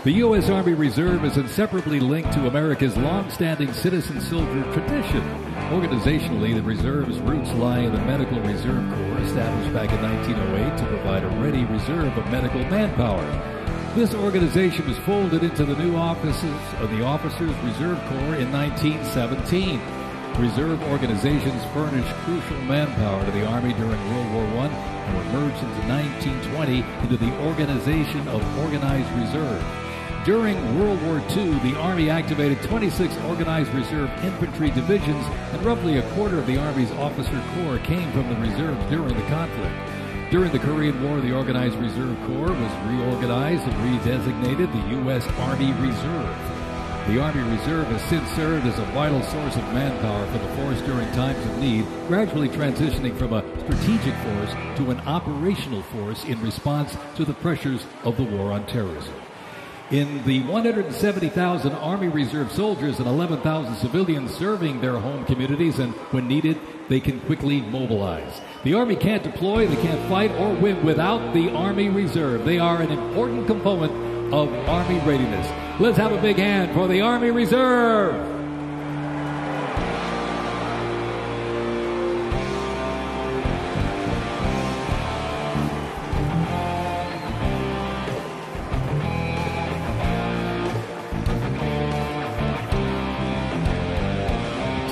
The U.S. Army Reserve is inseparably linked to America's long-standing citizen soldier tradition. Organizationally, the Reserve's roots lie in the Medical Reserve Corps, established back in 1908 to provide a ready reserve of medical manpower. This organization was folded into the new offices of the Officers Reserve Corps in 1917. Reserve organizations furnished crucial manpower to the Army during World War I and were merged into 1920 into the Organization of Organized Reserve. During World War II, the Army activated 26 Organized Reserve infantry divisions, and roughly a quarter of the Army's officer corps came from the reserves during the conflict. During the Korean War, the Organized Reserve Corps was reorganized and redesignated the U.S. Army Reserve. The Army Reserve has since served as a vital source of manpower for the force during times of need, gradually transitioning from a strategic force to an operational force in response to the pressures of the war on terrorism. In the 170,000 Army Reserve soldiers and 11,000 civilians serving their home communities, and when needed, they can quickly mobilize. The Army can't deploy, they can't fight or win without the Army Reserve. They are an important component of Army readiness. Let's have a big hand for the Army Reserve.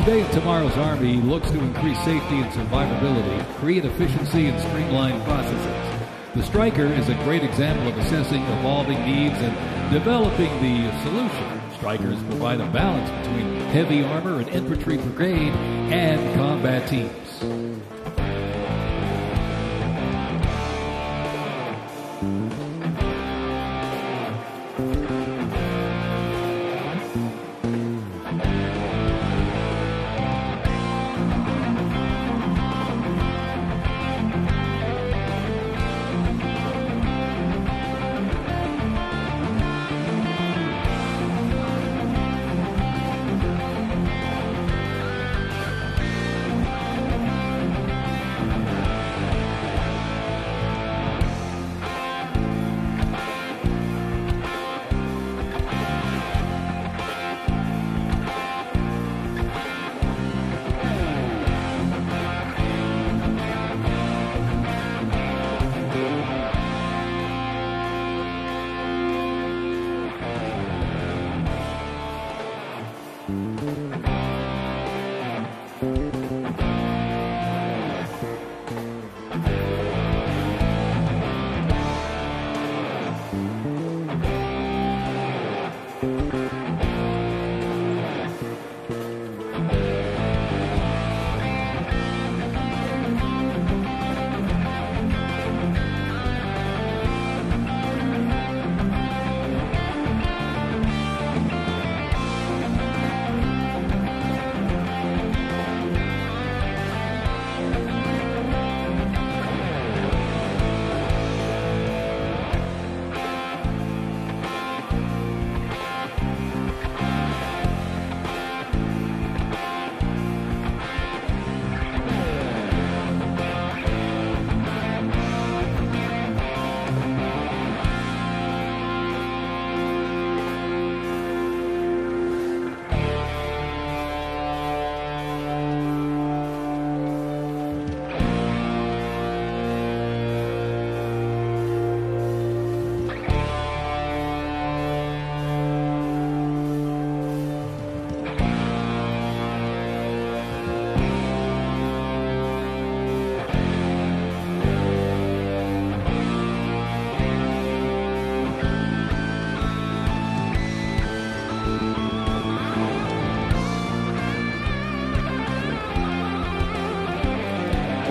Today and tomorrow's Army looks to increase safety and survivability, create efficiency, and streamline processes. The Stryker is a great example of assessing evolving needs and developing the solution. Strykers provide a balance between heavy armor and infantry brigade and combat teams.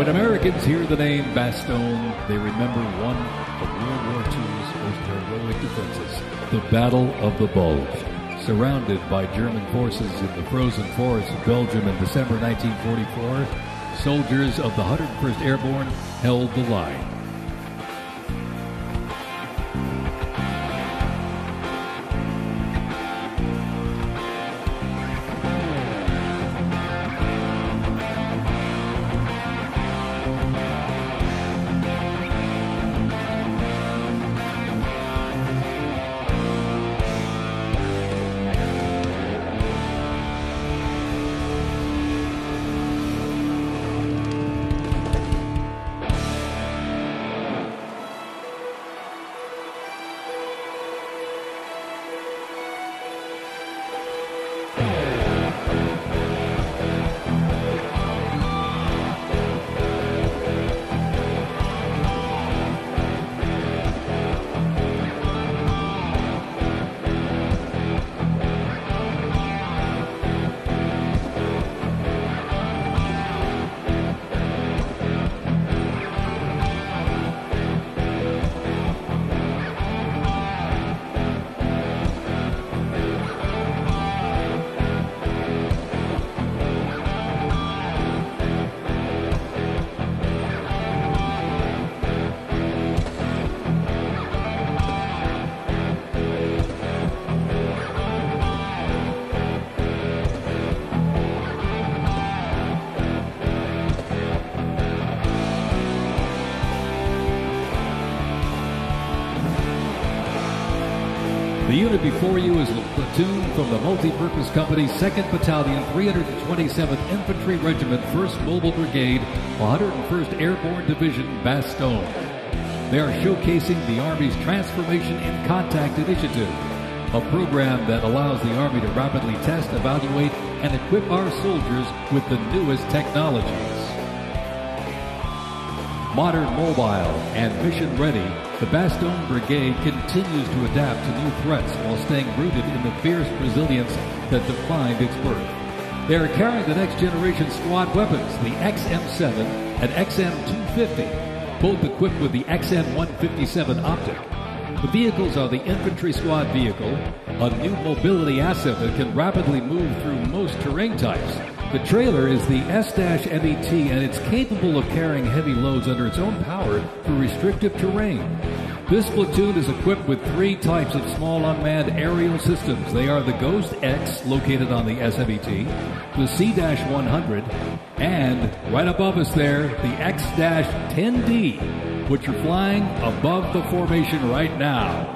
When Americans hear the name Bastogne, they remember one of World War II's most heroic defenses, the Battle of the Bulge. Surrounded by German forces in the frozen forests of Belgium in December 1944, soldiers of the 101st Airborne held the line. The unit before you is a platoon from the multi-purpose company's 2nd Battalion, 327th Infantry Regiment, 1st Mobile Brigade, 101st Airborne Division, Bastogne. They are showcasing the Army's Transformation in Contact Initiative, a program that allows the Army to rapidly test, evaluate, and equip our soldiers with the newest technologies. Modern, mobile, and mission-ready, the Bastogne Brigade continues to adapt to new threats while staying rooted in the fierce resilience that defined its birth. They are carrying the next-generation squad weapons, the XM7 and XM250, both equipped with the XM157 optic. The vehicles are the infantry squad vehicle, a new mobility asset that can rapidly move through most terrain types. The trailer is the S-MET, and it's capable of carrying heavy loads under its own power through restrictive terrain. This platoon is equipped with 3 types of small unmanned aerial systems. They are the Ghost X, located on the S-MET, the C-100, and right above us there, the X-10D, which are flying above the formation right now.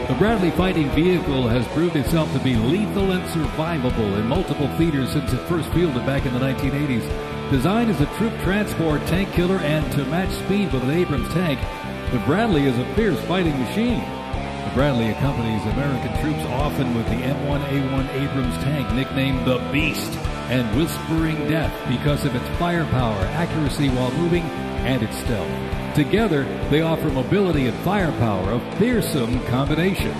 The Bradley fighting vehicle has proved itself to be lethal and survivable in multiple theaters since it first fielded back in the 1980s. Designed as a troop transport, tank killer, and to match speed with an Abrams tank, the Bradley is a fierce fighting machine. The Bradley accompanies American troops often with the M1A1 Abrams tank, nicknamed the Beast and Whispering Death because of its firepower, accuracy while moving, and its stealth. Together, they offer mobility and firepower, a fearsome combination.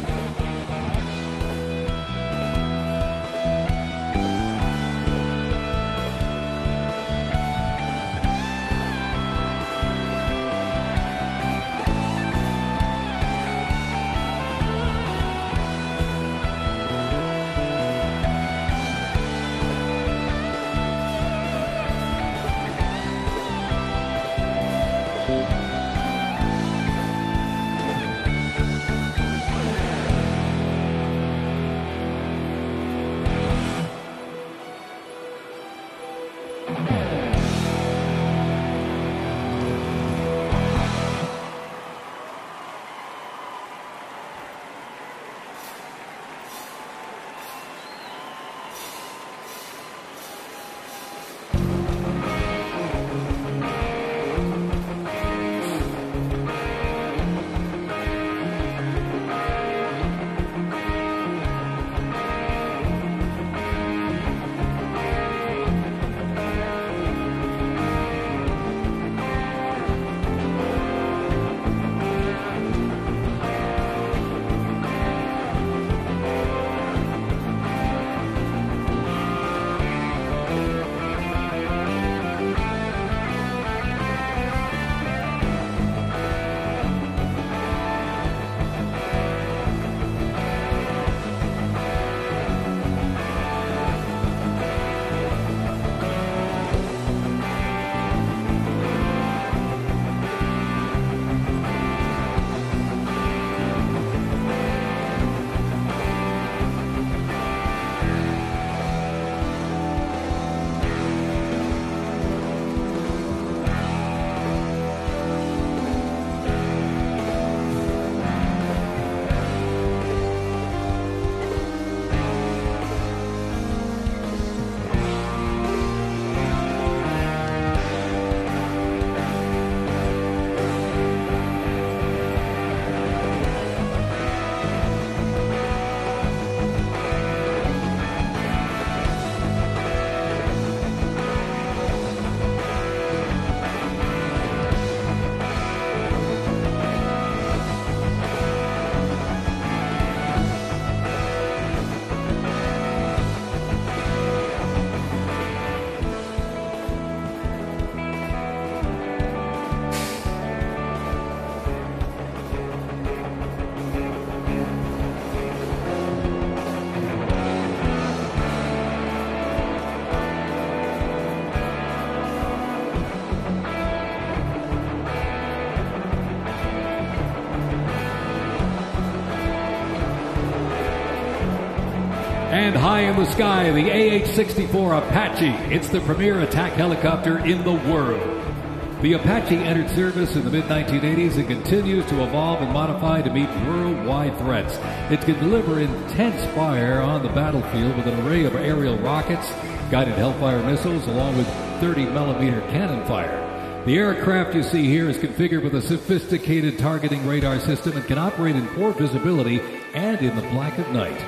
And high in the sky, the AH-64 Apache. It's the premier attack helicopter in the world. The Apache entered service in the mid-1980s and continues to evolve and modify to meet worldwide threats. It can deliver intense fire on the battlefield with an array of aerial rockets, guided Hellfire missiles, along with 30-millimeter cannon fire. The aircraft you see here is configured with a sophisticated targeting radar system and can operate in poor visibility and in the black of night.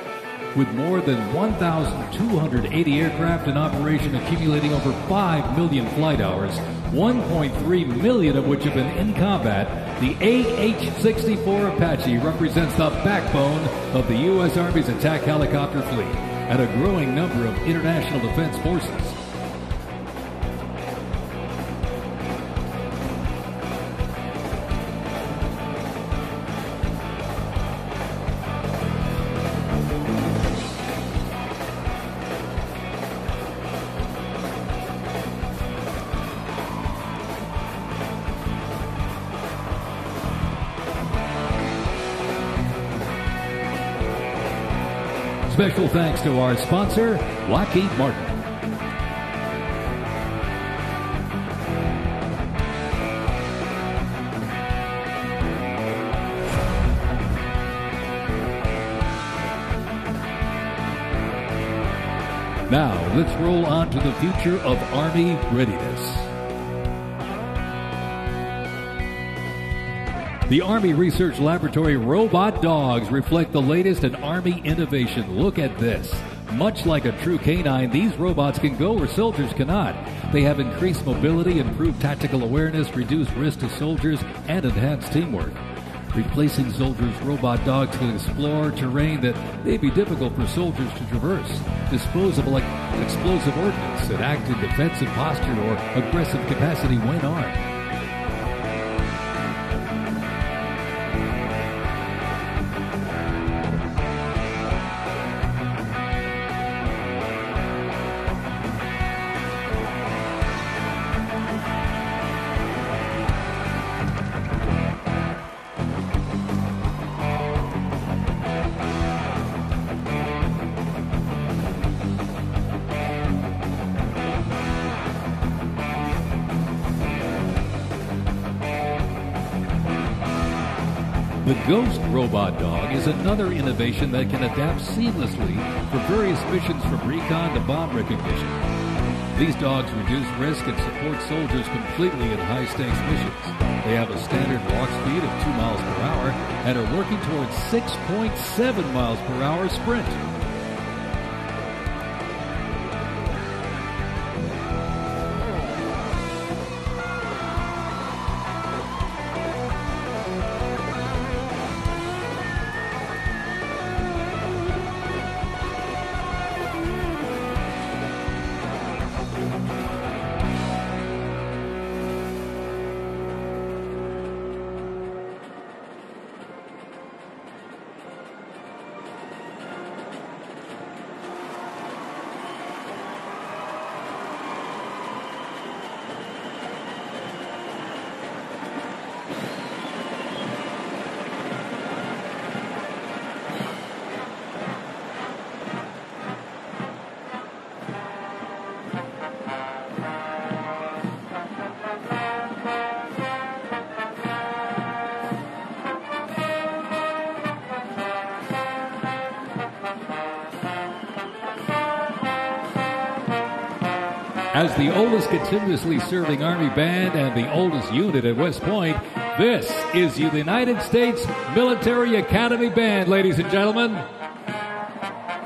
With more than 1,280 aircraft in operation accumulating over 5 million flight hours, 1.3 million of which have been in combat, the AH-64 Apache represents the backbone of the U.S. Army's attack helicopter fleet and a growing number of international defense forces. Special thanks to our sponsor, Lockheed Martin. Now, let's roll on to the future of Army readiness. The Army Research Laboratory robot dogs reflect the latest in Army innovation. Look at this. Much like a true canine, these robots can go where soldiers cannot. They have increased mobility, improved tactical awareness, reduced risk to soldiers, and enhanced teamwork. Replacing soldiers, robot dogs can explore terrain that may be difficult for soldiers to traverse. Disposable explosive ordnance that act in defensive posture or aggressive capacity when armed. The Ghost Robot Dog is another innovation that can adapt seamlessly for various missions from recon to bomb recognition. These dogs reduce risk and support soldiers completely in high-stakes missions. They have a standard walk speed of 2 miles per hour and are working towards 6.7 miles per hour sprint. As the oldest continuously serving Army band and the oldest unit at West Point, this is the United States Military Academy Band, ladies and gentlemen.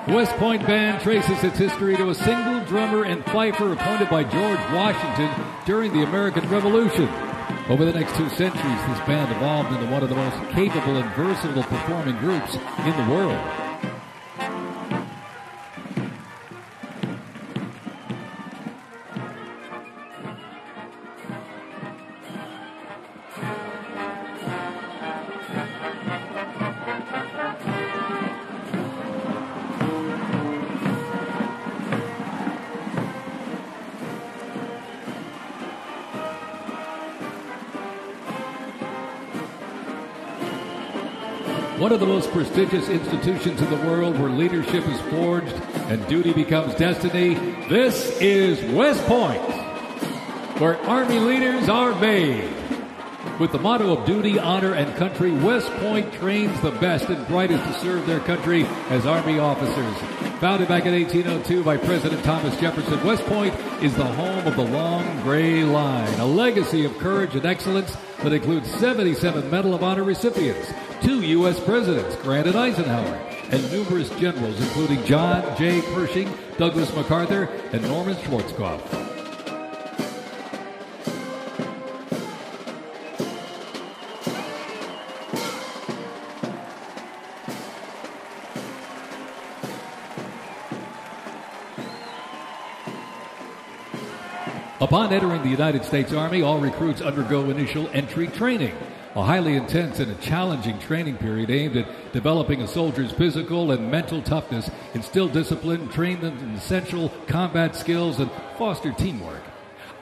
The West Point Band traces its history to a single drummer and fifer appointed by George Washington during the American Revolution. Over the next 2 centuries, this band evolved into one of the most capable and versatile performing groups in the world. one of the most prestigious institutions in the world where leadership is forged and duty becomes destiny. This is West Point, where Army leaders are made. With the motto of duty, honor, and country, West Point trains the best and brightest to serve their country as Army officers. Founded back in 1802 by President Thomas Jefferson, West Point is the home of the Long Gray Line, a legacy of courage and excellence that includes 77 Medal of Honor recipients, 2 U.S. presidents, Grant and Eisenhower, and numerous generals, including John J. Pershing, Douglas MacArthur, and Norman Schwarzkopf. Upon entering the United States Army, all recruits undergo initial entry training, a highly intense and a challenging training period aimed at developing a soldier's physical and mental toughness, instill discipline, train them in essential combat skills, and foster teamwork.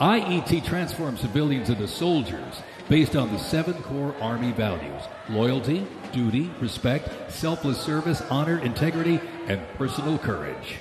IET transforms civilians into soldiers based on the 7 core Army values: loyalty, duty, respect, selfless service, honor, integrity, and personal courage.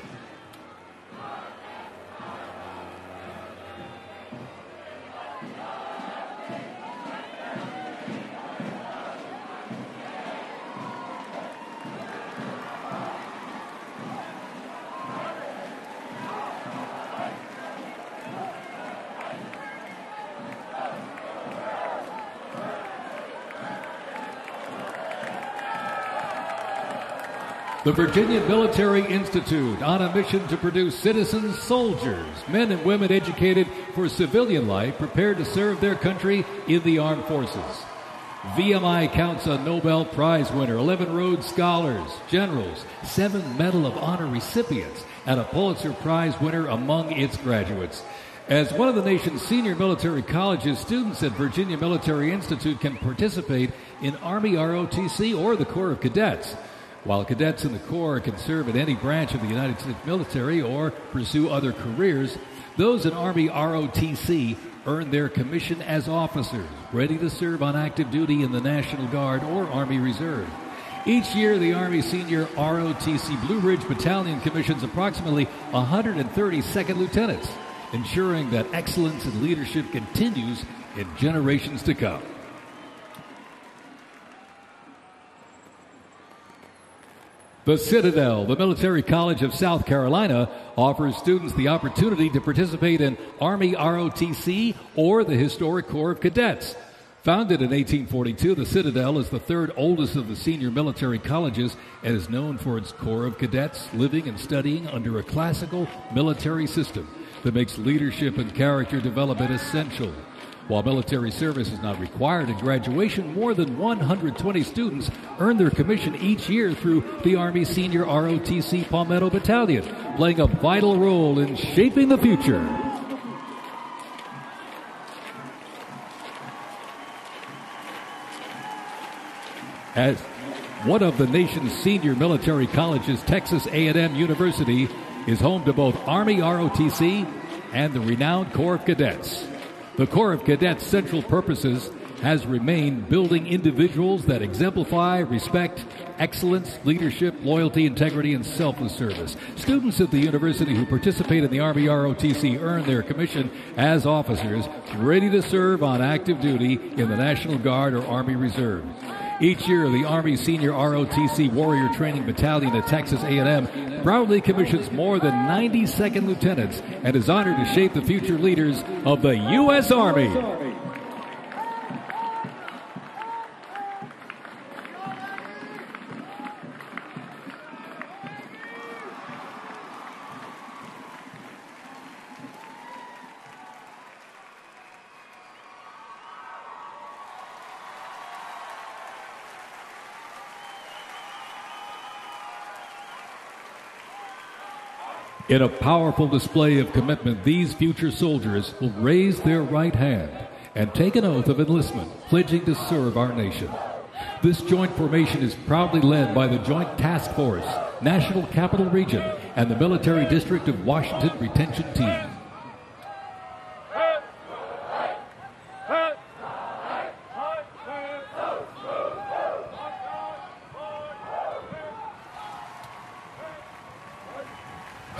The Virginia Military Institute, on a mission to produce citizen soldiers, men and women educated for civilian life, prepared to serve their country in the armed forces. VMI counts a Nobel Prize winner, 11 Rhodes Scholars, generals, 7 Medal of Honor recipients, and a Pulitzer Prize winner among its graduates. As one of the nation's senior military colleges, students at Virginia Military Institute can participate in Army ROTC or the Corps of Cadets. While cadets in the Corps can serve in any branch of the United States military or pursue other careers, those in Army ROTC earn their commission as officers, ready to serve on active duty in the National Guard or Army Reserve. Each year, the Army Senior ROTC Blue Ridge Battalion commissions approximately 130 second lieutenants, ensuring that excellence in leadership continues in generations to come. The Citadel, the Military College of South Carolina, offers students the opportunity to participate in Army ROTC or the Historic Corps of Cadets. Founded in 1842, the Citadel is the 3rd oldest of the senior military colleges and is known for its Corps of Cadets living and studying under a classical military system that makes leadership and character development essential. While military service is not required at graduation, more than 120 students earn their commission each year through the Army Senior ROTC Palmetto Battalion, playing a vital role in shaping the future. As one of the nation's senior military colleges, Texas A&M University is home to both Army ROTC and the renowned Corps of Cadets. The Corps of Cadets' central purposes has remained building individuals that exemplify respect, excellence, leadership, loyalty, integrity, and selfless service. Students at the university who participate in the Army ROTC earn their commission as officers, ready to serve on active duty in the National Guard or Army Reserve. Each year, the Army Senior ROTC Warrior Training Battalion at Texas A&M proudly commissions more than 90 second lieutenants and is honored to shape the future leaders of the U.S. Army. In a powerful display of commitment, these future soldiers will raise their right hand and take an oath of enlistment, pledging to serve our nation. This joint formation is proudly led by the Joint Task Force, National Capital Region, and the Military District of Washington Retention Team.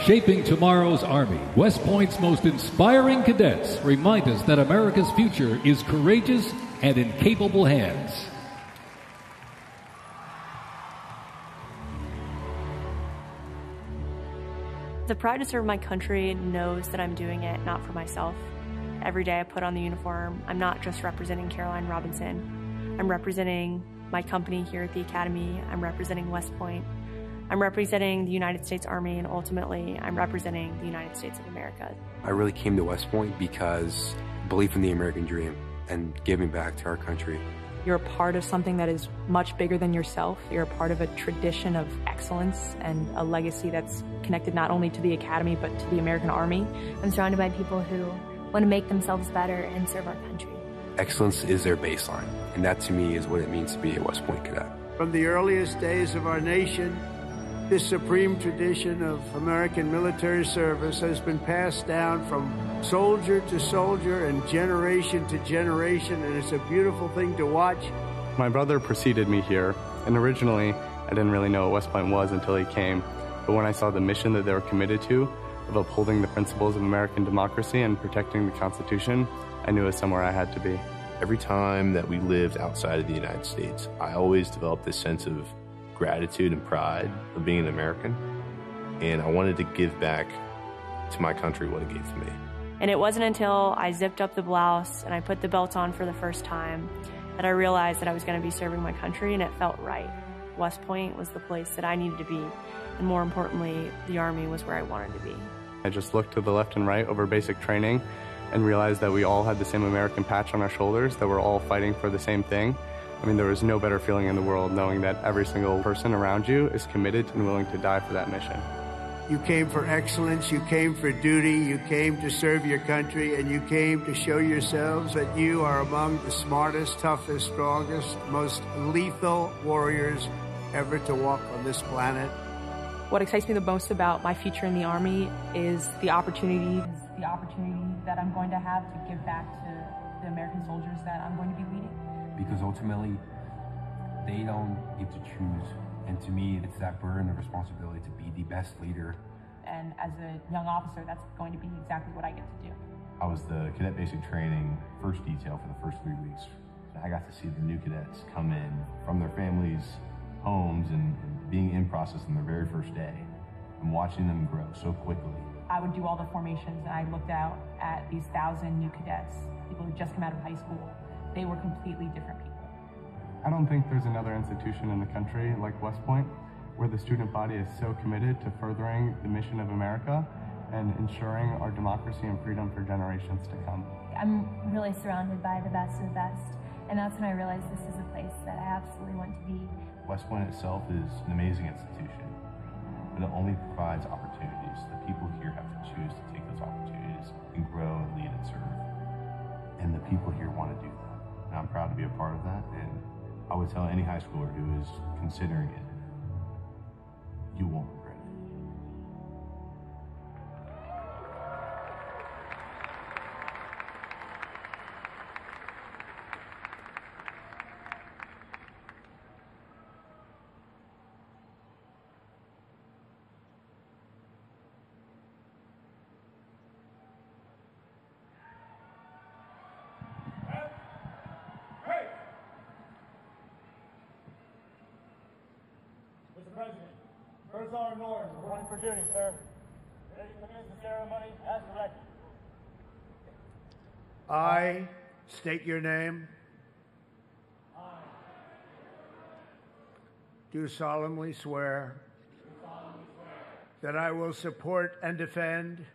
shaping tomorrow's Army. West Point's most inspiring cadets remind us that America's future is courageous and in capable hands. The pride to serve my country knows that I'm doing it not for myself. Every day I put on the uniform, I'm not just representing Caroline Robinson. I'm representing my company here at the Academy. I'm representing West Point. I'm representing the United States Army, and ultimately, I'm representing the United States of America. I really came to West Point because belief in the American dream and giving back to our country. You're a part of something that is much bigger than yourself. You're a part of a tradition of excellence and a legacy that's connected not only to the Academy, but to the American Army. I'm surrounded by people who want to make themselves better and serve our country. Excellence is their baseline, and that to me is what it means to be a West Point cadet. From the earliest days of our nation, this supreme tradition of American military service has been passed down from soldier to soldier and generation to generation, and it's a beautiful thing to watch. My brother preceded me here, and originally I didn't really know what West Point was until he came. But when I saw the mission that they were committed to, of upholding the principles of American democracy and protecting the Constitution, I knew it was somewhere I had to be. Every time that we lived outside of the United States, I always developed this sense of gratitude and pride of being an American, and I wanted to give back to my country what it gave to me. And it wasn't until I zipped up the blouse and I put the belt on for the first time that I realized that I was going to be serving my country, and it felt right. West Point was the place that I needed to be, and more importantly, the Army was where I wanted to be. I just looked to the left and right over basic training and realized that we all had the same American patch on our shoulders, that we're all fighting for the same thing. I mean, there was no better feeling in the world knowing that every single person around you is committed and willing to die for that mission. You came for excellence, you came for duty, you came to serve your country, and you came to show yourselves that you are among the smartest, toughest, strongest, most lethal warriors ever to walk on this planet. What excites me the most about my future in the Army is the opportunity that I'm going to have to give back to the American soldiers that I'm going to be leading. Because ultimately, they don't get to choose. And to me, it's that burden of responsibility to be the best leader. And as a young officer, that's going to be exactly what I get to do. I was the cadet basic training first detail for the first 3 weeks. I got to see the new cadets come in from their families' homes and being in process on their very first day and watching them grow so quickly. I would do all the formations, and I looked out at these 1,000 new cadets, people who just come out of high school. They were completely different people. I don't think there's another institution in the country like West Point where the student body is so committed to furthering the mission of America and ensuring our democracy and freedom for generations to come. I'm really surrounded by the best of the best, and that's when I realized this is a place that I absolutely want to be. West Point itself is an amazing institution, but it only provides opportunities. The people here have to choose to take those opportunities and grow and lead and serve. And the people here want to do that. And I'm proud to be a part of that, and I would tell any high schooler who is considering it, you won't regret it. Mr. President, First Sergeant Norton, reporting for duty, sir. Ready to commence the ceremony as directed. I state your name. Do solemnly swear that I will support and defend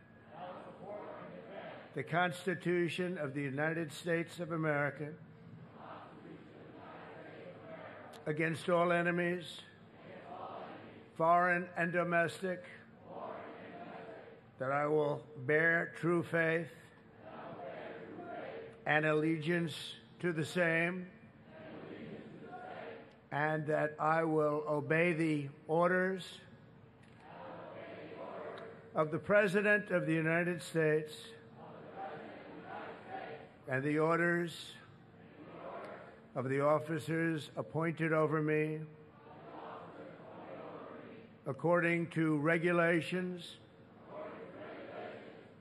the Constitution of the United States of America against all enemies, foreign and domestic, that I will bear true faith and allegiance to the same, and that I will obey the orders of the President of the United States and the orders of the officers appointed over me according to regulations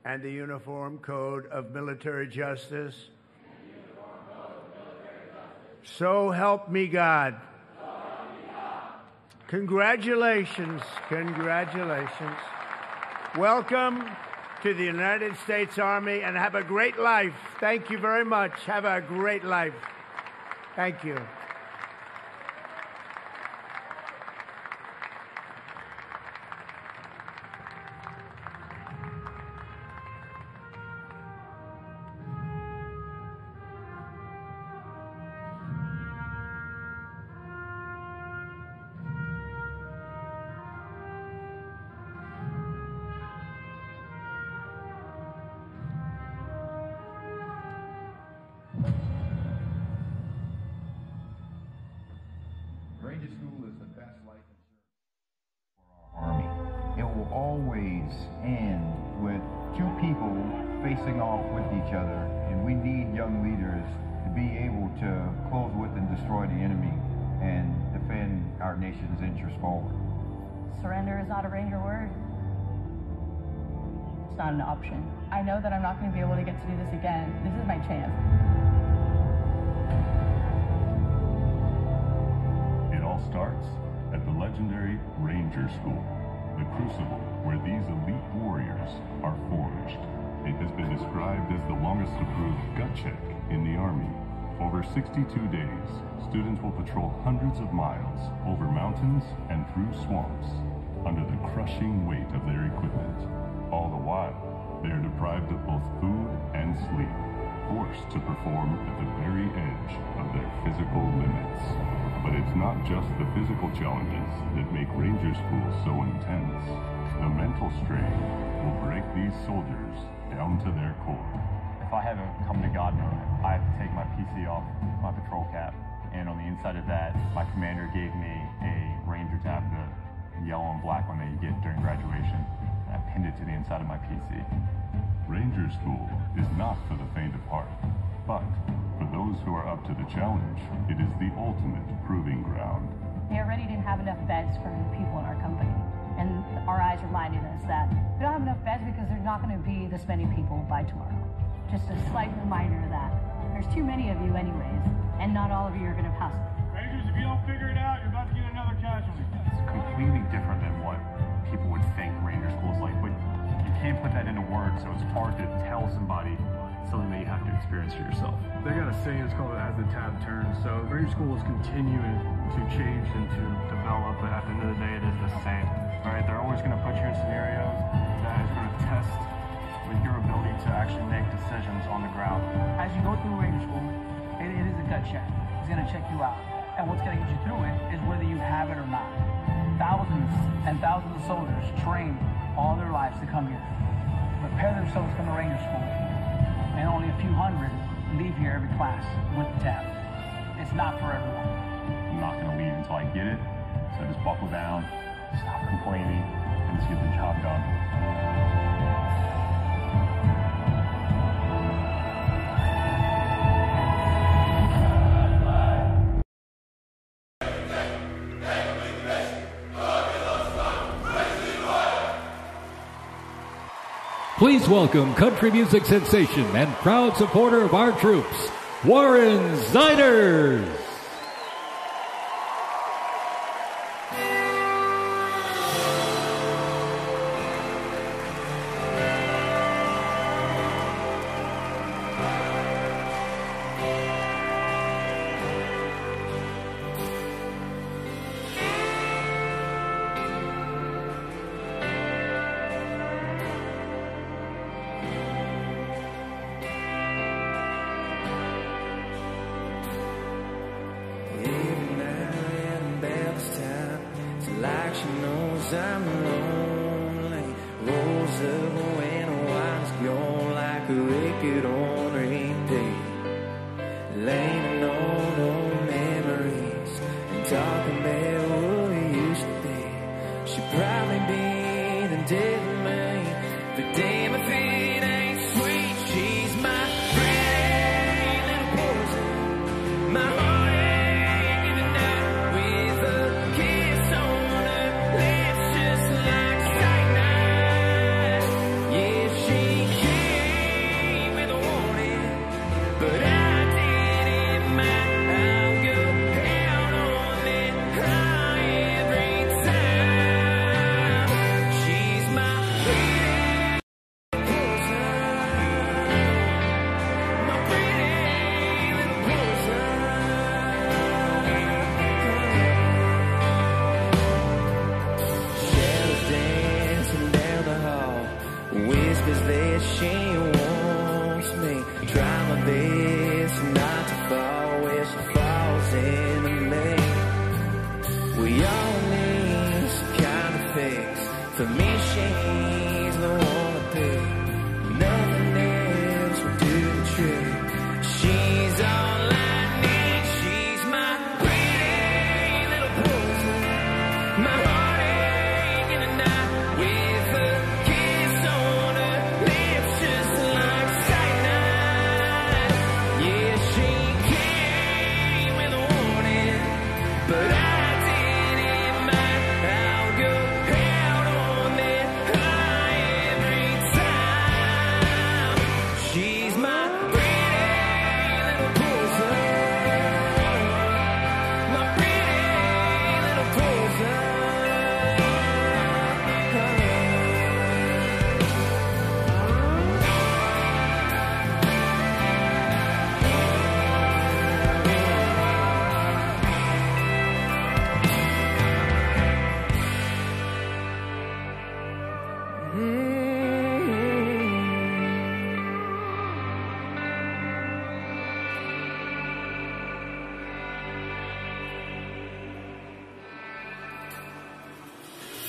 and the Uniform Code of Military Justice. So help me God. Congratulations, congratulations. Welcome to the United States Army, and have a great life. Thank you very much. Have a great life. Thank you. Ranger School is the best life insurance for our Army. It will always end with two people facing off with each other, and we need young leaders to be able to close with and destroy the enemy and defend our nation's interests forward. Surrender is not a Ranger word. It's not an option. I know that I'm not going to be able to get to do this again. This is my chance. Starts at the legendary Ranger School, the crucible where these elite warriors are forged. It has been described as the longest approved gut check in the Army. Over 62 days, students will patrol hundreds of miles over mountains and through swamps under the crushing weight of their equipment. All the while, they are deprived of both food and sleep, forced to perform at the very edge of their physical limits. But it's not just the physical challenges that make Ranger School so intense. The mental strain will break these soldiers down to their core. If I have a come to God moment, I have to take my PC off my patrol cap, and on the inside of that, my commander gave me a Ranger tab, the yellow and black one that you get during graduation, and I pinned it to the inside of my PC. Ranger School is not for the faint of heart, but for those who are up to the challenge, it is the ultimate proving ground. We already didn't have enough beds for the people in our company, and our eyes reminded us that we don't have enough beds because there's not going to be this many people by tomorrow. Just a slight reminder that there's too many of you anyways, and not all of you are going to pass it. Rangers, if you don't figure it out, you're about to get another casualty. It's completely different than what people would think Ranger School is like, but you can't put that into words, so it's hard to tell somebody something that you have to experience for yourself. They got a saying, it's called as the tab turns. So Ranger School is continuing to change and to develop, but at the end of the day, it is the same. All right, they're always going to put you in scenarios that is going to test with your ability to actually make decisions on the ground. As you go through Ranger School, it is a gut check. It's going to check you out. And what's going to get you through it is whether you have it or not. Thousands and thousands of soldiers train all their lives to come here, prepare themselves to come to Ranger School, and only a few hundred leave here every class with the tab. It's not for everyone. I'm not going to leave until I get it, so just buckle down, stop complaining, and just get the job done. Please welcome country music sensation and proud supporter of our troops, Warren Ziders. Like she knows I'm lonely. Rolls up when a wine's gone like a record on repeat. Leaning on old memories and talking about what we used to be. She'd probably be the death of me, but damn if it ain't sweet. She's my pretty little poison, my heart. She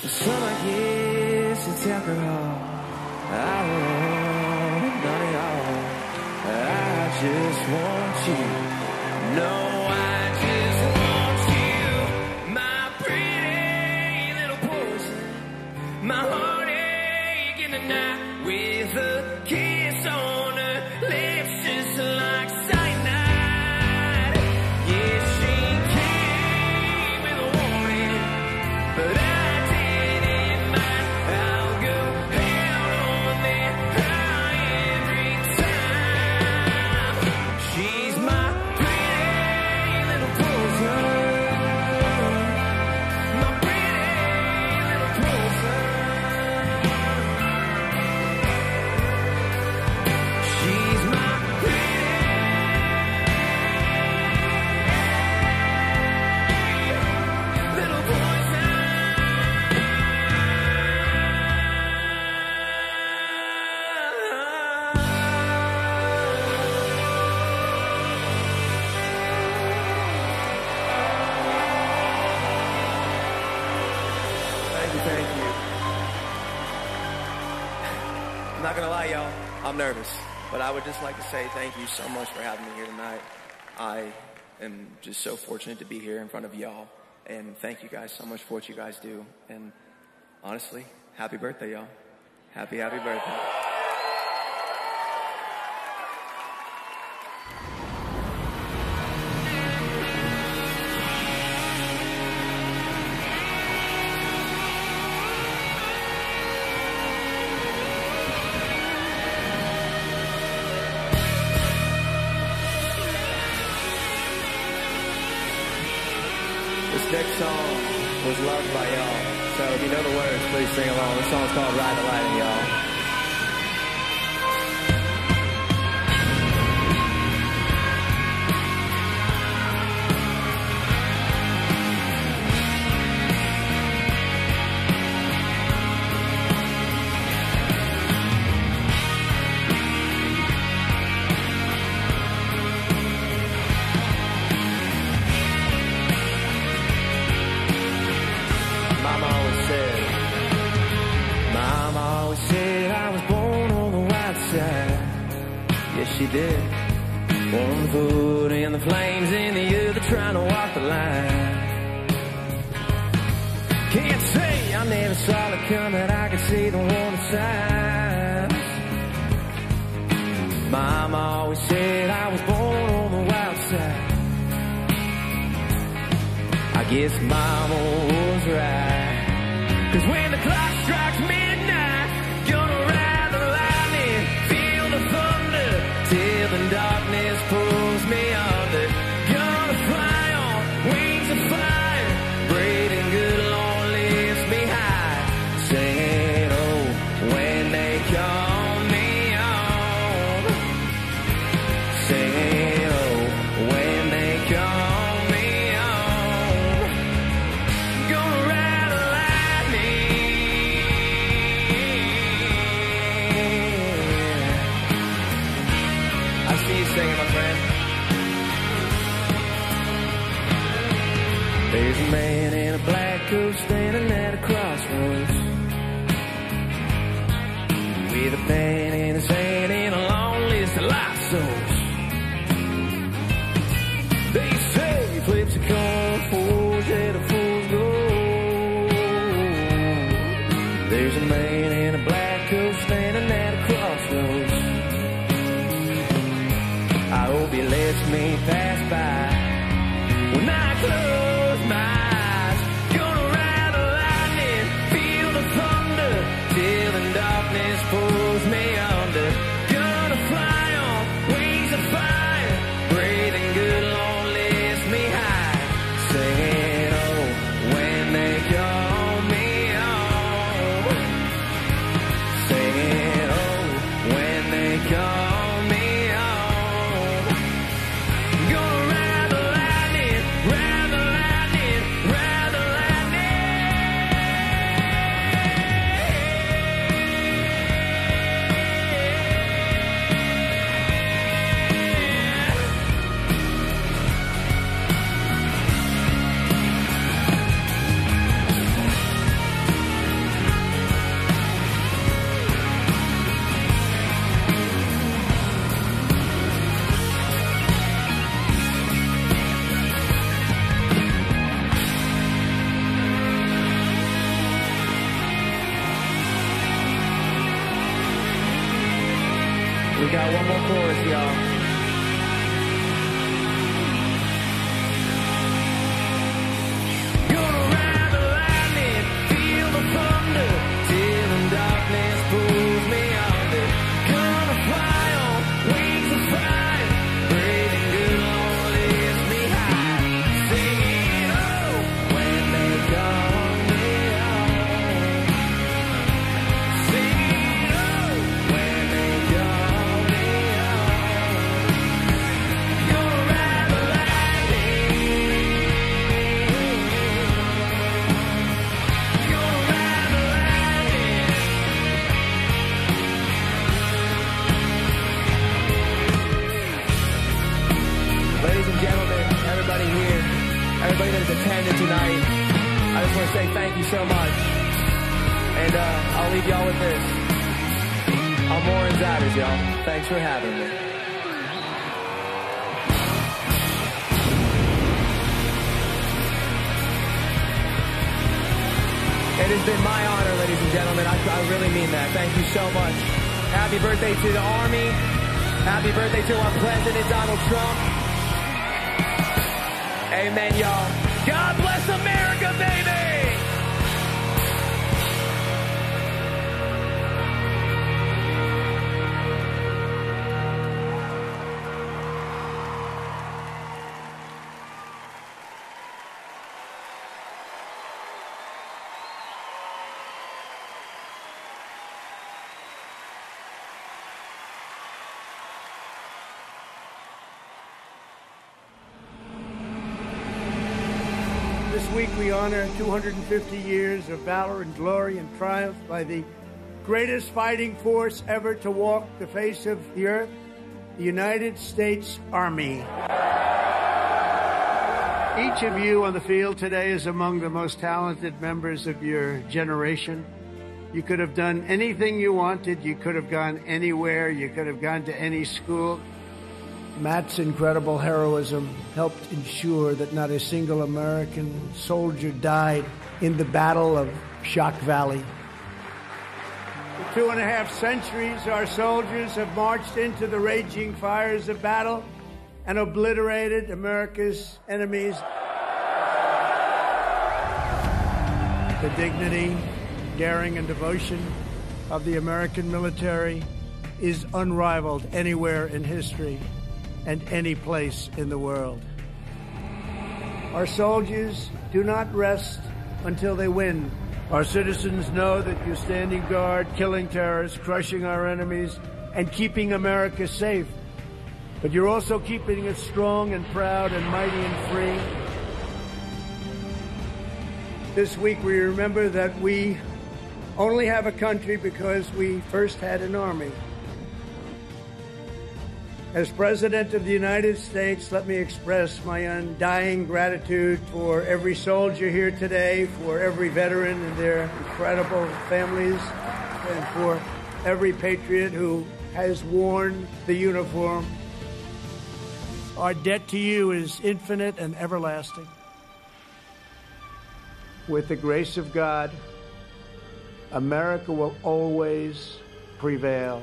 Some I guess it's alcohol. I don't want none of y'all. I just want you. No, I just want you. My pretty little poison. My heartache in the night with a kiss on her lips just like cyanide. Yeah, she came with a warning, but I didn't mind. I'll go hell on that high every time. She's my pretty little poison. My pretty little poison. She's my pretty little poison. Thank you. I'm not gonna lie, y'all. I'm nervous, but I would just like to say thank you so much for having me here tonight. I am just so fortunate to be here in front of y'all, and thank you guys so much for what you guys do. And honestly, happy birthday, y'all. Happy birthday. This next song was loved by y'all. So if you know the words, please sing along. This song's called Ride the Lightning, y'all. Mama always said I was born on the white side. Yes, she did. One foot in the flames and the other trying to walk the line. Can't say I never saw it coming. I could see the warning signs. Mama always said I was born on the wild side. I guess Mama was right. 'Cause when the clock strikes midnight, gonna ride the lightning, feel the thunder, till the darkness pulls me under. Gonna fly on wings of fire, breathing good, Lord lifts me high. Singing, oh, when they call me on. Singing, oh, when they call me on. Gonna ride the I see you singing, my friend. There's a man in a black coat standing at a crossroads, with a pen in his hand and a long list of lost souls. They say he flips a coin, fools at a fool's gold. There's a man in a black coat standing at a crossroads. I hope he lets me pass by when I close my eyes. Gonna ride the lightning, feel the thunder, till the darkness pulls me under. Gonna fly on wings of fire, breathing good, Lord lifts me high. Singing, oh, when they call me on. Singing, oh, when they call me on. Gonna ride one more chorus, y'all. Gonna ride the lightning, feel the thunder, till the darkness pulls me under. Gonna fly on wings of fire, brave and good, Lord, lift me high. Singing, oh, when they call me home. Singing, oh, when they call me home. Gonna ride the lightning. Gonna ride the lightning. Ladies and gentlemen, everybody here, everybody that is attending tonight, I just want to say thank you so much. And I'll leave y'all with this. I'm more Zatters, y'all. Thanks for having me. It has been my honor, ladies and gentlemen. I really mean that. Thank you so much. Happy birthday to the Army. Happy birthday to our President, Donald Trump. Amen, y'all. God bless America, baby! This week we honor 250 years of valor and glory and triumph by the greatest fighting force ever to walk the face of the earth, the United States Army. Each of you on the field today is among the most talented members of your generation. You could have done anything you wanted. You could have gone anywhere. You could have gone to any school. Matt's incredible heroism helped ensure that not a single American soldier died in the Battle of Shock Valley. For 2.5 centuries, our soldiers have marched into the raging fires of battle and obliterated America's enemies. The dignity, daring, and devotion of the American military is unrivaled anywhere in history and any place in the world. Our soldiers do not rest until they win. Our citizens know that you're standing guard, killing terrorists, crushing our enemies, and keeping America safe. But you're also keeping it strong and proud and mighty and free. This week we remember that we only have a country because we first had an army. As President of the United States, let me express my undying gratitude for every soldier here today, for every veteran and their incredible families, and for every patriot who has worn the uniform. Our debt to you is infinite and everlasting. With the grace of God, America will always prevail.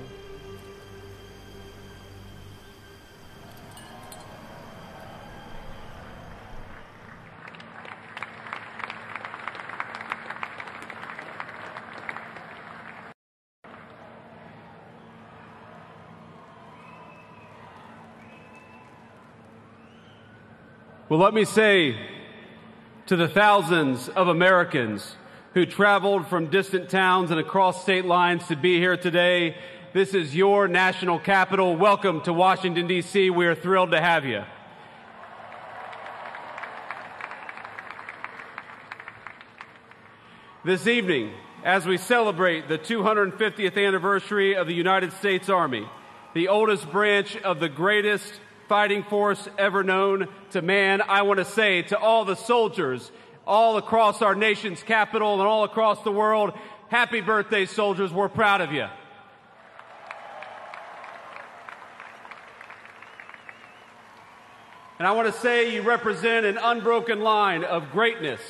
Well, let me say to the thousands of Americans who traveled from distant towns and across state lines to be here today, this is your national capital. Welcome to Washington, D.C. We are thrilled to have you. This evening, as we celebrate the 250th anniversary of the United States Army, the oldest branch of the greatest fighting force ever known to man, I want to say to all the soldiers all across our nation's capital and all across the world, happy birthday, soldiers. We're proud of you. And I want to say you represent an unbroken line of greatness,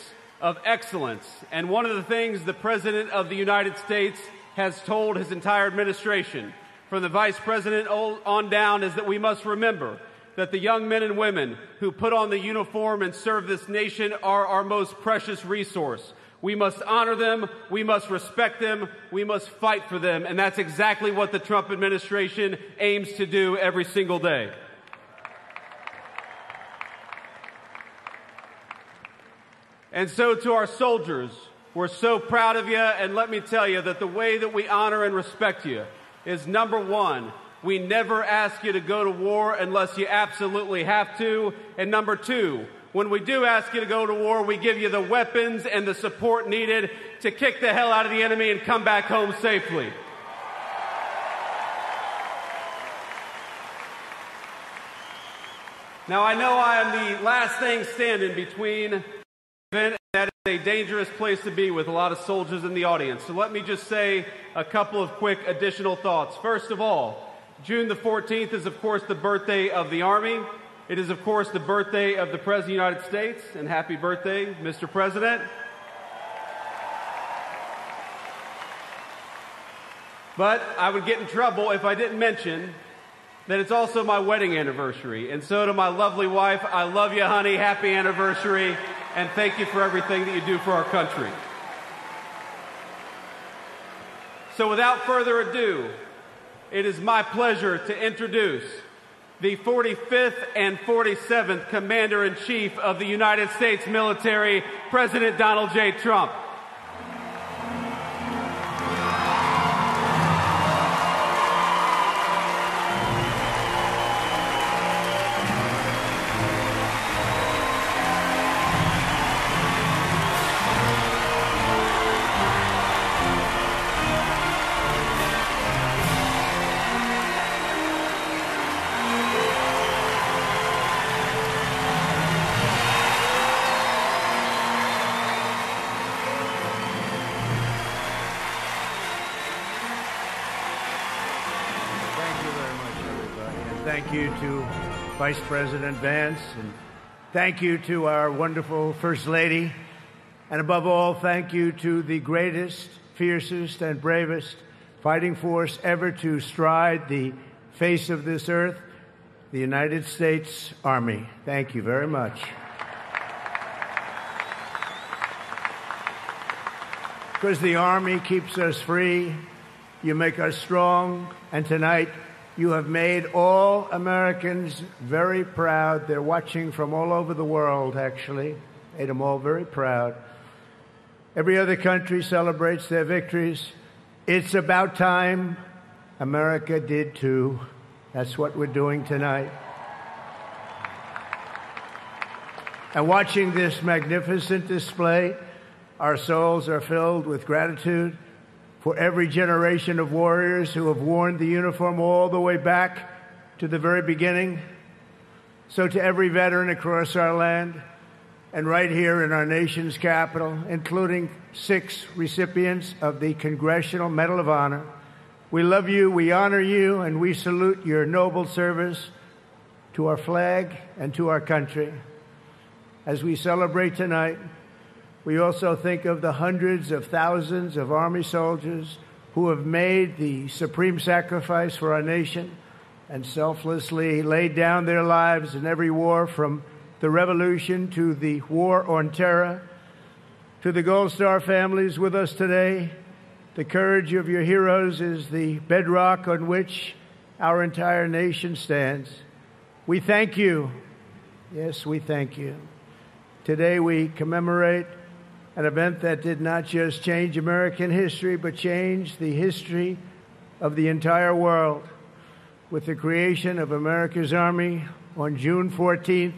of excellence. And one of the things the President of the United States has told his entire administration from the Vice President on down is that we must remember that the young men and women who put on the uniform and serve this nation are our most precious resource. We must honor them, we must respect them, we must fight for them, and that's exactly what the Trump administration aims to do every single day. And so to our soldiers, we're so proud of you, and let me tell you that the way that we honor and respect you is, number one, we never ask you to go to war unless you absolutely have to, and number two, when we do ask you to go to war, we give you the weapons and the support needed to kick the hell out of the enemy and come back home safely. Now, I know I am the last thing standing between event, and that is a dangerous place to be with a lot of soldiers in the audience. So let me just say a couple of quick additional thoughts. First of all, June the 14th is, of course, the birthday of the Army. It is, of course, the birthday of the President of the United States, and happy birthday, Mr. President. But I would get in trouble if I didn't mention that it's also my wedding anniversary. And so to my lovely wife, I love you, honey, happy anniversary, and thank you for everything that you do for our country. So without further ado, it is my pleasure to introduce the 45th and 47th Commander-in-Chief of the United States military, President Donald J. Trump. Thank you to Vice President Vance, and thank you to our wonderful First Lady, and above all, thank you to the greatest, fiercest, and bravest fighting force ever to stride the face of this earth, the United States Army. Thank you very much. Because the Army keeps us free, you make us strong, and tonight you have made all Americans very proud. They're watching from all over the world, actually. Made them all very proud. Every other country celebrates their victories. It's about time America did too. That's what we're doing tonight. And watching this magnificent display, our souls are filled with gratitude for every generation of warriors who have worn the uniform all the way back to the very beginning. So to every veteran across our land, and right here in our nation's capital, including 6 recipients of the Congressional Medal of Honor, we love you, we honor you, and we salute your noble service to our flag and to our country. As we celebrate tonight, we also think of the hundreds of thousands of Army soldiers who have made the supreme sacrifice for our nation and selflessly laid down their lives in every war, from the Revolution to the War on Terror. To the Gold Star families with us today, the courage of your heroes is the bedrock on which our entire nation stands. We thank you. Yes, we thank you. Today we commemorate an event that did not just change American history, but changed the history of the entire world. With the creation of America's Army on June 14th,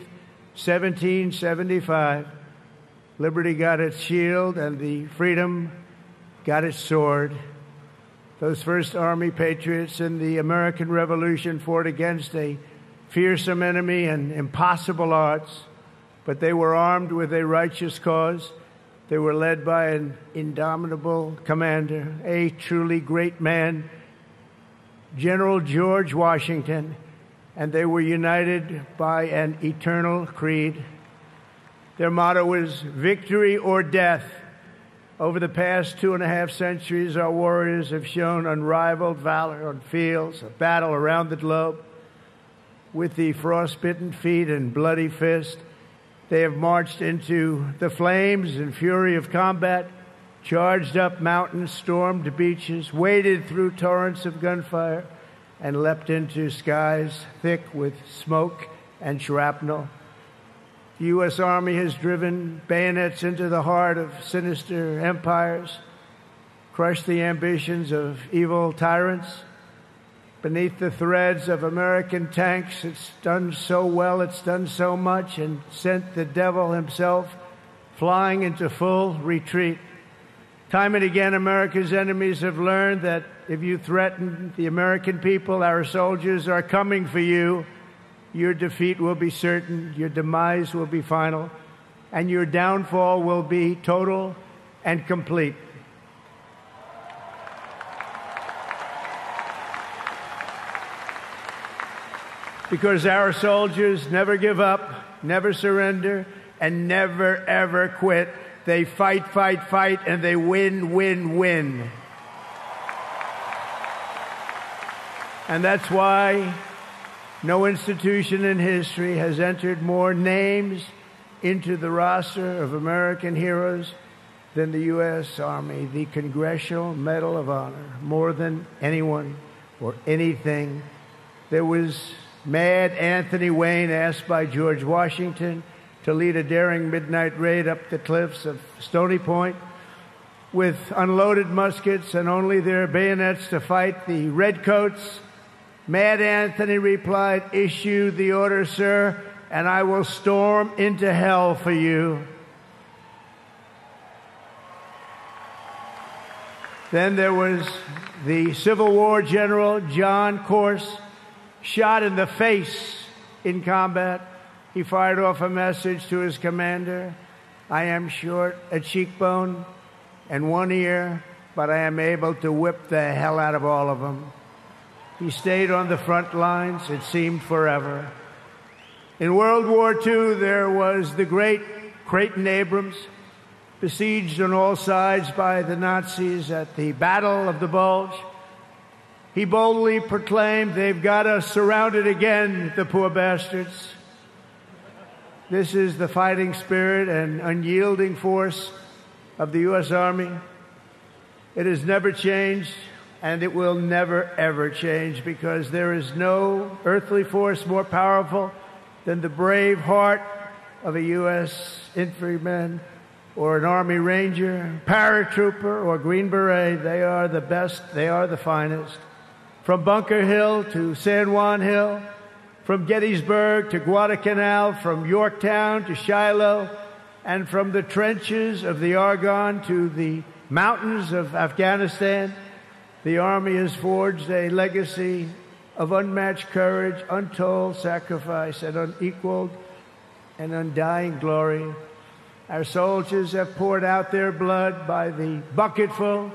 1775, liberty got its shield and the freedom got its sword. Those first Army patriots in the American Revolution fought against a fearsome enemy and impossible odds, but they were armed with a righteous cause. They were led by an indomitable commander, a truly great man, General George Washington, and they were united by an eternal creed. Their motto was victory or death, Over the past 2.5 centuries, our warriors have shown unrivaled valor on fields of battle around the globe. With the frostbitten feet and bloody fist, they have marched into the flames and fury of combat, charged up mountains, stormed beaches, waded through torrents of gunfire, and leapt into skies thick with smoke and shrapnel. The U.S. Army has driven bayonets into the heart of sinister empires, crushed the ambitions of evil tyrants. Beneath the threads of American tanks, it's done so well, it's done so much, and sent the devil himself flying into full retreat. Time and again, America's enemies have learned that if you threaten the American people, our soldiers are coming for you. Your defeat will be certain, your demise will be final, and your downfall will be total and complete. Because our soldiers never give up, never surrender, and never, ever quit. They fight, fight, fight, and they win, win, win. And that's why no institution in history has entered more names into the roster of American heroes than the U.S. Army, the Congressional Medal of Honor, more than anyone or anything. There was Mad Anthony Wayne, asked by George Washington to lead a daring midnight raid up the cliffs of Stony Point with unloaded muskets and only their bayonets to fight the redcoats. Mad Anthony replied, "Issue the order, sir, and I will storm into hell for you." Then there was the Civil War general, John Corse, shot in the face in combat. He fired off a message to his commander: "I am short a cheekbone and one ear, but I am able to whip the hell out of all of them." He stayed on the front lines, it seemed forever. In World War II, there was the great Creighton Abrams, besieged on all sides by the Nazis at the Battle of the Bulge. He boldly proclaimed, "They've got us surrounded again, the poor bastards." This is the fighting spirit and unyielding force of the U.S. Army. It has never changed, and it will never, ever change, because there is no earthly force more powerful than the brave heart of a U.S. infantryman or an Army Ranger, paratrooper, or Green Beret. They are the best. They are the finest. From Bunker Hill to San Juan Hill, from Gettysburg to Guadalcanal, from Yorktown to Shiloh, and from the trenches of the Argonne to the mountains of Afghanistan, the Army has forged a legacy of unmatched courage, untold sacrifice, and unequaled and undying glory. Our soldiers have poured out their blood by the bucketful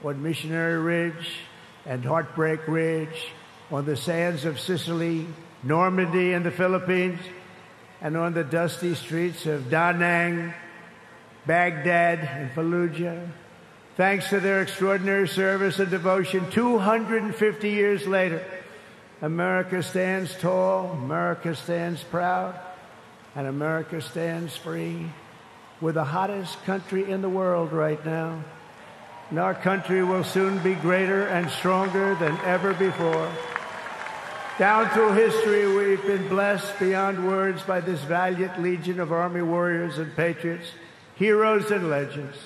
on Missionary Ridge and Heartbreak Ridge, on the sands of Sicily, Normandy, and the Philippines, and on the dusty streets of Da Nang, Baghdad, and Fallujah. Thanks to their extraordinary service and devotion, 250 years later, America stands tall, America stands proud, and America stands free. We're the hottest country in the world right now, and our country will soon be greater and stronger than ever before. Down through history, we've been blessed beyond words by this valiant legion of Army warriors and patriots, heroes and legends.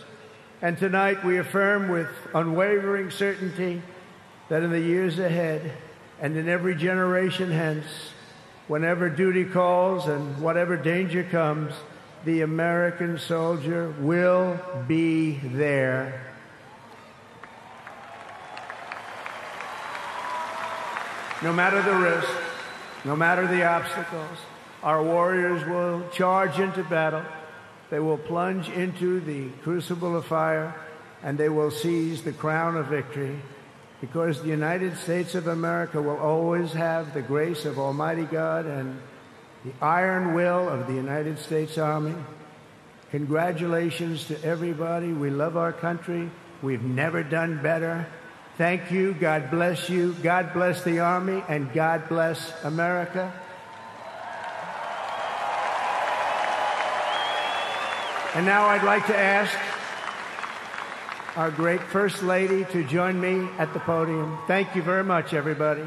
And tonight we affirm with unwavering certainty that in the years ahead and in every generation hence, whenever duty calls and whatever danger comes, the American soldier will be there. No matter the risk, no matter the obstacles, our warriors will charge into battle. They will plunge into the crucible of fire, and they will seize the crown of victory, because the United States of America will always have the grace of Almighty God and the iron will of the United States Army. Congratulations to everybody. We love our country. We've never done better. Thank you. God bless you. God bless the Army, and God bless America. And now I'd like to ask our great First Lady to join me at the podium. Thank you very much, everybody.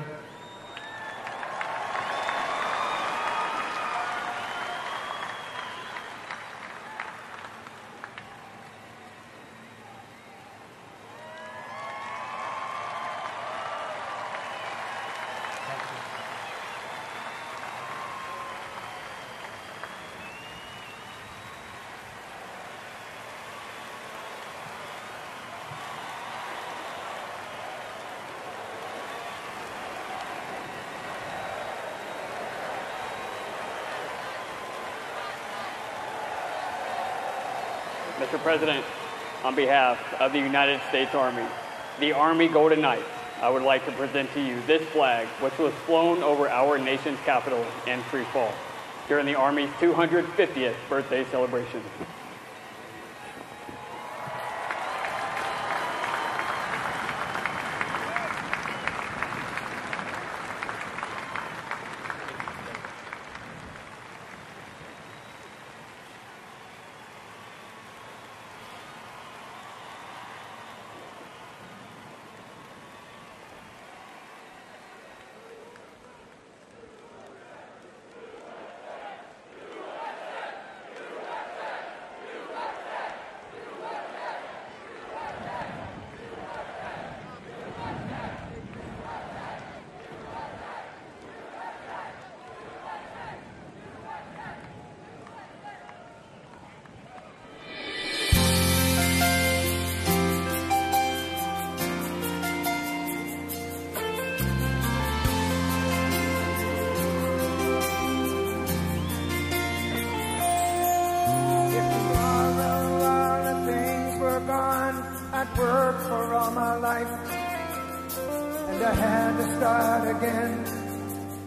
Mr. President, on behalf of the United States Army, the Army Golden Knights, I would like to present to you this flag, which was flown over our nation's capital in free fall during the Army's 250th birthday celebration. Worked for all my life, and I had to start again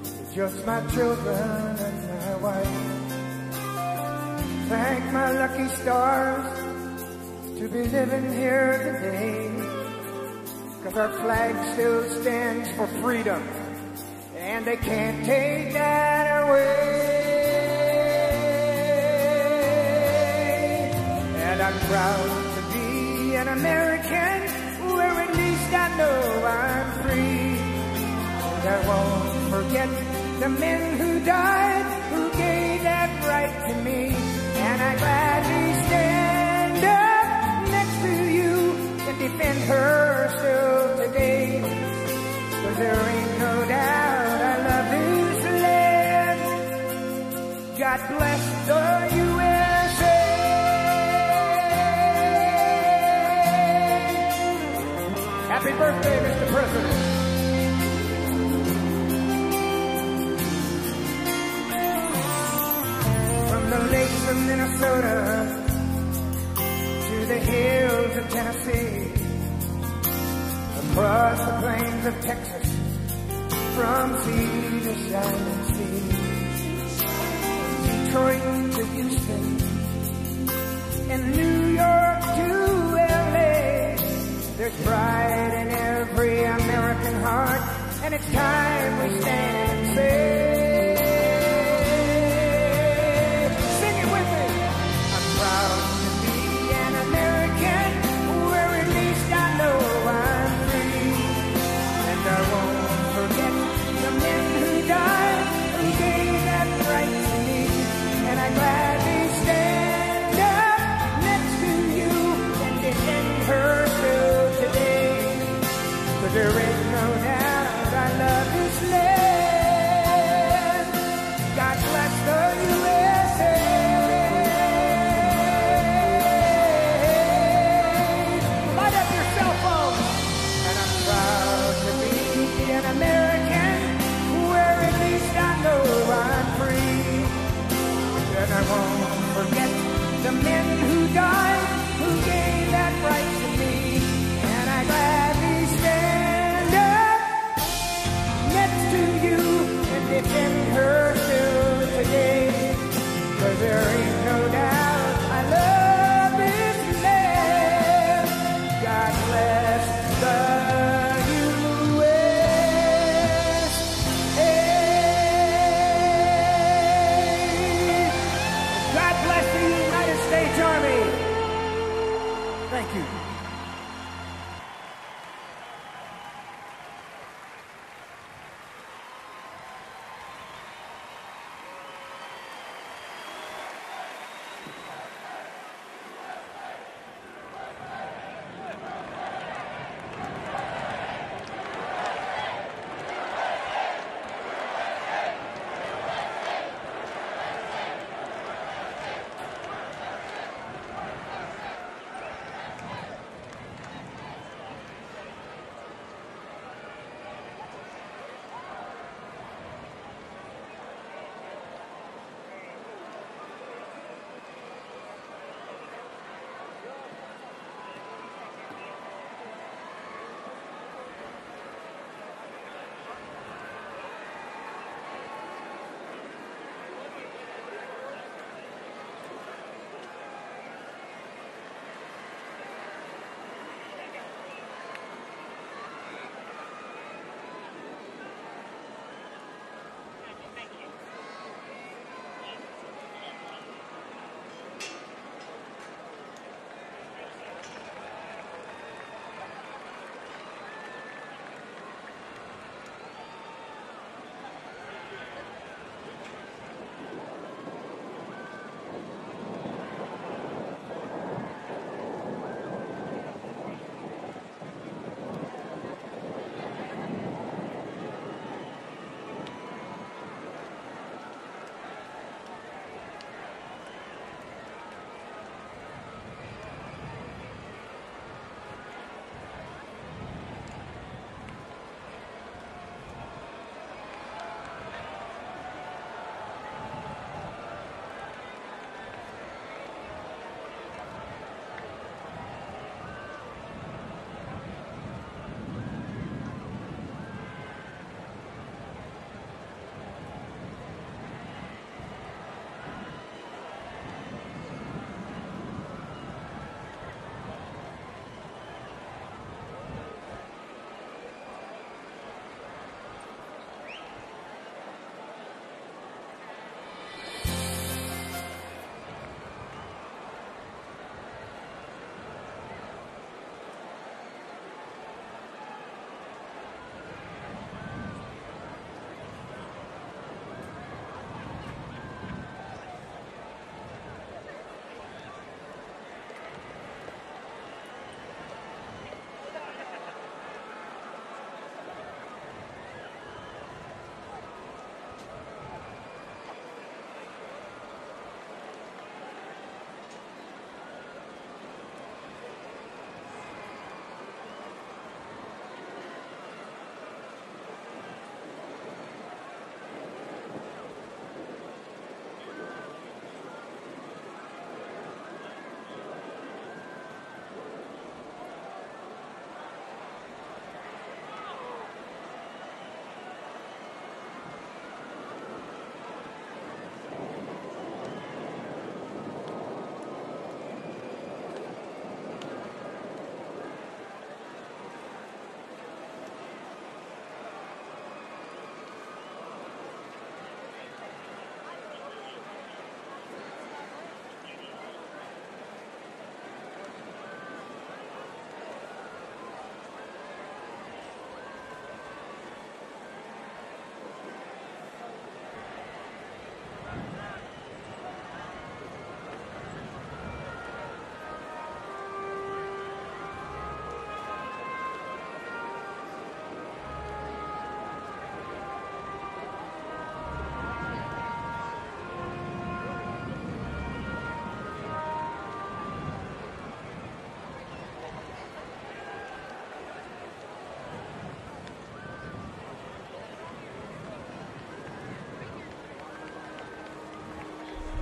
with just my children and my wife. Thank my lucky stars to be living here today, 'cause our flag still stands for freedom, and they can't take that away. And I'm proud an American, where at least I know I'm free. And I won't forget the men who died, who gave that right to me. And I gladly stand up next to you and defend her still today. 'Cause there ain't no doubt I love this land. God bless the USA. Happy birthday, Mr. President. From the lakes of Minnesota to the hills of Tennessee, across the plains of Texas, from sea to shining sea, Detroit to Houston, and New York to LA. There's pride in every American heart, and it's time we stand and say, sing it with me. I'm proud to be an American, where at least I know I'm free. And I won't forget the men who died, who gave that right to me. And I gladly stand up next to you and defend her still today. 'Cause there ain't no doubt I love this land. God bless the USA. Light up your cell phone. And I'm proud to be an American, where at least I know I'm free. And I won't forget the men who died, who gave that right to me. And I gladly stand up next to you and defend her still today. 'Cause there ain't no doubt I love Thank you.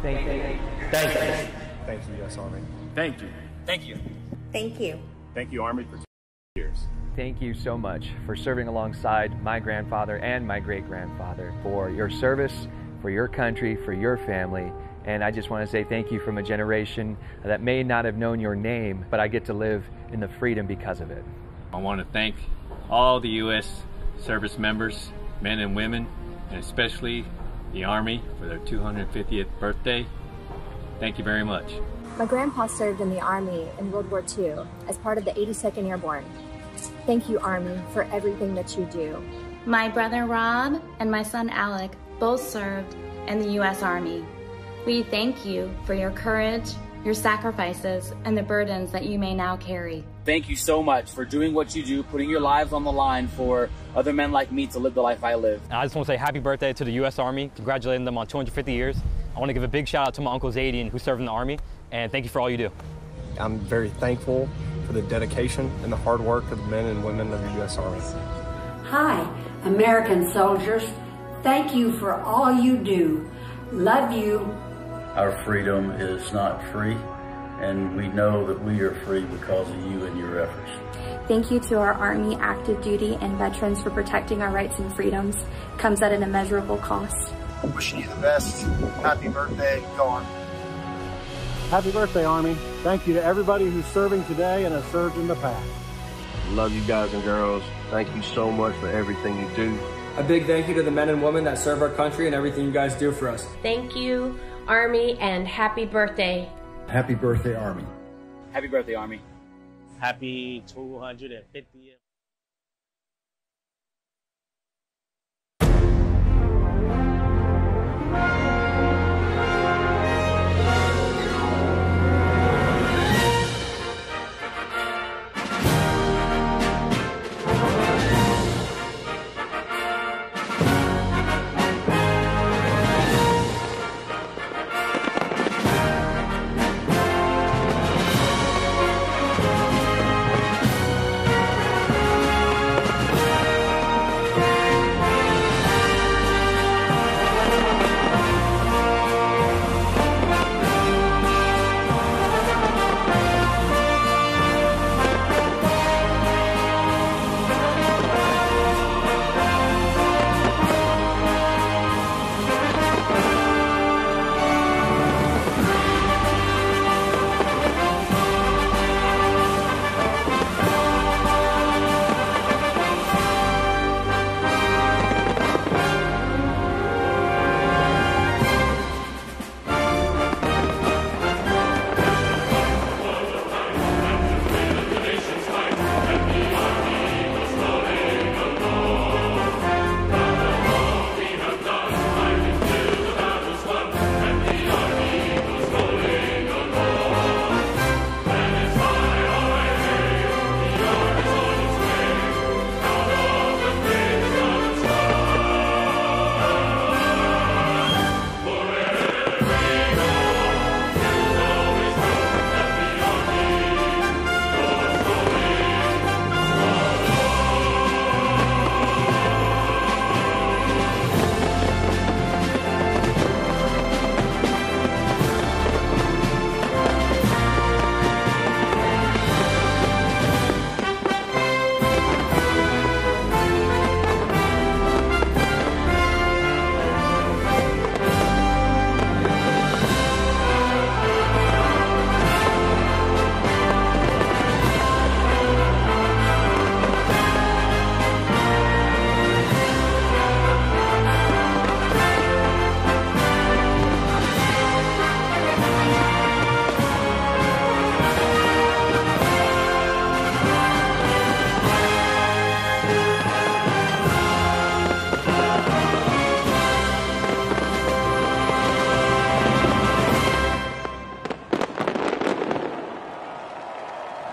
Thank you. Thank you. Thank you, U.S. Army. Thank you. Thank you. Thank you. Thank you, Army, for 2 years. Thank you so much for serving alongside my grandfather and my great-grandfather, for your service, for your country, for your family. And I just want to say thank you from a generation that may not have known your name, but I get to live in the freedom because of it. I want to thank all the U.S. service members, men and women, and especially the Army for their 250th birthday. Thank you very much. My grandpa served in the Army in World War II as part of the 82nd Airborne. Thank you, Army, for everything that you do. My brother Rob and my son Alec both served in the U.S. Army. We thank you for your courage, your sacrifices, and the burdens that you may now carry. Thank you so much for doing what you do, putting your lives on the line for other men like me to live the life I live. And I just want to say happy birthday to the U.S. Army, congratulating them on 250 years. I want to give a big shout out to my Uncle Zadian, who served in the Army, and thank you for all you do. I'm very thankful for the dedication and the hard work of the men and women of the U.S. Army. Hi, American soldiers. Thank you for all you do. Love you. Our freedom is not free, and we know that we are free because of you and your efforts. Thank you to our Army active duty and veterans for protecting our rights and freedoms. Comes at an immeasurable cost. I'm wishing you the best. Happy birthday. Go on. Happy birthday, Army. Thank you to everybody who's serving today and has served in the past. Love you guys and girls. Thank you so much for everything you do. A big thank you to the men and women that serve our country and everything you guys do for us. Thank you, Army, and happy birthday. Happy birthday, Army. Happy birthday, Army. Happy 250th.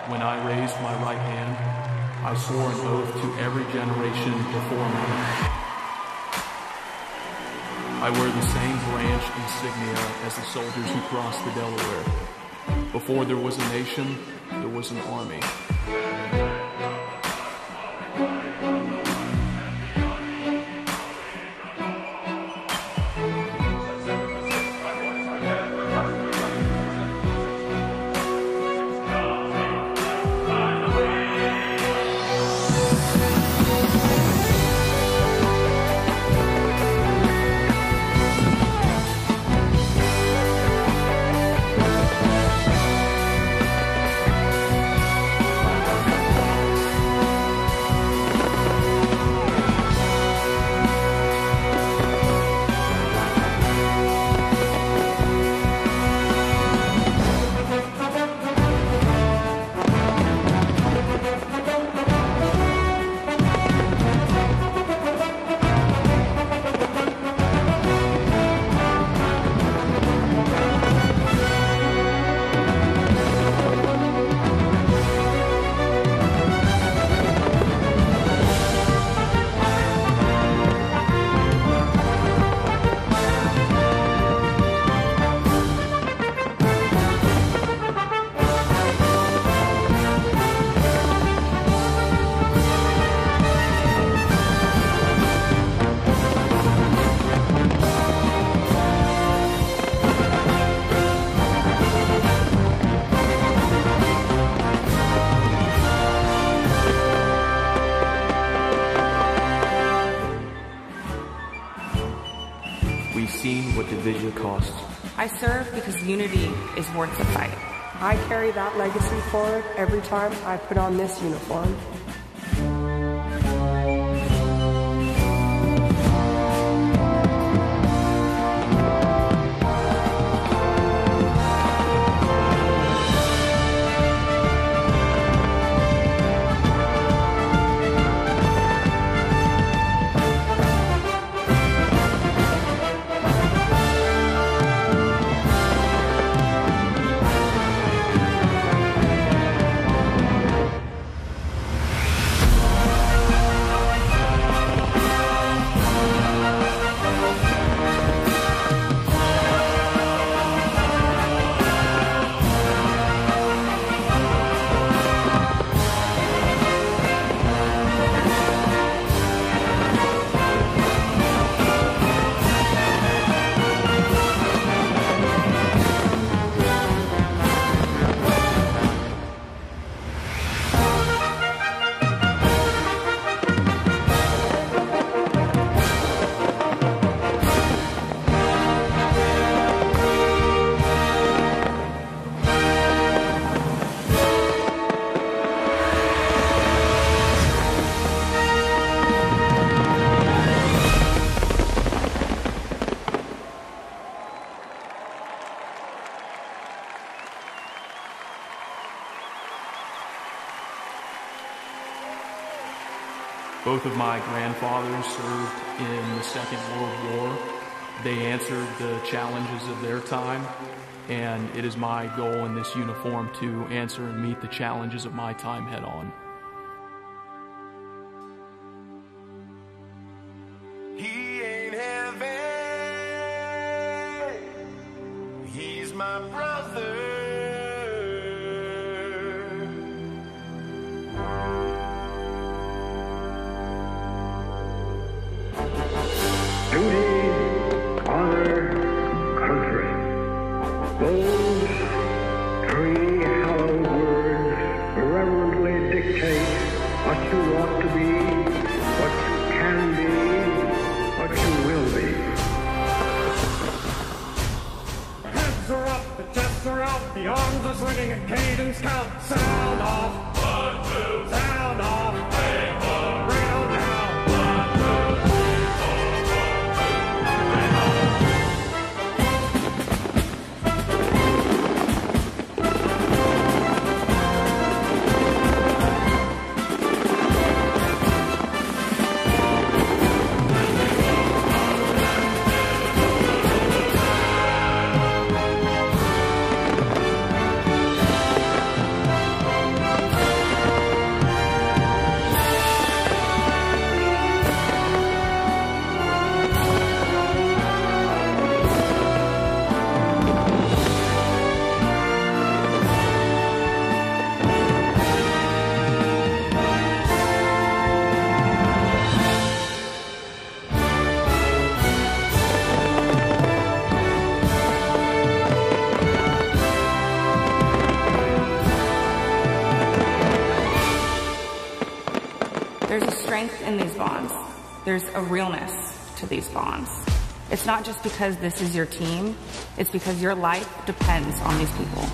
When I raised my right hand, I swore an oath to every generation before me. I wear the same branch insignia as the soldiers who crossed the Delaware. Before there was a nation, there was an army. We've seen what division costs. I serve because unity is worth the fight. I carry that legacy forward every time I put on this uniform. Both of my grandfathers served in the Second World War. They answered the challenges of their time, and it is my goal in this uniform to answer and meet the challenges of my time head on. He ain't heaven, he's my brother. Duty, honor, country. Those three hallowed words reverently dictate what you ought to be, what you can be, what you will be. Heads are up, the chests are out, the arms are swinging, and cadence count. Sound off. 1, 2. Sound off. 3, 4. Bring it on down. 1, 2, 3, There's a strength in these bonds. There's a realness to these bonds. It's not just because this is your team, it's because your life depends on these people.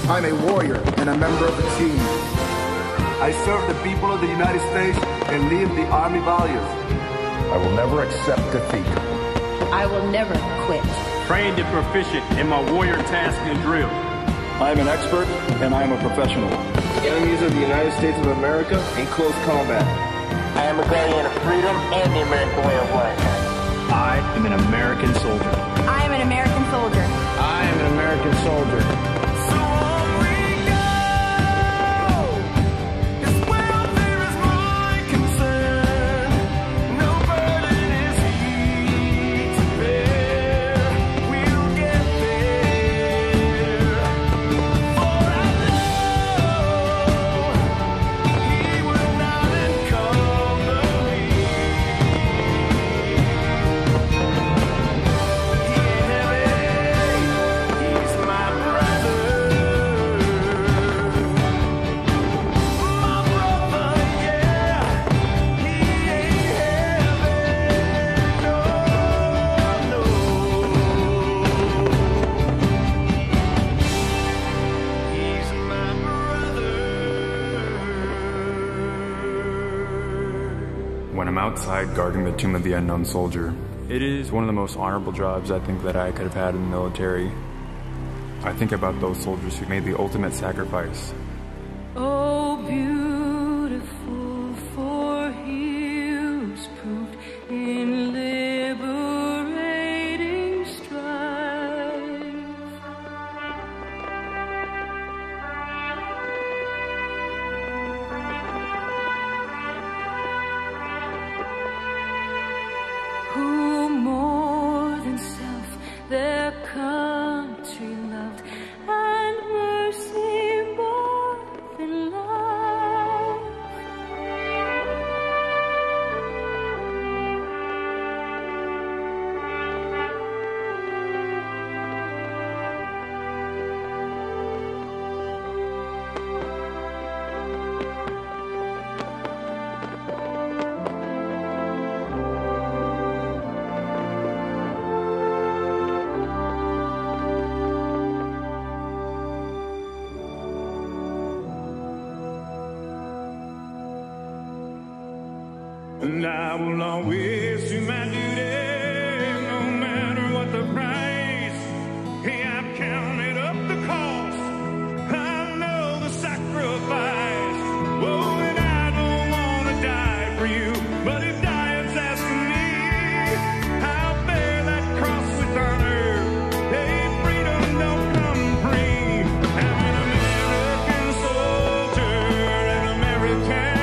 I'm a warrior and a member of the team. I serve the people of the United States and live the Army values. I will never accept defeat. I will never quit. Trained and proficient in my warrior task and drill. I am an expert and I am a professional. Enemies of the United States of America in close combat. I am a guardian of freedom and the American way of life. I am an American soldier. I am an American soldier. I am an American soldier. when I'm outside guarding the tomb of the unknown soldier. It is one of the most honorable jobs I think that I could have had in the military. I think about those soldiers who made the ultimate sacrifice. Oh, beautiful, for he was proved in liberating strife. Who more than self their country loved, and mercy more than love. And I will always do my duty, no matter what the price. Hey, I've counted up the cost, I know the sacrifice. Oh, and I don't want to die for you, but if dying's asking me, I'll bear that cross with honor. Hey, freedom don't come free. I'm an American soldier, an American.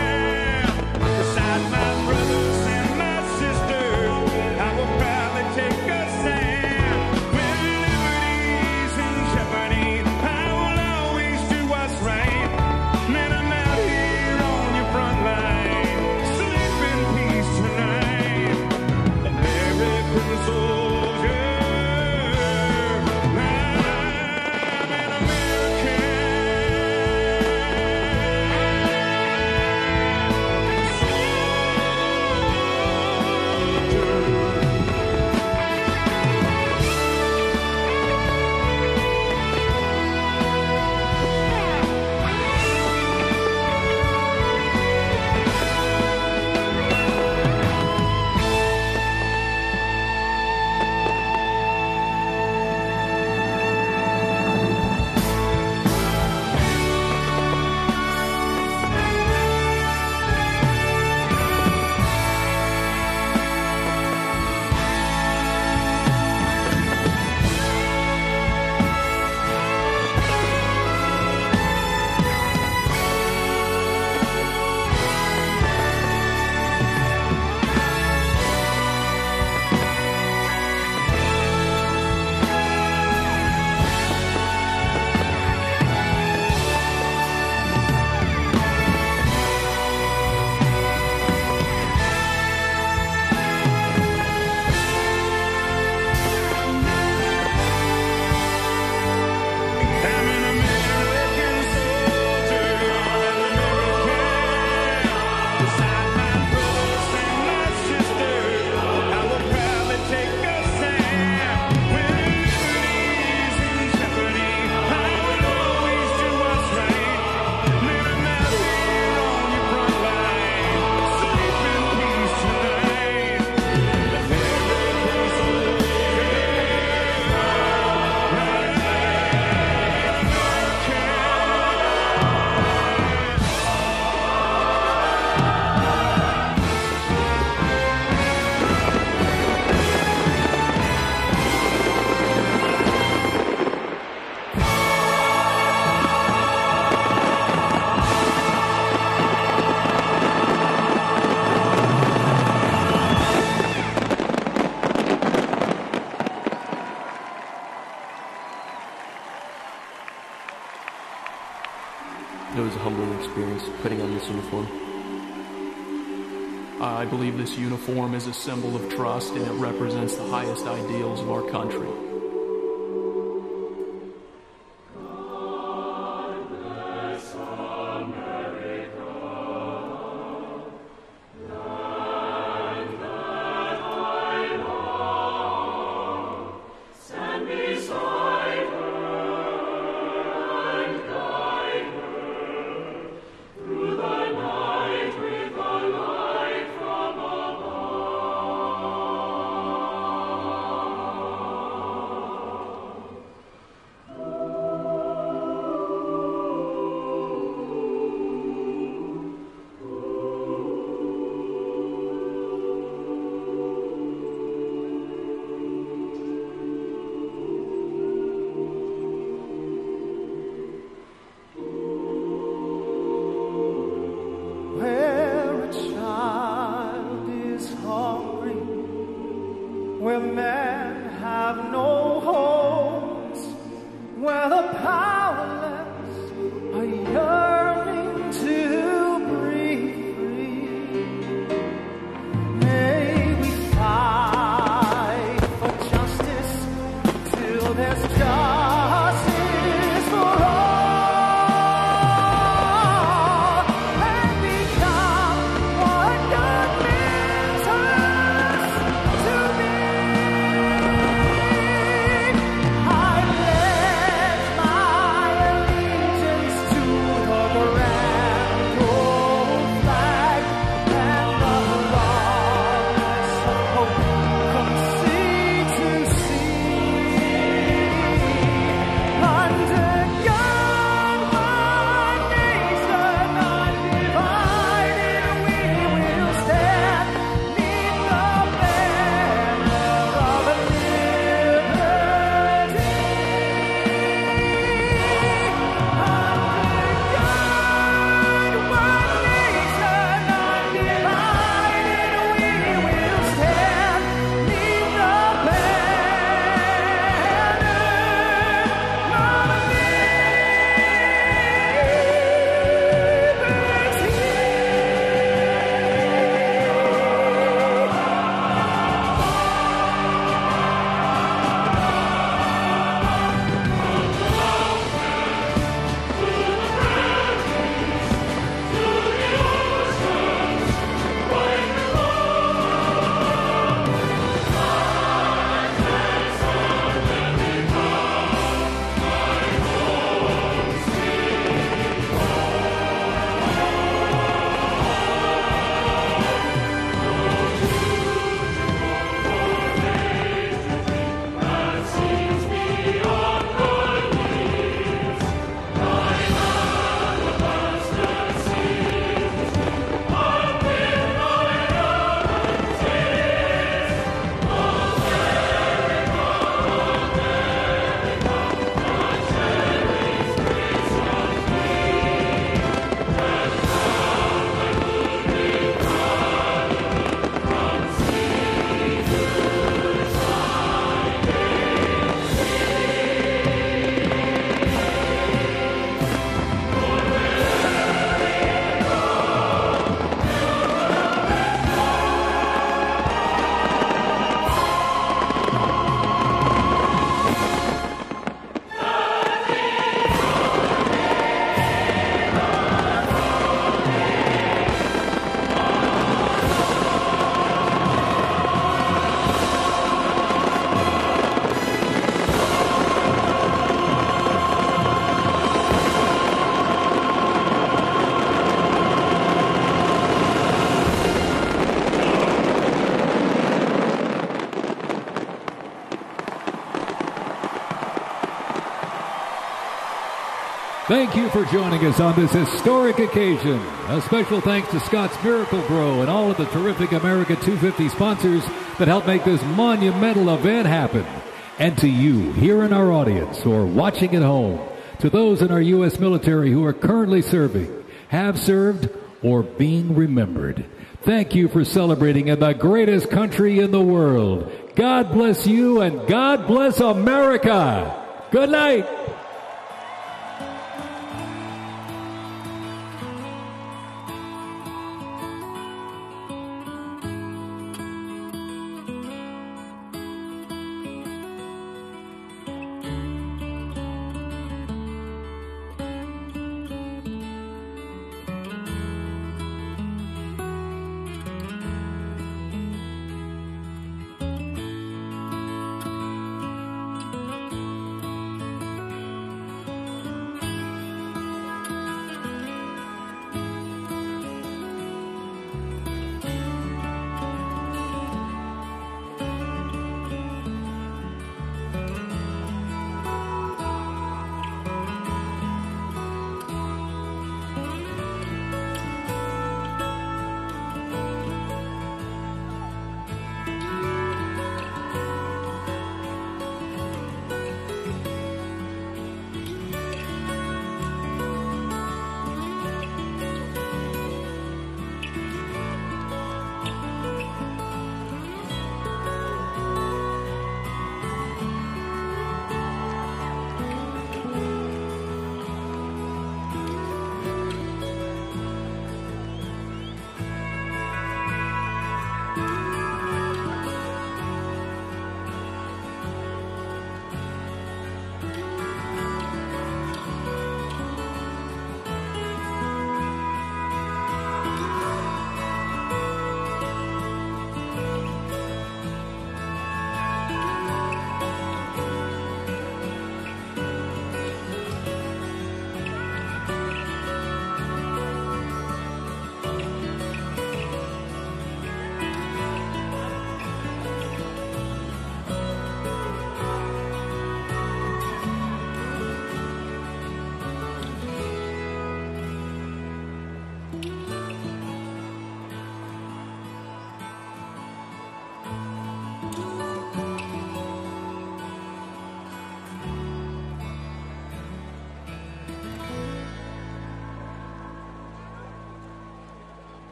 Beside my brothers and my sisters, I will proudly take a stand. When liberty's in jeopardy, I will always do what's right. Man, I'm out here on your front line. Sleep in peace tonight. American soldier, I'm an American. It was a humbling experience putting on this uniform. I believe this uniform is a symbol of trust, and it represents the highest ideals of our country. Through the night with a light from Thank you for joining us on this historic occasion. A special thanks to Scott's Miracle Grow and all of the terrific America 250 sponsors that helped make this monumental event happen. And to you here in our audience or watching at home, to those in our U.S. military who are currently serving, have served, or being remembered, thank you for celebrating in the greatest country in the world. God bless you and God bless America. Good night.